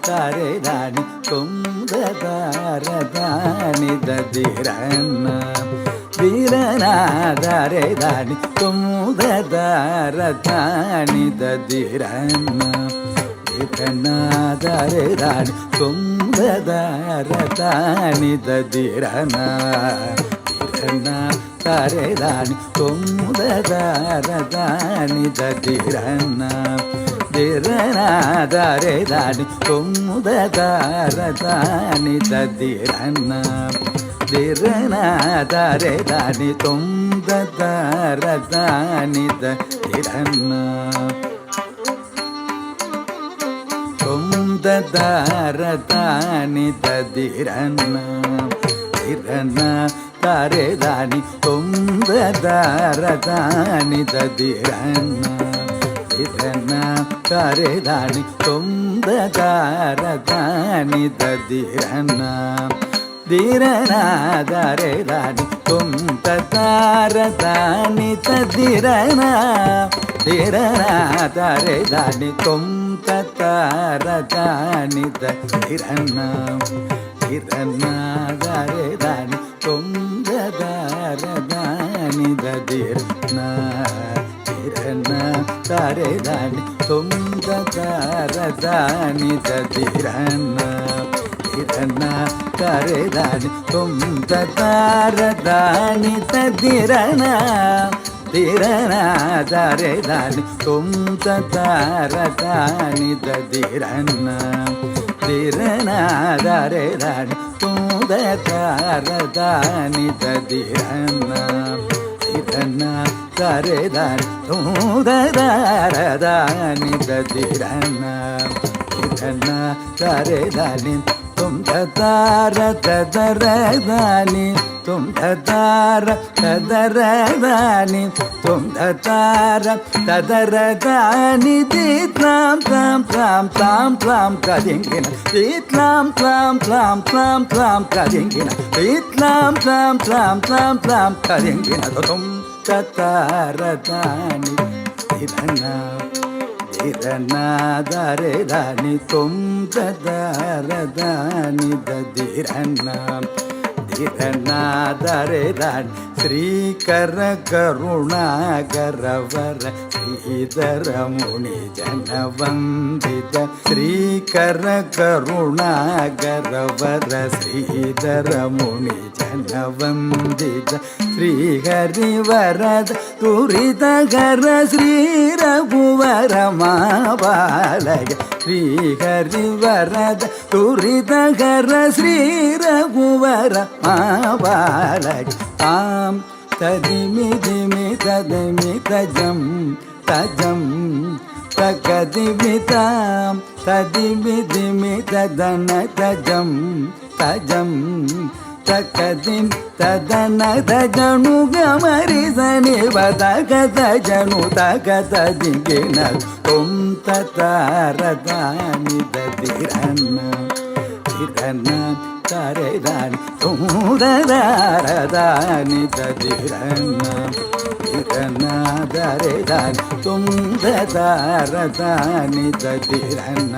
தரே தானி தொம் ததாரதானி ததிரன திரநாதரே தானி தொம் ததாரதானி ததிரன திரநாதரே தானி தொம் ததாரதானி ததிரன தரே தானி தொம் ததாரதானி ததிரன திரநாதரே தானி தொம் ததாரதானி ததிரன திரநாதரே தானி தொம் ததாரதானி ததிரன தொம் ததாரதானி ததிரன திரன தரே தானி தொம் ததாரதானி ததிரன திரன தரே தானி தொம் ததாரதானி ததிரன திரநாதரே தானி தொம் ததாரதானி ததிரன திரநாதரே தானி தொம் ததாரதானி ததிரன திரநாதரே தானி தொம் ததாரதானி ததிரன திரநாதரே தானி தொம் ததாரதானி ததிரன திரநாதரே தானி தொம் ததாரதானி ததிரன திரநாதரே தானி தொம் ததாரதானி ததிரன திரநாதரே தானி தொம் ததாரதானி ததிரன திரநாதரே தானி தொம் ததாரதானி ததிரன திரநாதரே தானி தொம் ததாரதானி தொம் ததாரதானி தொம் ததாரதானி தீத்லாம் த்லாம் த்லாம் த்லாம் த்லாம் கதிங்கின தீத்லாம் த்லாம் த்லாம் த்லாம் த்லாம் கதிங்கின தீத்லாம் த்லாம் த்லாம் த்லாம் த்லாம் கதிங்கின தொம் ததாரதானி திரனா திரநாதரே தானி தொம் ததாரதானி ததிரன திரநாதரே தானி ஸ்ரீகர கருணாகர வர ஸ்ரீதர முனி ஜன வந்தித ஸ்ரீகர கருணாகர வர ஸ்ரீதர முனி ஜன வந்தித ஸ்ரீஹரி வரத துரிதகர ஸ்ரீ ரகுவர மாபாலய ஸ்ரீஹரி வரத துரிதகர ஸ்ரீ ரகுவர மாபாலய ஆம் ததிமி திமி ததிமி தஜம் தஜம் தகதிமிதாம் ததிமி திமி ததன தஜம் தஜம் தகதிம் ததன தஜனு கமரிசனி வதகத ஜனு தகத திங்கின தொம் ததாரதானி ததிரன திரன தரே தானி தொம் ததாரதானி ததிரன திரநாதரே தானி தொம் ததாரதானி ததிரன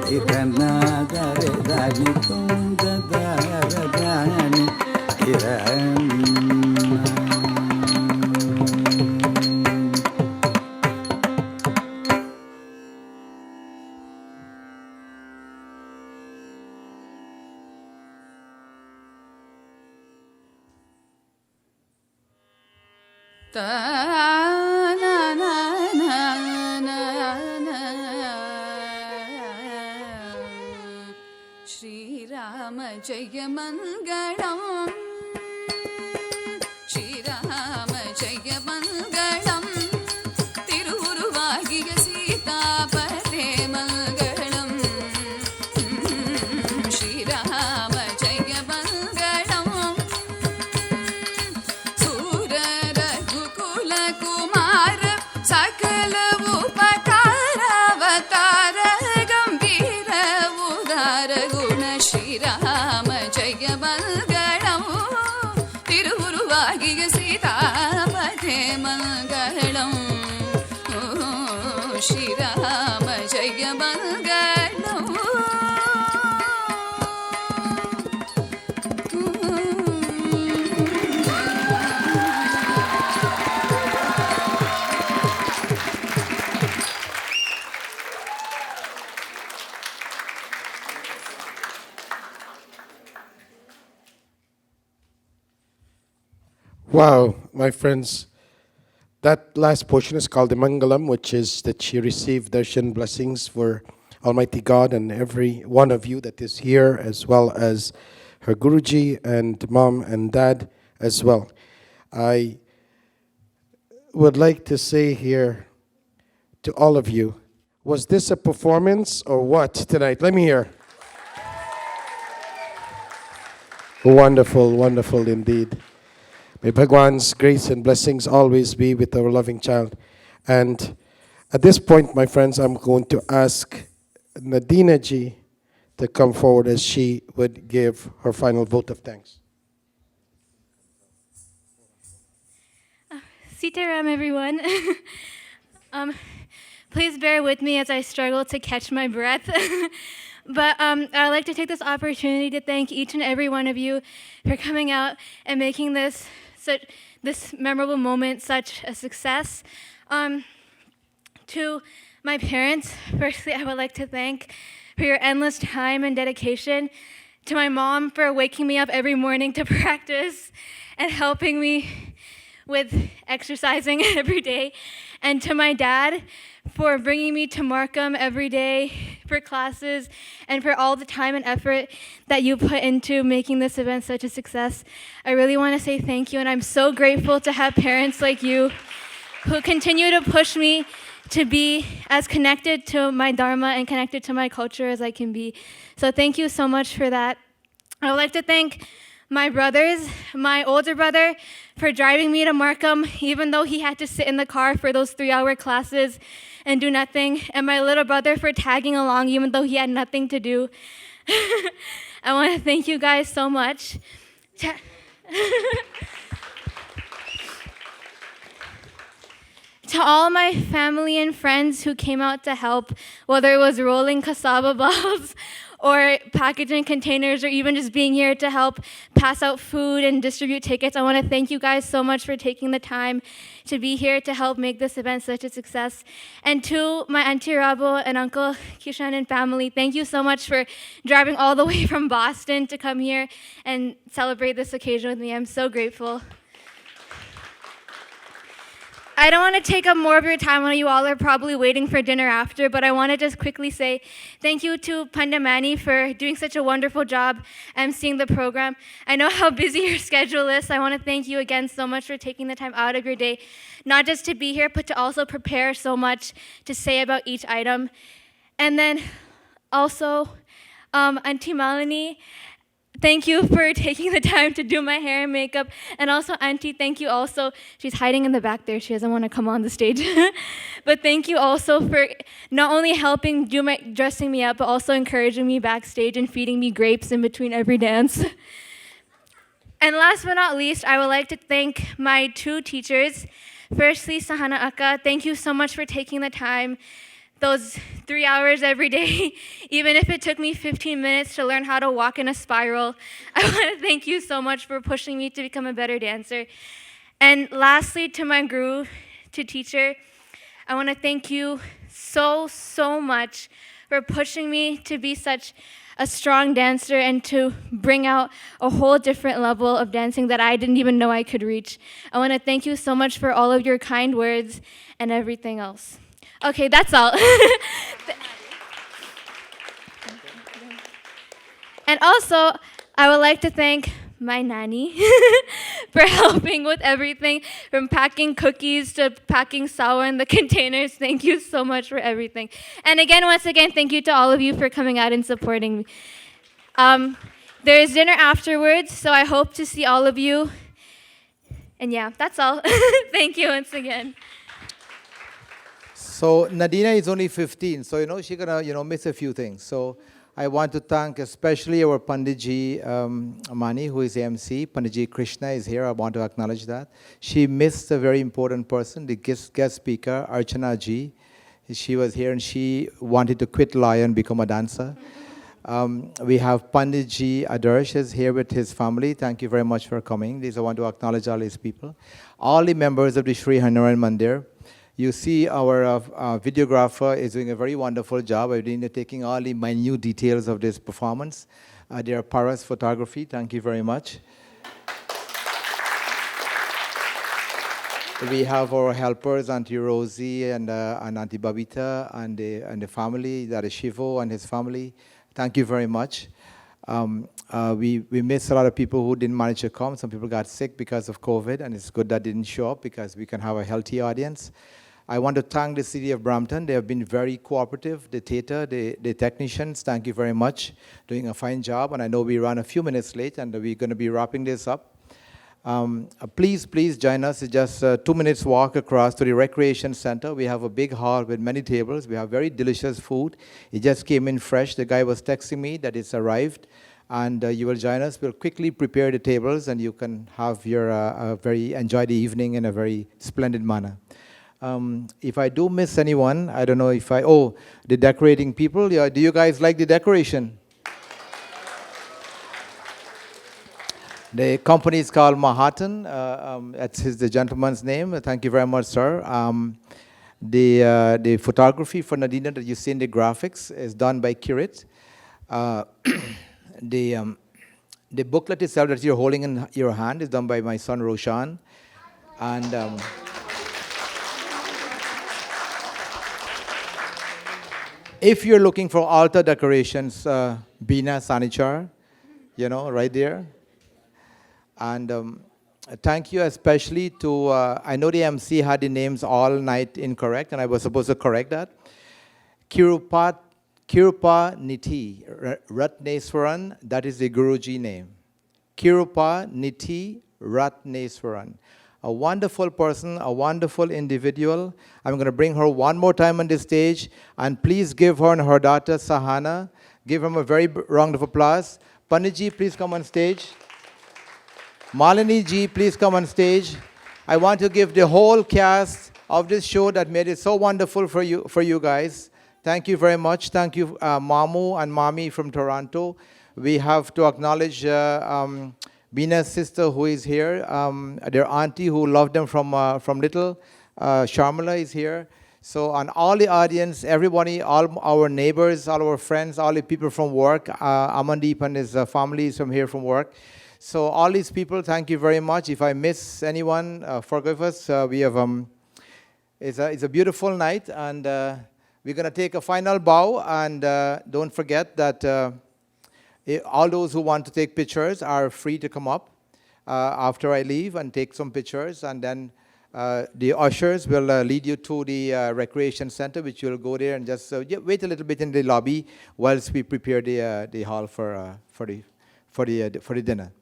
திரநாதரே தானி தொம் ததாரதானி श्रीराम जय मङ्गलम् श्रीराम जय मङ्गलम् तिरुवरुवागिय सीतापते मङ्गलम् श्रीराम जय मङ्गलम् सूररघुकुलकुमार सकल उपकारावतार गम्भीर उदार गुण श्रीराम जय मङ्गलम् Wow, my friends, that last portion is called the Mangalam, which is that she received darshan blessings for Almighty God and every one of you that is here, as well as her Guruji and mom and dad as well. I would like to say here to all of you, was this a performance or what tonight? Let me hear. Wonderful, wonderful indeed. May Bhagwan's grace and blessings always be with our loving child. And at this point, my friends, I'm going to ask Nadina ji to come forward as she would give her final vote of thanks. Sitaram, everyone. Please bear with me as I struggle to catch my breath. But I'd like to take this opportunity to thank each and every one of you for coming out and making this memorable moment such a success. To my parents, firstly, I would like to thank for your endless time and dedication. To my mom for waking me up every morning to practice and helping me with exercising every day. And to my dad for bringing me to Markham every day for classes and for all the time and effort that you put into making this event such a success. I really want to say thank you, and I'm so grateful to have parents like you who continue to push me to be as connected to my Dharma and connected to my culture as I can be. So thank you so much for that. I would like to thank my brothers, my older brother, for driving me to Markham, even though he had to sit in the car for those 3-hour classes and do nothing, and my little brother for tagging along, even though he had nothing to do. I want to thank you guys so much. To all my family and friends who came out to help, whether it was rolling cassava balls or packaging containers or even just being here to help pass out food and distribute tickets, I want to thank you guys so much for taking the time to be here to help make this event such a success. And to my Auntie Rabo and Uncle Kishan and family, thank you so much for driving all the way from Boston to come here and celebrate this occasion with me. I'm so grateful. I don't want to take up more of your time when you all are probably waiting for dinner after, but I want to just quickly say thank you to Pandamani for doing such a wonderful job emceeing the program. I know how busy your schedule is, so I want to thank you again so much for taking the time out of your day, not just to be here, but to also prepare so much to say about each item. And then also, Auntie Malini, thank you for taking the time to do my hair and makeup. And also, Auntie, thank you also. She's hiding in the back there. She doesn't want to come on the stage. But thank you also for not only helping dressing me up, but also encouraging me backstage and feeding me grapes in between every dance. And last but not least, I would like to thank my 2 teachers. Firstly, Sahana Akka, thank you so much for taking the time those 3 hours every day, even if it took me 15 minutes to learn how to walk in a spiral. I want to thank you so much for pushing me to become a better dancer. And lastly, to my guru, to teacher, I want to thank you so much for pushing me to be such a strong dancer and to bring out a whole different level of dancing that I didn't even know I could reach. I want to thank you so much for all of your kind words and everything else. Okay, that's all. And also, I would like to thank my nanny for helping with everything, from packing cookies to packing sour in the containers. Thank you so much for everything. And again, once again, thank you to all of you for coming out and supporting me. There is dinner afterwards, so I hope to see all of you. And yeah, that's all. Thank you once again. So Nadina is only 15, so she's gonna miss a few things. So I want to thank especially our Panditji Mani, who is MC. Panditji Krishna is here. I want to acknowledge that. She missed a very important person, the guest speaker, Archana ji. She was here and she wanted to quit law and become a dancer. We have Panditji Adarsh is here with his family. Thank you very much for coming. I want to acknowledge all these people. All the members of the Sri Hanuman Mandir. You see our videographer is doing a very wonderful job of taking all the minute details of this performance. They are Paras Photography. Thank you very much. We have our helpers, Auntie Rosie and Auntie Babita and the family, that is Shivo and his family. Thank you very much. We miss a lot of people who didn't manage to come. Some people got sick because of COVID, and it's good that didn't show up because we can have a healthy audience. I want to thank the city of Brampton. They have been very cooperative. The theater, the technicians, thank you very much, doing a fine job. And I know we ran a few minutes late, and we're going to be wrapping this up. Please join us. It's just 2 minutes walk across to the recreation center. We have a big hall with many tables. We have very delicious food. It just came in fresh. The guy was texting me that it's arrived, and you will join us. We'll quickly prepare the tables, and you can have your enjoy the evening in a very splendid manner. If I do miss anyone, I don't know if the decorating people. Yeah, do you guys like the decoration? The company is called Manhattan. That's the gentleman's name. Thank you very much, sir. The photography for Nadina that you see in the graphics is done by Kirit. The booklet itself that you're holding in your hand is done by my son Roshan. And if you're looking for altar decorations, Bina Sanichar, right there. And thank you especially to, I know the MC had the names all night incorrect, and I was supposed to correct that. Kirupa Niti Ratneswaran, that is the Guruji name. Kirupa Niti Ratneswaran. A wonderful person, a wonderful individual. I'm going to bring her one more time on the stage, and please give her and her daughter Sahana, give them a very round of applause. Panditji, please come on stage. Malini ji, please come on stage. I want to give the whole cast of this show that made it so wonderful for you guys. Thank you very much. Thank you, Mamu and Mami from Toronto. We have to acknowledge Bina's sister who is here, their auntie who loved them from little. Sharmila is here. So on all the audience, everybody, all our neighbors, all our friends, all the people from work, Amandeep and his family is from here from work. So all these people, thank you very much. If I miss anyone, forgive us. We have it's a beautiful night, and we're going to take a final bow. And don't forget that all those who want to take pictures are free to come up after I leave and take some pictures. And then the ushers will lead you to the recreation center, which you'll go there and just wait a little bit in the lobby whilst we prepare the hall for the dinner.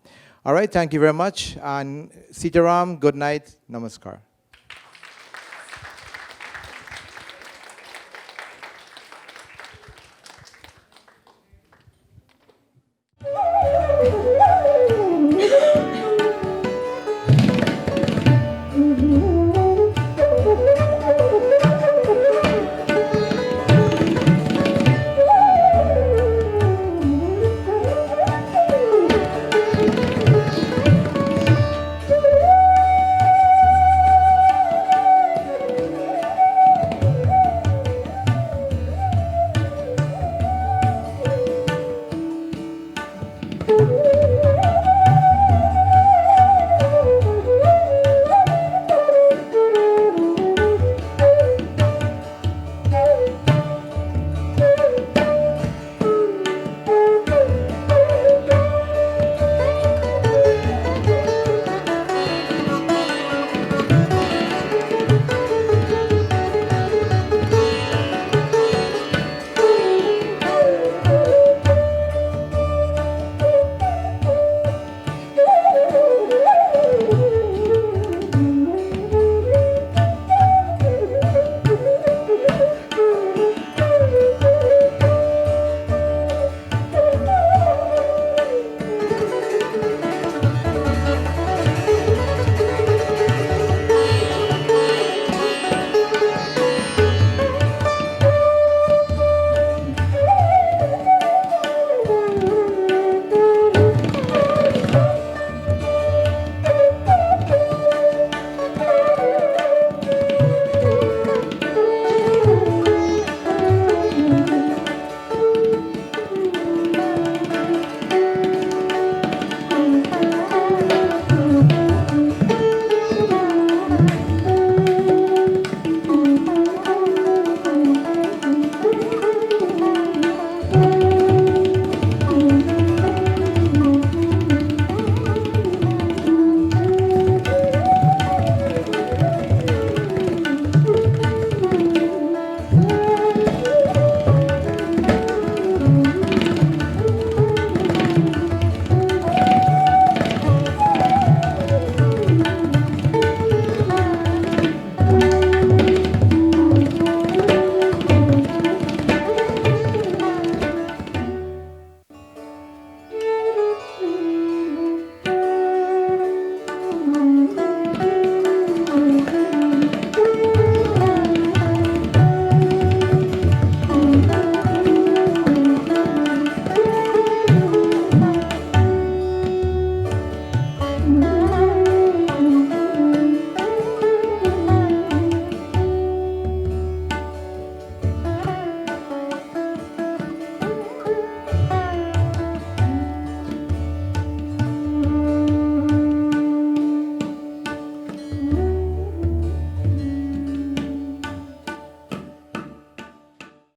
All right, thank you very much. And Sitaram, good night. Namaskar. Thank you.